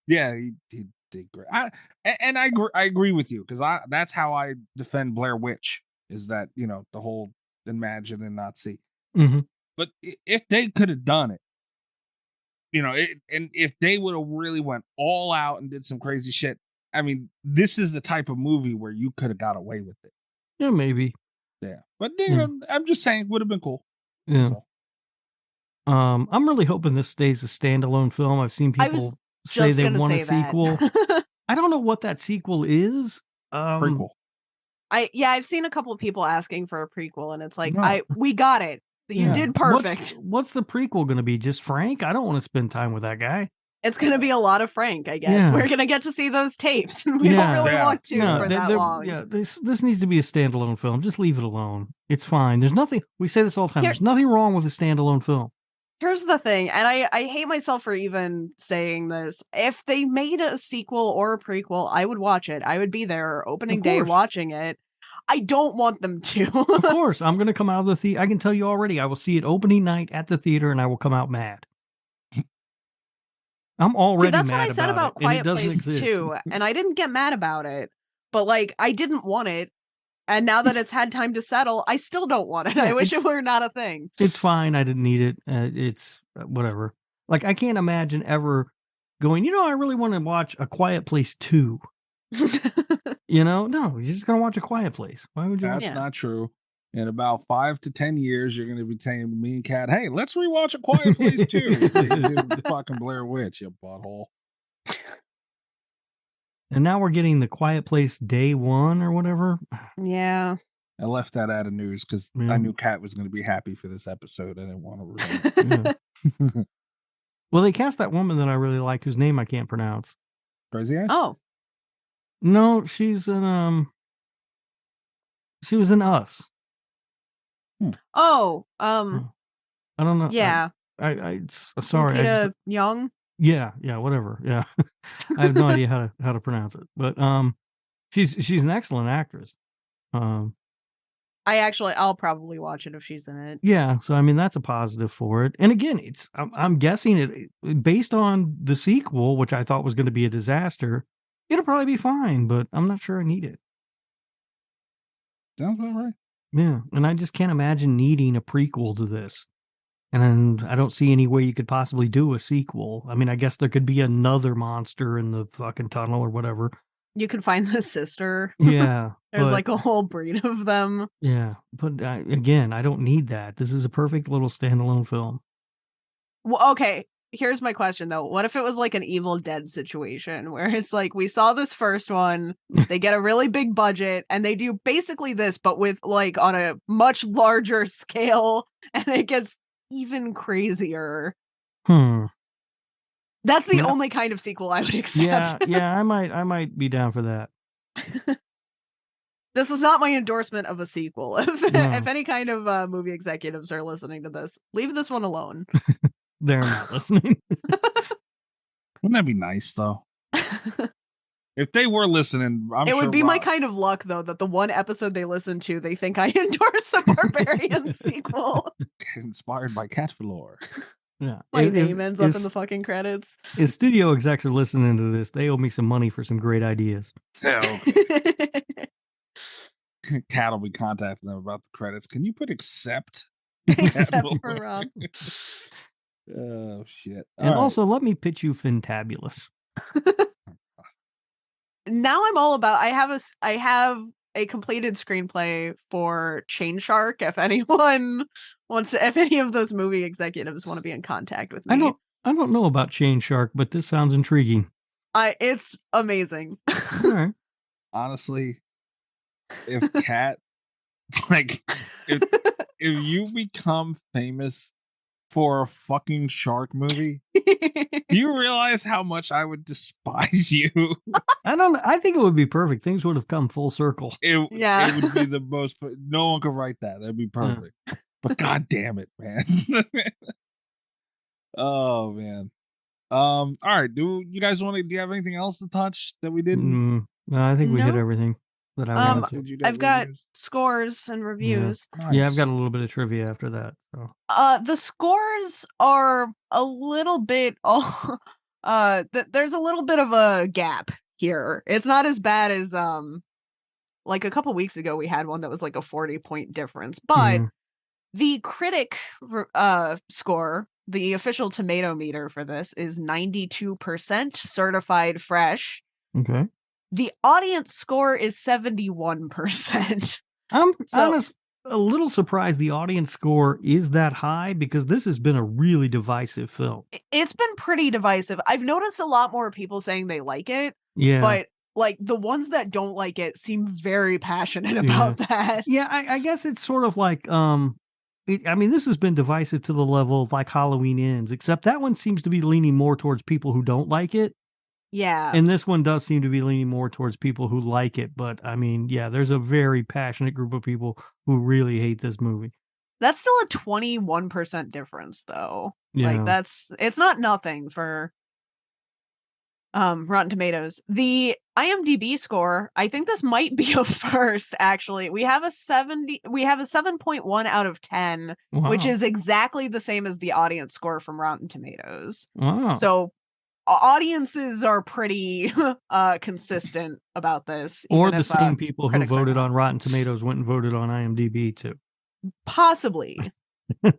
Yeah, he did great. I agree with you because that's how I defend Blair Witch is that the whole imagine and not see. Mm-hmm. But if they could have done it, and if they would have really went all out and did some crazy shit, I mean, this is the type of movie where you could have got away with it. Yeah, maybe. Yeah, but I'm just saying, would have been cool. Yeah. So. I'm really hoping this stays a standalone film. I've seen people say they want a sequel. I don't know what that sequel is. Prequel. I've seen a couple of people asking for a prequel, and it's like, we got it. You did perfect. What's the prequel going to be? Just Frank? I don't want to spend time with that guy. It's going to be a lot of Frank, I guess. Yeah. We're going to get to see those tapes. We don't really want to for that long. Yeah, this needs to be a standalone film. Just leave it alone. It's fine. There's nothing. We say this all the time. There's nothing wrong with a standalone film. Here's the thing, and I hate myself for even saying this. If they made a sequel or a prequel, I would watch it. I would be there opening day watching it. I don't want them to. Of course. I'm going to come out of the theater. I can tell you already, I will see it opening night at the theater, and I will come out mad. I'm already mad about it. That's what I said about Quiet Place too, and I didn't get mad about it, but like I didn't want it, and now that it's had time to settle, I still don't want it. I wish it were not a thing. It's fine. I didn't need it. It's whatever. Like I can't imagine ever going, I really want to watch A Quiet Place 2. No, you're just going to watch A Quiet Place. Why would you? That's not true. In about 5 to 10 years, you're going to be saying to me and Kat, hey, let's rewatch A Quiet Place 2. Fucking Blair Witch, you butthole. And now we're getting The Quiet Place Day 1 or whatever. Yeah. I left that out of news because I knew Kat was going to be happy for this episode. I didn't want to ruin it. Well, they cast that woman that I really like, whose name I can't pronounce. Crazy Eyes? Oh. No, she's in she was in Us. Oh, I don't know. Yeah. I sorry. Lupita Young. Yeah, whatever. Yeah, I have no idea how to pronounce it, but she's an excellent actress. I'll probably watch it if she's in it. Yeah, so I mean that's a positive for it. And again, I'm guessing it based on the sequel, which I thought was going to be a disaster. It'll probably be fine, but I'm not sure I need it. Sounds about right. Yeah, and I just can't imagine needing a prequel to this. And I don't see any way you could possibly do a sequel. I mean, I guess there could be another monster in the fucking tunnel or whatever. You could find the sister. Yeah. There's like a whole breed of them. Yeah. But again, I don't need that. This is a perfect little standalone film. Well, okay. Here's my question, though. What if it was like an Evil Dead situation where it's like we saw this first one, they get a really big budget, and they do basically this, but with like on a much larger scale, and it gets even crazier. That's the only kind of sequel I would accept. Yeah, I might be down for that. This is not my endorsement of a sequel. If any kind of movie executives are listening to this, leave this one alone. They're not listening. Wouldn't that be nice, though? If they were listening, it would be my kind of luck, though, that the one episode they listen to, they think I endorse a Barbarian sequel. Inspired by Cat Velour. Yeah. My name ends up in the fucking credits. If studio execs are listening to this, they owe me some money for some great ideas. Yeah, okay. Cat will be contacting them about the credits. Can you put except? Except for Rob. Oh, shit. And also, let me pitch you Fantabulous. Now I'm all about. I have a completed screenplay for Chain Shark. If anyone wants to, if any of those movie executives want to be in contact with me, I don't know about Chain Shark, but this sounds intriguing. It's amazing. All right. Honestly, if Cat, like, if you become famous for a fucking shark movie? Do you realize how much I would despise you? I think it would be perfect. Things would have come full circle. It would be the most. No one could write that. That'd be perfect. But god damn it, man. Oh man. All right. Do you guys want to? Do you have anything else to touch that we didn't? No, I think we hit No. everything that I wanted to. I've got scores and reviews. Yeah, I've got a little bit of trivia after that. So. The scores are a little bit there's a little bit of a gap here. It's not as bad as like a couple weeks ago we had one that was like a 40-point difference, but the critic score, the official tomato meter for this, is 92% certified fresh. Okay. The audience score is 71%. I'm a little surprised the audience score is that high because this has been a really divisive film. It's been pretty divisive. I've noticed a lot more people saying they like it. Yeah. But like the ones that don't like it seem very passionate about that. Yeah, I guess it's sort of like this has been divisive to the level of like Halloween Ends, except that one seems to be leaning more towards people who don't like it. Yeah. And this one does seem to be leaning more towards people who like it. But I mean, yeah, there's a very passionate group of people who really hate this movie. That's still a 21% difference though. Yeah. Like it's not nothing for Rotten Tomatoes. The IMDb score, I think this might be a first actually. We have a 7.1 out of 10, which is exactly the same as the audience score from Rotten Tomatoes. Wow. So audiences are pretty consistent about this. Or the same people who voted on Rotten Tomatoes went and voted on IMDb too. Possibly.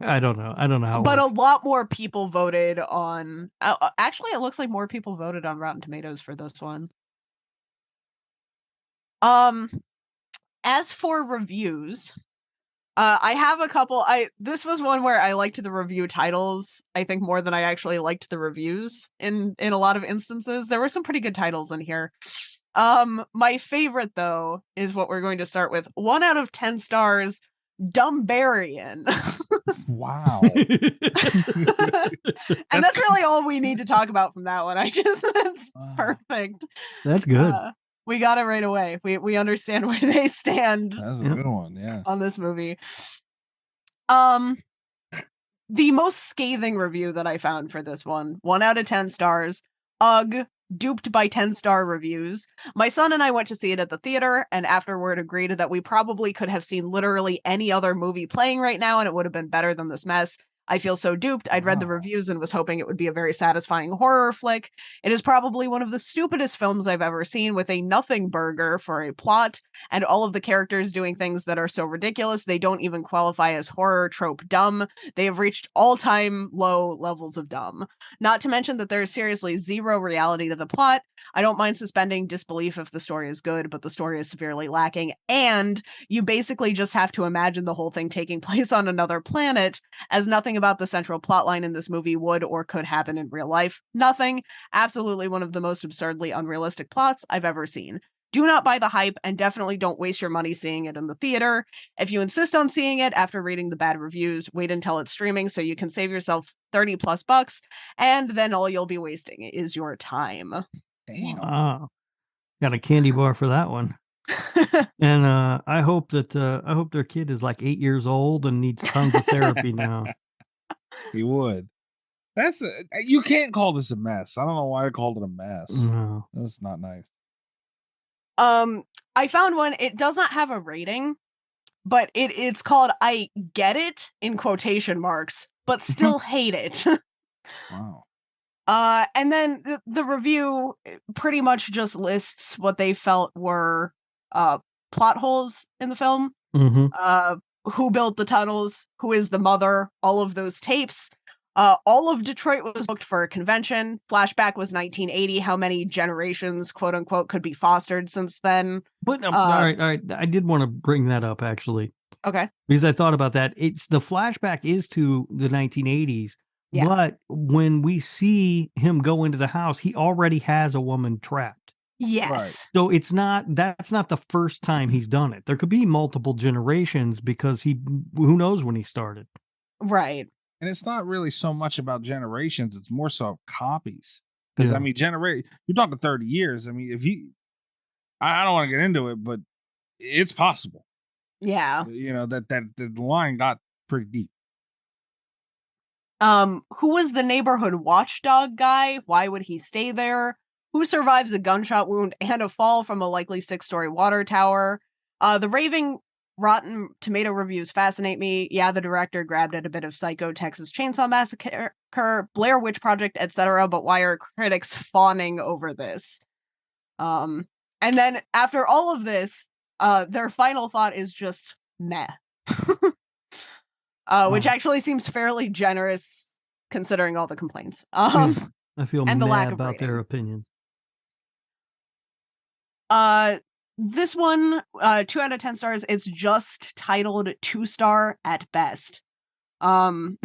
I don't know how. But a lot more people voted on. Actually, it looks like more people voted on Rotten Tomatoes for this one. As for reviews, I have a couple. This was one where I liked the review titles, I think, more than I actually liked the reviews in a lot of instances. There were some pretty good titles in here. My favorite though is what we're going to start with. 1 out of 10 stars. Barbarian. Wow. And that's really all we need to talk about from that one. That's perfect. That's good. We got it right away. We understand where they stand. That's a good one, yeah. On this movie. The most scathing review that I found for this one, 1 out of 10 stars. Ugh. Duped by 10-star reviews. My son and I went to see it at the theater and afterward agreed that we probably could have seen literally any other movie playing right now and it would have been better than this mess. I feel so duped. I'd read the reviews and was hoping it would be a very satisfying horror flick. It is probably one of the stupidest films I've ever seen, with a nothing burger for a plot and all of the characters doing things that are so ridiculous they don't even qualify as horror trope dumb. They have reached all-time low levels of dumb. Not to mention that there is seriously zero reality to the plot. I don't mind suspending disbelief if the story is good, but the story is severely lacking, and you basically just have to imagine the whole thing taking place on another planet, as nothing about the central plotline in this movie would or could happen in real life. Nothing. Absolutely one of the most absurdly unrealistic plots I've ever seen. Do not buy the hype, and definitely don't waste your money seeing it in the theater. If you insist on seeing it after reading the bad reviews, wait until it's streaming so you can save yourself $30+, and then all you'll be wasting is your time. Damn. Wow. Got a candy bar for that one. And I hope their kid is like 8 years old and needs tons of therapy now. He would. You can't call this a mess. I don't know why I called it a mess. No. That's not nice. I found one. It does not have a rating, but it's called I Get It in quotation marks, but still hate it. Wow. And then the review pretty much just lists what they felt were plot holes in the film. Mm-hmm. Who built the tunnels, who is the mother, all of those tapes. All of Detroit was booked for a convention. Flashback was 1980. How many generations, quote unquote, could be fostered since then? But all right. I did want to bring that up actually. Okay. Because I thought about that. It's the flashback is to the 1980s. Yeah. But when we see him go into the house, he already has a woman trapped. Yes. Right. So that's not the first time he's done it. There could be multiple generations because who knows when he started. Right. And it's not really so much about generations; it's more so copies. Because Yeah. I mean, you're talking 30 years. I mean, I don't want to get into it, but it's possible. Yeah. You know that the line got pretty deep. Who was the neighborhood watchdog guy? Why would he stay there? Who survives a gunshot wound and a fall from a likely 6-story water tower? The raving Rotten Tomato reviews fascinate me. Yeah, the director grabbed at a bit of Psycho, Texas Chainsaw Massacre, Blair Witch Project, etc. But why are critics fawning over this? And then after all of this, their final thought is just meh. Which actually seems fairly generous considering all the complaints. I feel and the mad lack of about their rating. opinions. This one, 2 out of 10 stars. It's just titled 2-star at best. And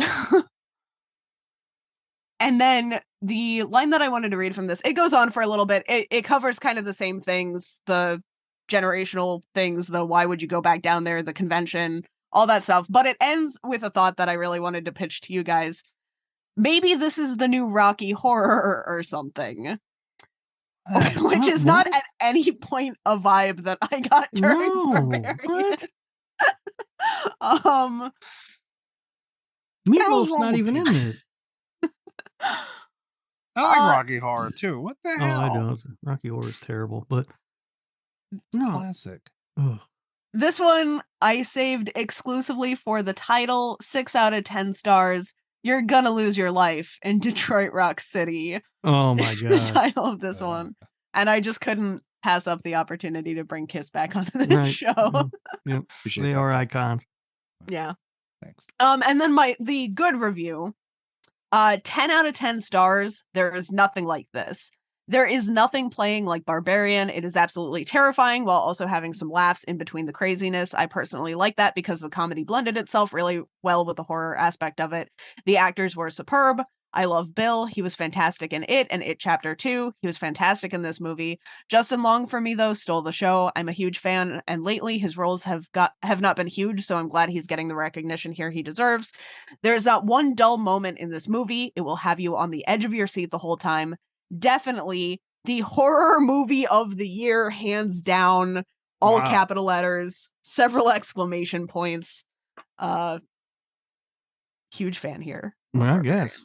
then the line that I wanted to read from this, it goes on for a little bit. It covers kind of the same things, the generational things, the why would you go back down there, the convention, all that stuff. But it ends with a thought that I really wanted to pitch to you guys. Maybe this is the new Rocky Horror or something. Which is not at any point a vibe that I got during Barbarian. What? Meatloaf's not even in this. I like Rocky Horror too. What the hell? I don't. Rocky Horror is terrible, but no. Classic. Ugh. This one I saved exclusively for the title. 6 out of 10 stars. You're gonna lose your life in Detroit Rock City. Oh my is god! The title of this one, and I just couldn't pass up the opportunity to bring Kiss back onto the show. Yep, they are icons. Yeah. Thanks. And then the good review. 10 out of 10 stars. There is nothing like this. There is nothing playing like Barbarian. It is absolutely terrifying while also having some laughs in between the craziness. I personally like that because the comedy blended itself really well with the horror aspect of it. The actors were superb. I love Bill. He was fantastic in It and It Chapter 2. He was fantastic in this movie. Justin Long, for me, though, stole the show. I'm a huge fan, and lately his roles have not been huge, so I'm glad he's getting the recognition here he deserves. There's not one dull moment in this movie. It will have you on the edge of your seat the whole time. Definitely the horror movie of the year, hands down. All capital letters, several exclamation points. Huge fan here. Well, I guess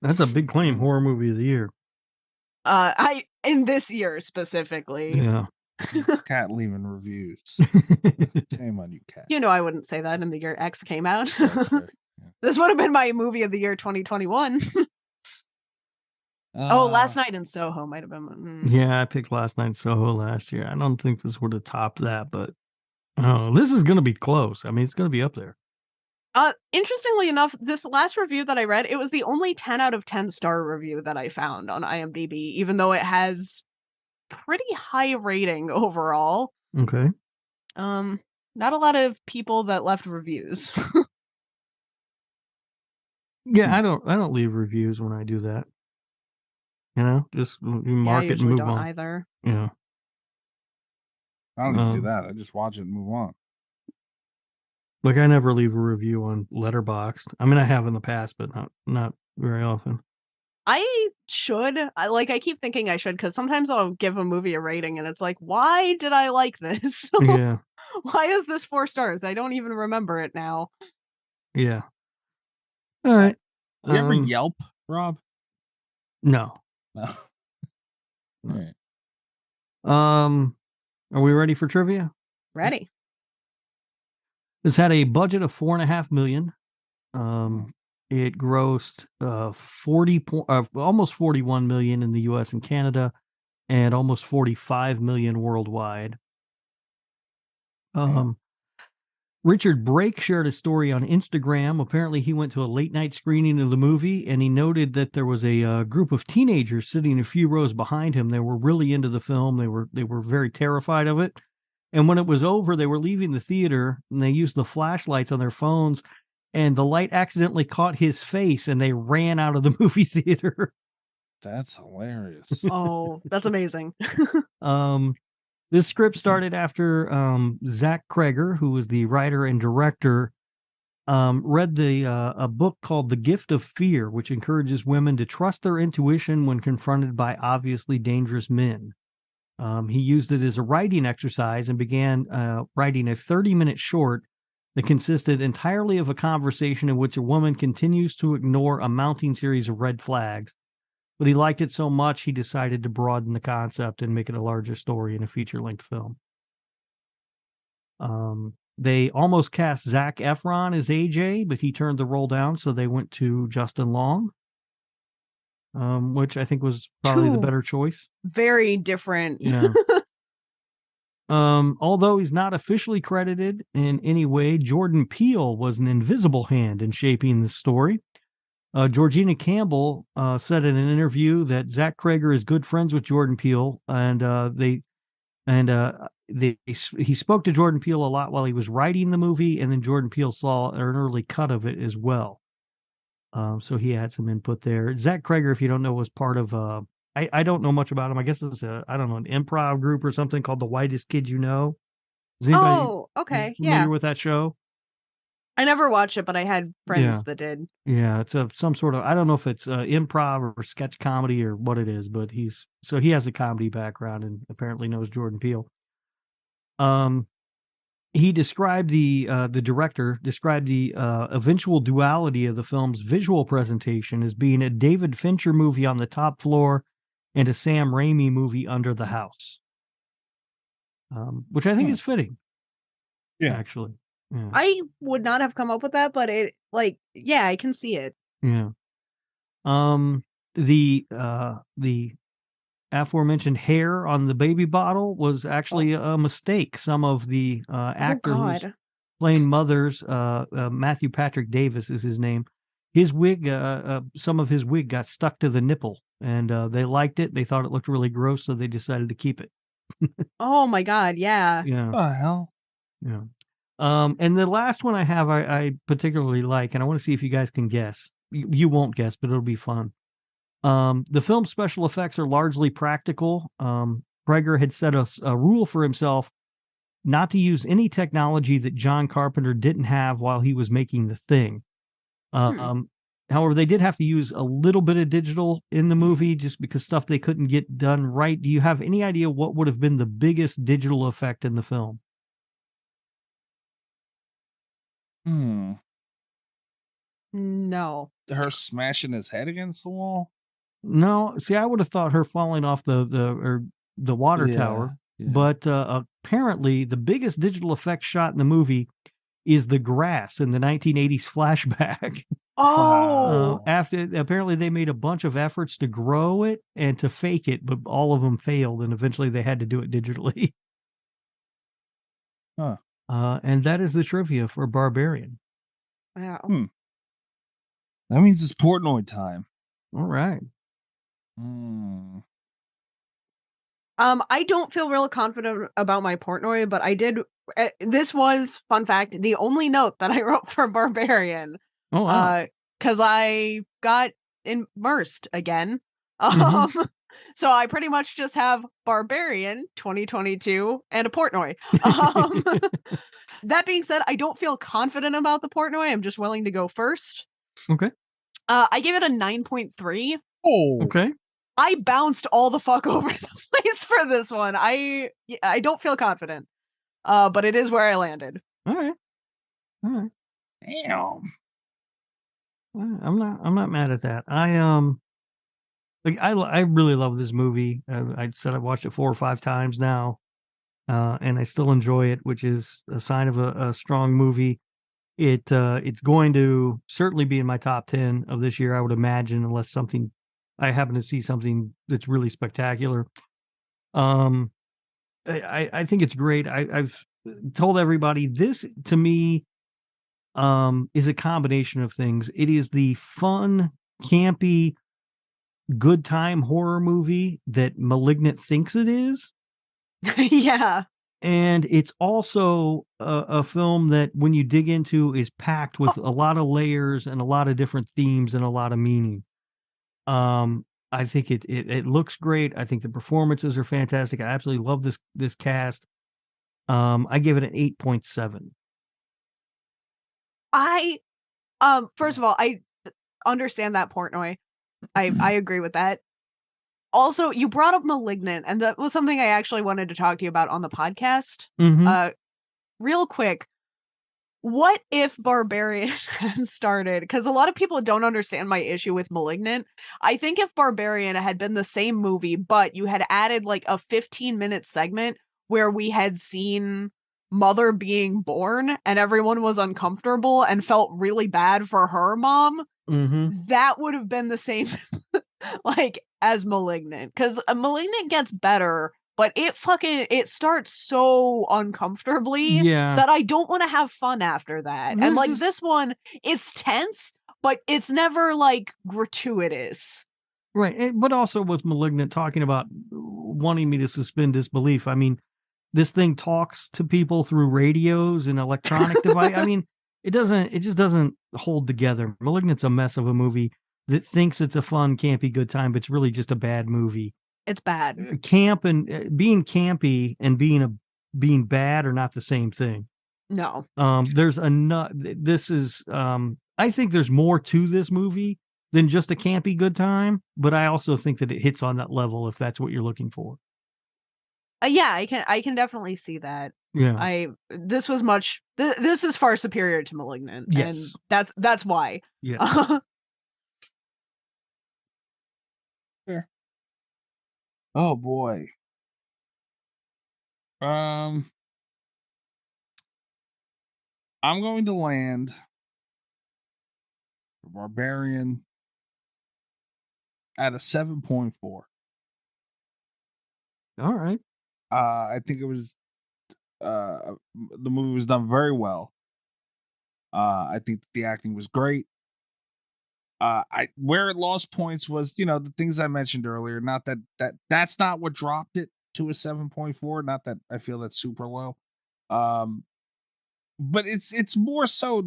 that's a big claim. Horror movie of the year. In this year specifically. Yeah. Cat leaving reviews. Shame on you, Cat. You know I wouldn't say that in the year X came out. That's fair. Yeah. This would have been my movie of the year 2021. Last Night in Soho might have been. Yeah, I picked Last Night in Soho last year. I don't think this would have topped that, but this is going to be close. I mean, it's going to be up there. Interestingly enough, this last review that I read, it was the only 10 out of 10 star review that I found on IMDb, even though it has pretty high rating overall. Okay. Not a lot of people that left reviews. Yeah, I don't leave reviews when I do that. You know, just mark it and move don't on. Either. Yeah. I don't even do that. I just watch it and move on. Like I never leave a review on Letterboxd. I mean, I have in the past, but not very often. I should. I keep thinking I should because sometimes I'll give a movie a rating and it's like, why did I like this? Yeah. Why is this 4 stars? I don't even remember it now. Yeah. All right. You ever Yelp, Rob? No. No. All right. Are we ready for trivia? Ready. This had a budget of $4.5 million. It grossed almost 41 million in the U.S. and Canada, and almost 45 million worldwide. Richard Brake shared a story on Instagram. Apparently, he went to a late night screening of the movie, and he noted that there was a group of teenagers sitting a few rows behind him. They were really into the film. They were very terrified of it. And when it was over, they were leaving the theater, and they used the flashlights on their phones, and the light accidentally caught his face, and they ran out of the movie theater. That's hilarious. Oh, that's amazing. This script started after Zach Kreger, who was the writer and director, read a book called The Gift of Fear, which encourages women to trust their intuition when confronted by obviously dangerous men. He used it as a writing exercise and began writing a 30-minute short that consisted entirely of a conversation in which a woman continues to ignore a mounting series of red flags. But he liked it so much, he decided to broaden the concept and make it a larger story in a feature-length film. They almost cast Zac Efron as AJ, but he turned the role down, so they went to Justin Long, which I think was probably the better choice. Very different. Yeah. Although he's not officially credited in any way, Jordan Peele was an invisible hand in shaping the story. Georgina Campbell said in an interview that Zach Cregger is good friends with Jordan Peele, and he spoke to Jordan Peele a lot while he was writing the movie, and then Jordan Peele saw an early cut of it as well. So he had some input there. Zach Cregger, if you don't know, was part of I don't know much about him. I guess it's an improv group or something called The Whitest Kid You Know. Is anybody okay, familiar with that show? I never watched it, but I had friends that did. Yeah, it's some sort of, I don't know if it's improv or sketch comedy or what it is, but he has a comedy background and apparently knows Jordan Peele. He described the director described the eventual duality of the film's visual presentation as being a David Fincher movie on the top floor and a Sam Raimi movie under the house, which I think is fitting. Yeah, actually. Yeah. I would not have come up with that, but I can see it. Yeah. The aforementioned hair on the baby bottle was actually a mistake. Some of the actor who's playing mothers, Matthew Patrick Davis is his name. His wig, some of his wig got stuck to the nipple, and they liked it. They thought it looked really gross, so they decided to keep it. Oh my God! Yeah. Yeah. What the hell? Yeah. And the last one I have, I particularly like, and I want to see if you guys can guess. You won't guess, but it'll be fun. The film's special effects are largely practical. Cregger had set a rule for himself not to use any technology that John Carpenter didn't have while he was making The Thing. However, they did have to use a little bit of digital in the movie just because stuff they couldn't get done right. Do you have any idea what would have been the biggest digital effect in the film? No. Her smashing his head against the wall? No. See, I would have thought her falling off the water tower. Yeah. But apparently, the biggest digital effect shot in the movie is the grass in the 1980s flashback. Oh, after apparently they made a bunch of efforts to grow it and to fake it, but all of them failed, and eventually they had to do it digitally. Huh. And that is the trivia for Barbarian. wow. That means it's Portnoy time. All right. I don't feel real confident about my Portnoy, but I did. This was, fun fact, the only note that I wrote for Barbarian. Oh, wow. Because I got immersed again. So I pretty much just have Barbarian 2022 and a Portnoy. That being said, I don't feel confident about the Portnoy. I'm just willing to go first. Okay. I gave it a 9.3. Oh, okay. I bounced all the fuck over the place for this one. I don't feel confident, but it is where I landed. All right. Damn. I'm not mad at that. I really love this movie. I said I've watched it 4 or 5 times now, and I still enjoy it, which is a sign of a strong movie. It's going to certainly be in my top 10 of this year, I would imagine, unless I happen to see something that's really spectacular. I think it's great. I've told everybody this, to me, is a combination of things. It is the fun, campy, good time horror movie that Malignant thinks it is. Yeah. And it's also a film that, when you dig into, is packed with a lot of layers and a lot of different themes and a lot of meaning. I think it looks great. I think the performances are fantastic. I absolutely love this cast. I give it an 8.7. First of all, I understand that, Portnoy. I agree with that. Also, you brought up Malignant, and that was something I actually wanted to talk to you about on the podcast. Mhm. Real quick, what if Barbarian had started? Because a lot of people don't understand my issue with Malignant. I think if Barbarian had been the same movie, but you had added like a 15-minute segment where we had seen Mother being born and everyone was uncomfortable and felt really bad for her mom, Mhm. that would have been the same like as Malignant. Because Malignant gets better, but it starts so uncomfortably Yeah. that I don't want to have fun after that. And like This is this one, it's tense, but it's never like gratuitous. right, but also with Malignant talking about wanting me to suspend disbelief. I mean, this thing talks to people through radios and electronic device. I mean, it just doesn't hold together. Malignant's a mess of a movie that thinks it's a fun, campy, good time, but it's really just a bad movie. It's bad. Camp and being campy and being bad are not the same thing. No. There's enough. This is. I think there's more to this movie than just a campy good time, but I also think that it hits on that level if that's what you're looking for. Yeah, I can definitely see that. Yeah. This was much. This is far superior to Malignant, Yes. and that's why. Yes. Fair. Oh boy. I'm going to land for Barbarian at a 7.4. All right. I think it was the movie was done very well. I think the acting was great. Where it lost points was, the things I mentioned earlier. Not that's not what dropped it to a 7.4. Not that I feel that's super low. But it's more so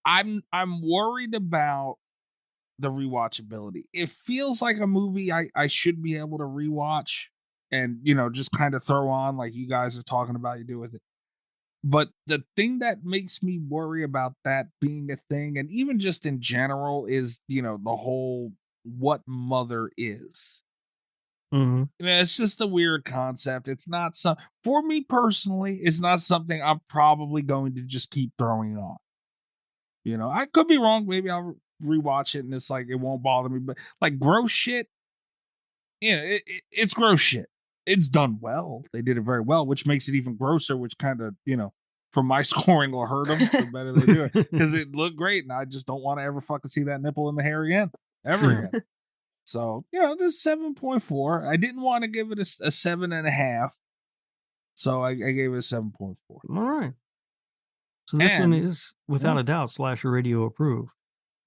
I'm worried about the rewatchability. It feels like a movie I should be able to rewatch and just kind of throw on like you guys are talking about you do with it. But the thing that makes me worry about that being a thing, and even just in general, is the whole what mother is. Mm-hmm. It's just a weird concept. It's not for me personally, it's not something I'm probably going to just keep throwing on. I could be wrong. Maybe I'll rewatch it and it's like it won't bother me. But like gross shit, it's gross shit. It's done well. They did it very well, which makes it even grosser, which kind of, from my scoring will hurt them the better they do it. Because it looked great, and I just don't want to ever fucking see that nipple in the hair again. Ever again. So, this 7.4. I didn't want to give it a 7.5. So I gave it a 7.4. All right. So this one is, without a doubt, Slasher Radio approved.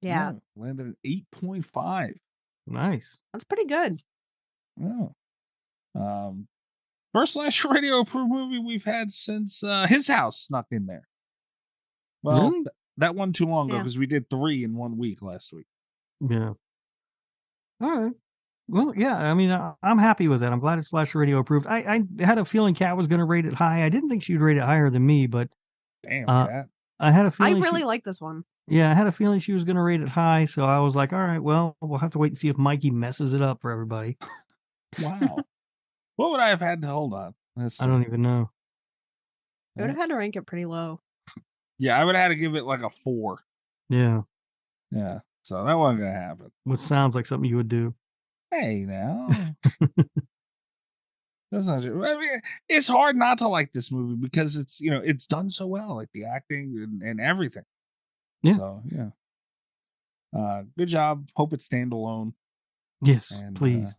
Yeah. Landed at 8.5. Nice. That's pretty good. Yeah. First Slasher Radio approved movie we've had since His House snuck in there. Well, really? That one too long ago because we did 3 in 1 week last week. Yeah. All right. Well, yeah. I mean, I'm happy with that. I'm glad it's Slasher Radio approved. I had a feeling Kat was going to rate it high. I didn't think she'd rate it higher than me, but damn, Kat. I had a feeling. I really like this one. Yeah, I had a feeling she was going to rate it high, so I was like, all right, well, we'll have to wait and see if Mikey messes it up for everybody. Wow. What would I have had to hold on? I don't even know. I would have had to rank it pretty low. Yeah, I would have had to give it like a 4. Yeah. Yeah. So that wasn't going to happen. Which sounds like something you would do. Hey, now. That's not true. I mean, it's hard not to like this movie because it's, it's done so well, like the acting and everything. Yeah. So, yeah. Good job. Hope it's standalone. Yes, please.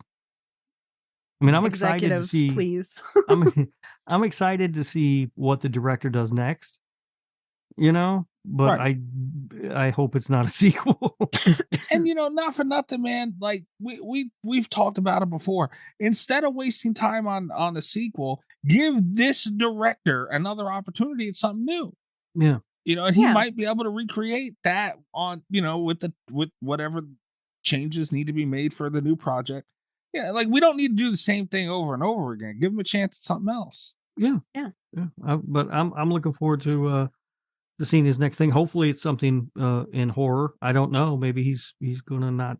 I mean, I'm excited to see. Please. I'm excited to see what the director does next. But right. I hope it's not a sequel. And not for nothing, man. Like we've talked about it before. Instead of wasting time on a sequel, give this director another opportunity at something new. Yeah. And he might be able to recreate that on with whatever changes need to be made for the new project. Yeah, like we don't need to do the same thing over and over again. Give him a chance at something else. Yeah. But I'm looking forward to to seeing his next thing. Hopefully, it's something in horror. I don't know. Maybe he's going to not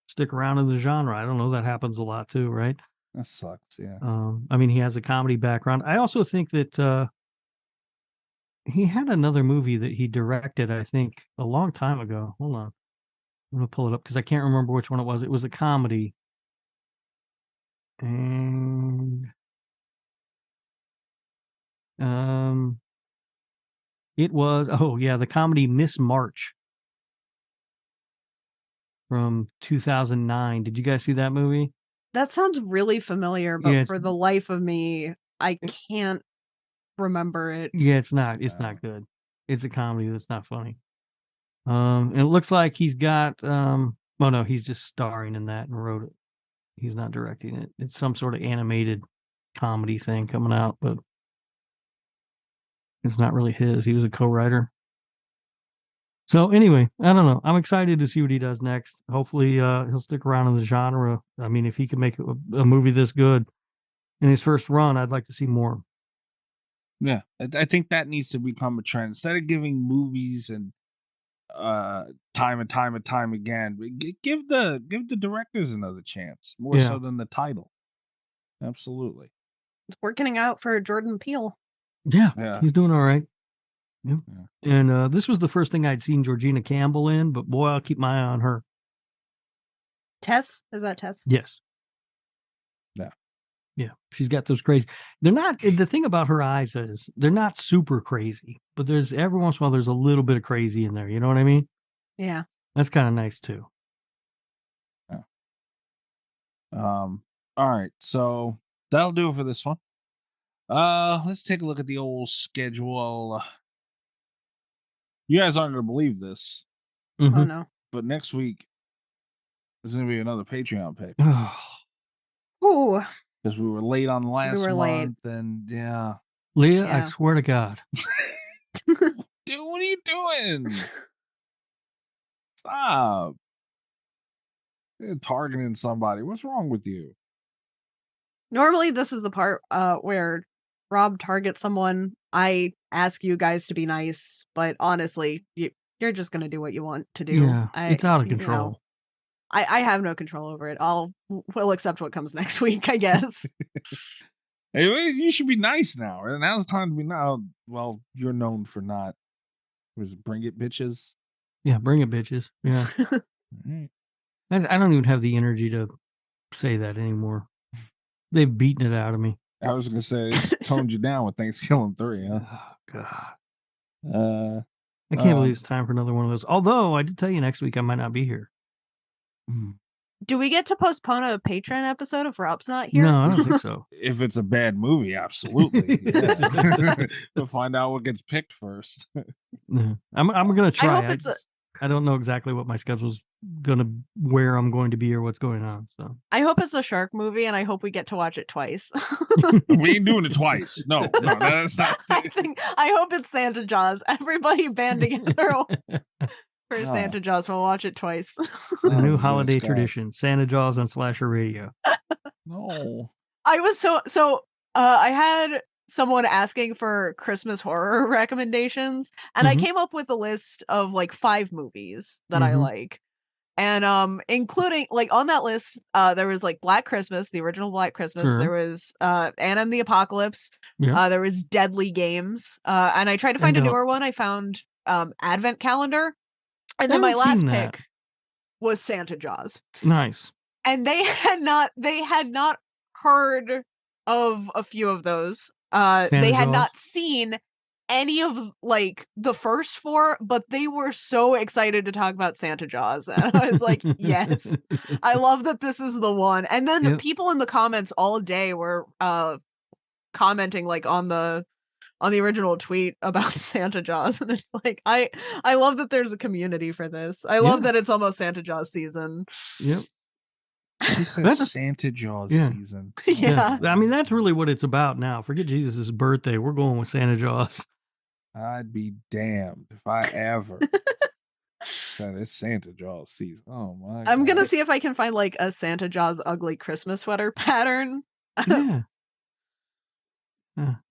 stick around in the genre. I don't know. That happens a lot too, right? That sucks. Yeah. I mean, he has a comedy background. I also think that he had another movie that he directed, I think, a long time ago. Hold on. I'm going to pull it up because I can't remember which one it was. It was a comedy. And it was, the comedy Miss March from 2009. Did you guys see that movie? That sounds really familiar, but for the life of me, I can't remember it. Yeah, it's not good. It's a comedy that's not funny. And it looks like he's got he's just starring in that and wrote it. He's not directing it. It's some sort of animated comedy thing coming out, but it's not really his. He was a co-writer. So anyway, I don't know. I'm excited to see what he does next. Hopefully he'll stick around in the genre. I mean, if he can make a movie this good in his first run, I'd like to see more. Yeah, I think that needs to become a trend. Instead of giving movies and time and time again, give the directors another chance, more so than the title. Absolutely. It's working out for Jordan Peele. Yeah, he's doing all right. Yeah. And this was the first thing I'd seen Georgina Campbell in, but boy, I'll keep my eye on her. Tess? Is that Tess? Yes. Yeah, she's got those crazy. They're not, the thing about her eyes is they're not super crazy, but there's every once in a while there's a little bit of crazy in there. You know what I mean? Yeah. That's kind of nice too. Yeah. All right, so that'll do it for this one. Let's take a look at the old schedule. You guys aren't gonna believe this. Mm-hmm. Oh no. But next week there's gonna be another Patreon pick. Ooh. Because we were late on last month, and Leah, I swear to God. Dude, what are you doing? Stop. You're targeting somebody. What's wrong with you? Normally, this is the part where Rob targets someone. I ask you guys to be nice, but honestly, you're just going to do what you want to do. Yeah, it's out of control. You know, I have no control over it. We'll accept what comes next week, I guess. Hey, you should be nice now. Now's the time to be now. Well, you're known for not. Bring it, bitches. Yeah, bring it, bitches. Yeah. Right. I don't even have the energy to say that anymore. They've beaten it out of me. I was gonna say toned you down with Thanksgiving 3, huh? Oh, God. I can't believe it's time for another one of those. Although I did tell you next week I might not be here. Do we get to postpone a Patreon episode if Rob's not here? No, I don't think so. If it's a bad movie, absolutely. We'll find out what gets picked first. No. I'm going to try. I don't know exactly what my schedule's where I'm going to be or what's going on. So I hope it's a shark movie, and I hope we get to watch it twice. We ain't doing it twice. No, that's not. I hope it's Santa Jaws. Everybody band together for Santa Jaws. We'll watch it twice. A new holiday tradition: Santa Jaws on Slasher Radio. No, I was so. I had someone asking for Christmas horror recommendations, and I came up with a list of like 5 movies that I like. And including like on that list, there was like Black Christmas, the original Black Christmas. Sure. There was Anna and the Apocalypse. Yeah. There was Deadly Games. And I tried to find a newer one. I found Advent Calendar. And then my last pick was Santa Jaws. Nice. And they had not heard of a few of those. They had not seen any of like the first 4, but they were so excited to talk about Santa Jaws. And I was like, yes, I love that this is the one. And then the people in the comments all day were commenting like on the original tweet about Santa Jaws. And it's like, I love that there's a community for this. I love that it's almost Santa Jaws season. Yep. She said Santa Jaws season. Yeah. I mean, that's really what it's about now. Forget Jesus' birthday. We're going with Santa Jaws. I'd be damned if I ever. That is Santa Jaws season. Oh my God. I'm gonna see if I can find like a Santa Jaws ugly Christmas sweater pattern. Yeah.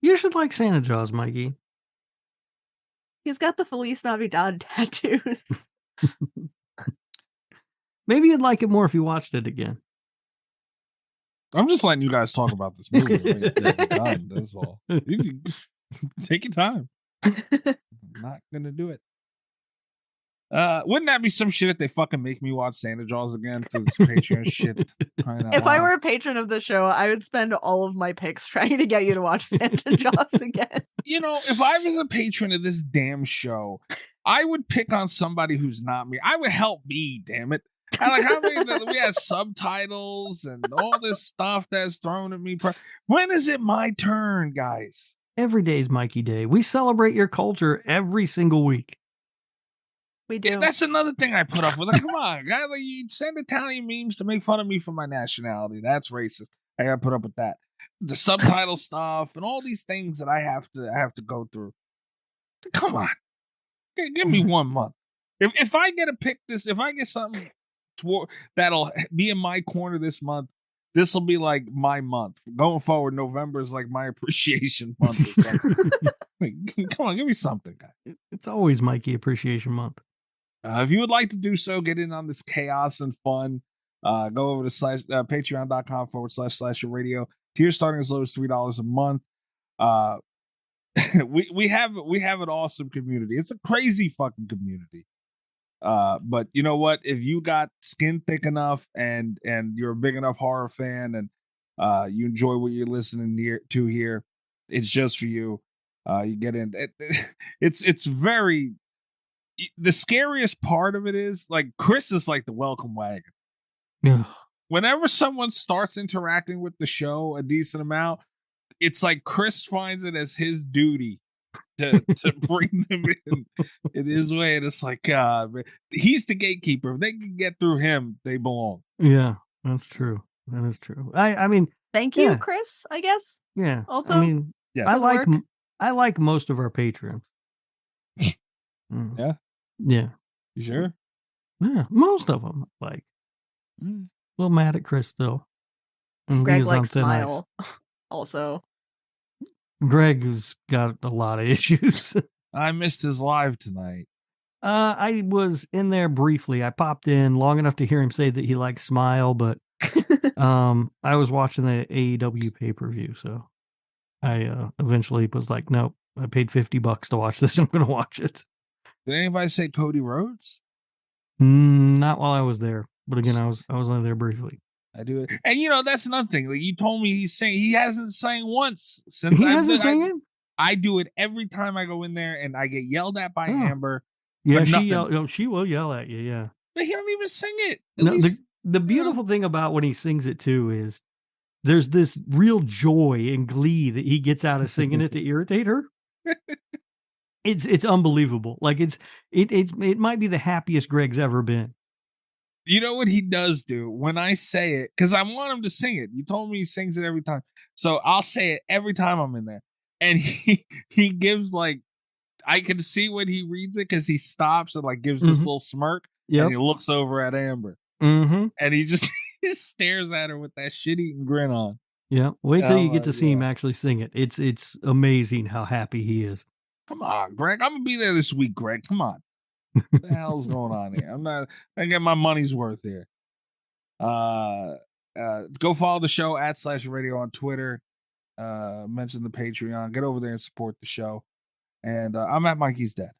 You should like Santa Jaws, Mikey. He's got the Feliz Navidad tattoos. Maybe you'd like it more if you watched it again. I'm just letting you guys talk about this movie. Done, that's all. You can take your time. I'm not gonna do it. Wouldn't that be some shit if they fucking make me watch Santa Jaws again to this Patreon shit? If I were a patron of the show, I would spend all of my picks trying to get you to watch Santa Jaws again. You know, if I was a patron of this damn show, I would pick on somebody who's not me. I would help me, damn it. I like how many we had subtitles and all this stuff that's thrown at me. When is it my turn, guys? Every day's Mikey Day. We celebrate your culture every single week. We do. Yeah, that's another thing I put up with. Like, come on, guy, like, you send Italian memes to make fun of me for my nationality. That's racist. I gotta put up with that. The subtitle stuff and all these things that I have to go through. Come on, give me 1 month. If I get to pick this, if I get something that'll be in my corner this month, this will be like my month. Going forward, November is like my appreciation month or something. Come on, give me something, guy. It's always Mikey Appreciation Month. If you would like to do so, get in on this chaos and fun. Go over to patreon.com//radio. Tiers starting as low as $3 a month. We have an awesome community. It's a crazy fucking community. But you know what? If you got skin thick enough and you're a big enough horror fan and you enjoy what you're listening to here, it's just for you. You get in. It's very. The scariest part of it is like Chris is like the welcome wagon. Yeah. Whenever someone starts interacting with the show a decent amount, it's like Chris finds it as his duty to bring them in his way. And it's like, God, man, he's the gatekeeper. If they can get through him, they belong. Yeah, that's true. That is true. I mean, thank you, Chris, I guess. Yeah. Also, I mean, yes. I like most of our patrons. Yeah. Yeah. You sure? Yeah, most of them. Like, a little mad at Chris still. And Greg he's on likes thin ice. Smile. Also, Greg has got a lot of issues. I missed his live tonight. I was in there briefly. I popped in long enough to hear him say that he likes Smile, but I was watching the AEW pay-per-view, so I eventually was like, nope, I paid $50 to watch this. I'm going to watch it. Did anybody say Cody Rhodes? Not while I was there, but again, I was only there briefly. I do it, and you know that's another thing. Like you told me, he hasn't sang once since. He hasn't sang it. I do it every time I go in there, and I get yelled at by Amber. Yeah, she will yell at you. Yeah, but he don't even sing it. No, the beautiful thing about when he sings it too is there's this real joy and glee that he gets out of singing it to irritate her. It's unbelievable. Like it might be the happiest Greg's ever been. You know what he does do when I say it? Because I want him to sing it. You told me he sings it every time. So I'll say it every time I'm in there. And he gives like, I can see when he reads it because he stops and like gives this little smirk. Yep. And he looks over at Amber. Mm-hmm. And he just stares at her with that shit-eating grin on. Yeah. Wait till you get to see him actually sing it. It's amazing how happy he is. Come on, Greg. I'm going to be there this week, Greg. Come on. What the hell's going on here? I get my money's worth here. Go follow the show at /radio on Twitter. Mention the Patreon. Get over there and support the show. And I'm at Mikey's Dead.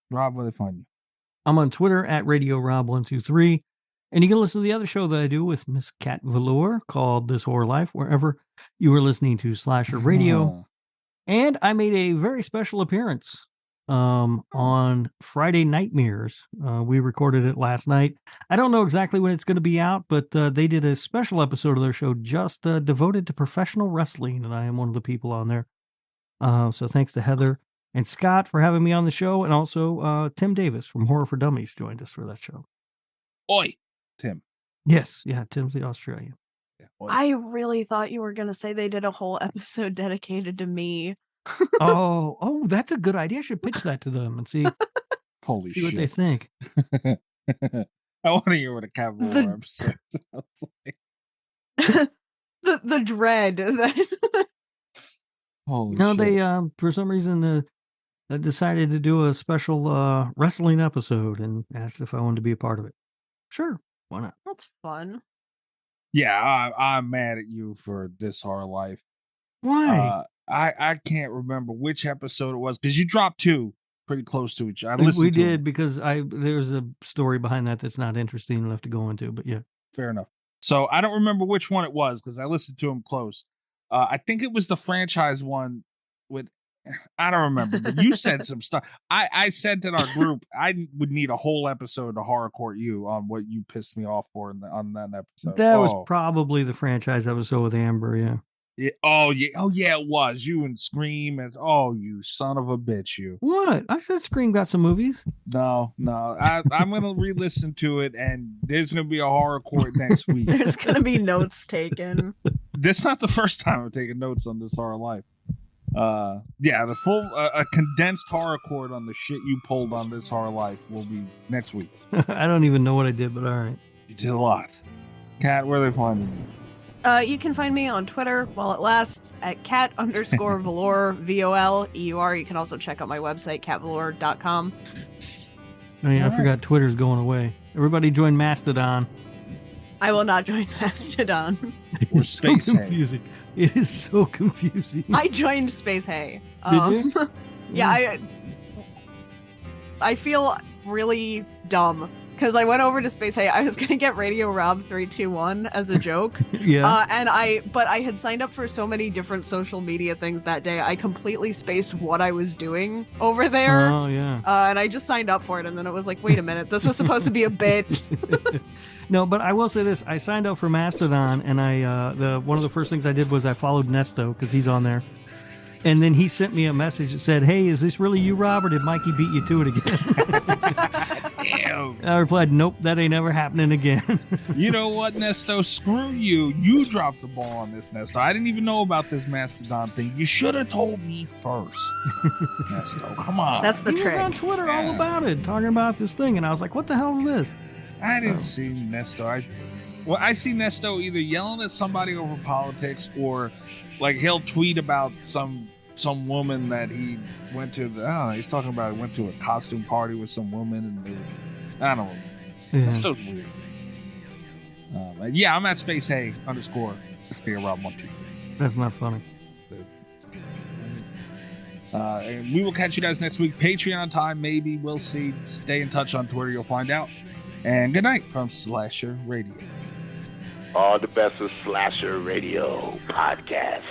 Rob, where they find you? I'm on Twitter at Radio Rob123. And you can listen to the other show that I do with Miss Kat Velour called This Horror Life, wherever you were listening to Slasher Radio. And I made a very special appearance on Friday Nightmares. We recorded it last night. I don't know exactly when it's going to be out, but they did a special episode of their show just devoted to professional wrestling, and I am one of the people on there. So thanks to Heather and Scott for having me on the show, and also Tim Davis from Horror for Dummies joined us for that show. Oi, Tim. Yes, yeah, Tim's the Australian. Yeah, oi. I really thought you were going to say they did a whole episode dedicated to me. Oh, that's a good idea. I should pitch that to them and see shit. What they think. I want to hear what a Kat Velour episode sounds like. the dread that they for some reason decided to do a special wrestling episode and asked if I wanted to be a part of it. Sure, why not? That's fun. Yeah, I'm mad at you for This Our Life. Why? I can't remember which episode it was because you dropped 2 pretty close to each other. We did because there's a story behind that that's not interesting enough to go into, but yeah. Fair enough. So I don't remember which one it was because I listened to them close. I think it was the franchise one with, I don't remember, but you said some stuff. I said in our group, I would need a whole episode to horror court you on what you pissed me off for on that episode. That was probably the franchise episode with Amber, yeah. Oh yeah, it was. You and Scream and you son of a bitch, you. What? I said Scream got some movies. No. I'm gonna re-listen to it, and there's gonna be a horror court next week. There's gonna be notes taken. This is not the first time I'm taking notes on This Horror Life. The full a condensed horror court on the shit you pulled on This Horror Life will be next week. I don't even know what I did, but all right. You did a lot. Kat, where are they finding you? You can find me on Twitter while it lasts at cat_velour, VOLEUR. You can also check out my website, catvelour.com. Oh yeah, I forgot Twitter's going away. Everybody join Mastodon. I will not join Mastodon. It's so confusing. It is so confusing. I joined Space Hay. Did you? Yeah, I feel really dumb. Because I went over to Space Hay, I was gonna get Radio Rob 321 as a joke. Yeah. But I had signed up for so many different social media things that day, I completely spaced what I was doing over there. Oh yeah. And I just signed up for it, and then it was like, wait a minute, this was supposed to be a bit. No, but I will say this: I signed up for Mastodon, and one of the first things I did was I followed Nesto because he's on there. And then he sent me a message that said, "Hey, is this really you, Rob, or did Mikey beat you to it again?" Damn. I replied, "Nope, that ain't ever happening again." You know what, Nesto? Screw you. You dropped the ball on this, Nesto. I didn't even know about this Mastodon thing. You should have told me first. Nesto, come on. That's the he trick. was on Twitter all about it, talking about this thing, and I was like, "What the hell is this?" I didn't see Nesto. I see Nesto either yelling at somebody over politics or like he'll tweet about some woman that he went to. He's talking about went to a costume party with some woman, and I don't know. Yeah. Nesto's weird. I'm at Space Hay _. Figure out 1, 2, 3. That's not funny. And we will catch you guys next week. Patreon time, maybe. We'll see. Stay in touch on Twitter. You'll find out. And good night from Slasher Radio. All the best of Slasher Radio podcast.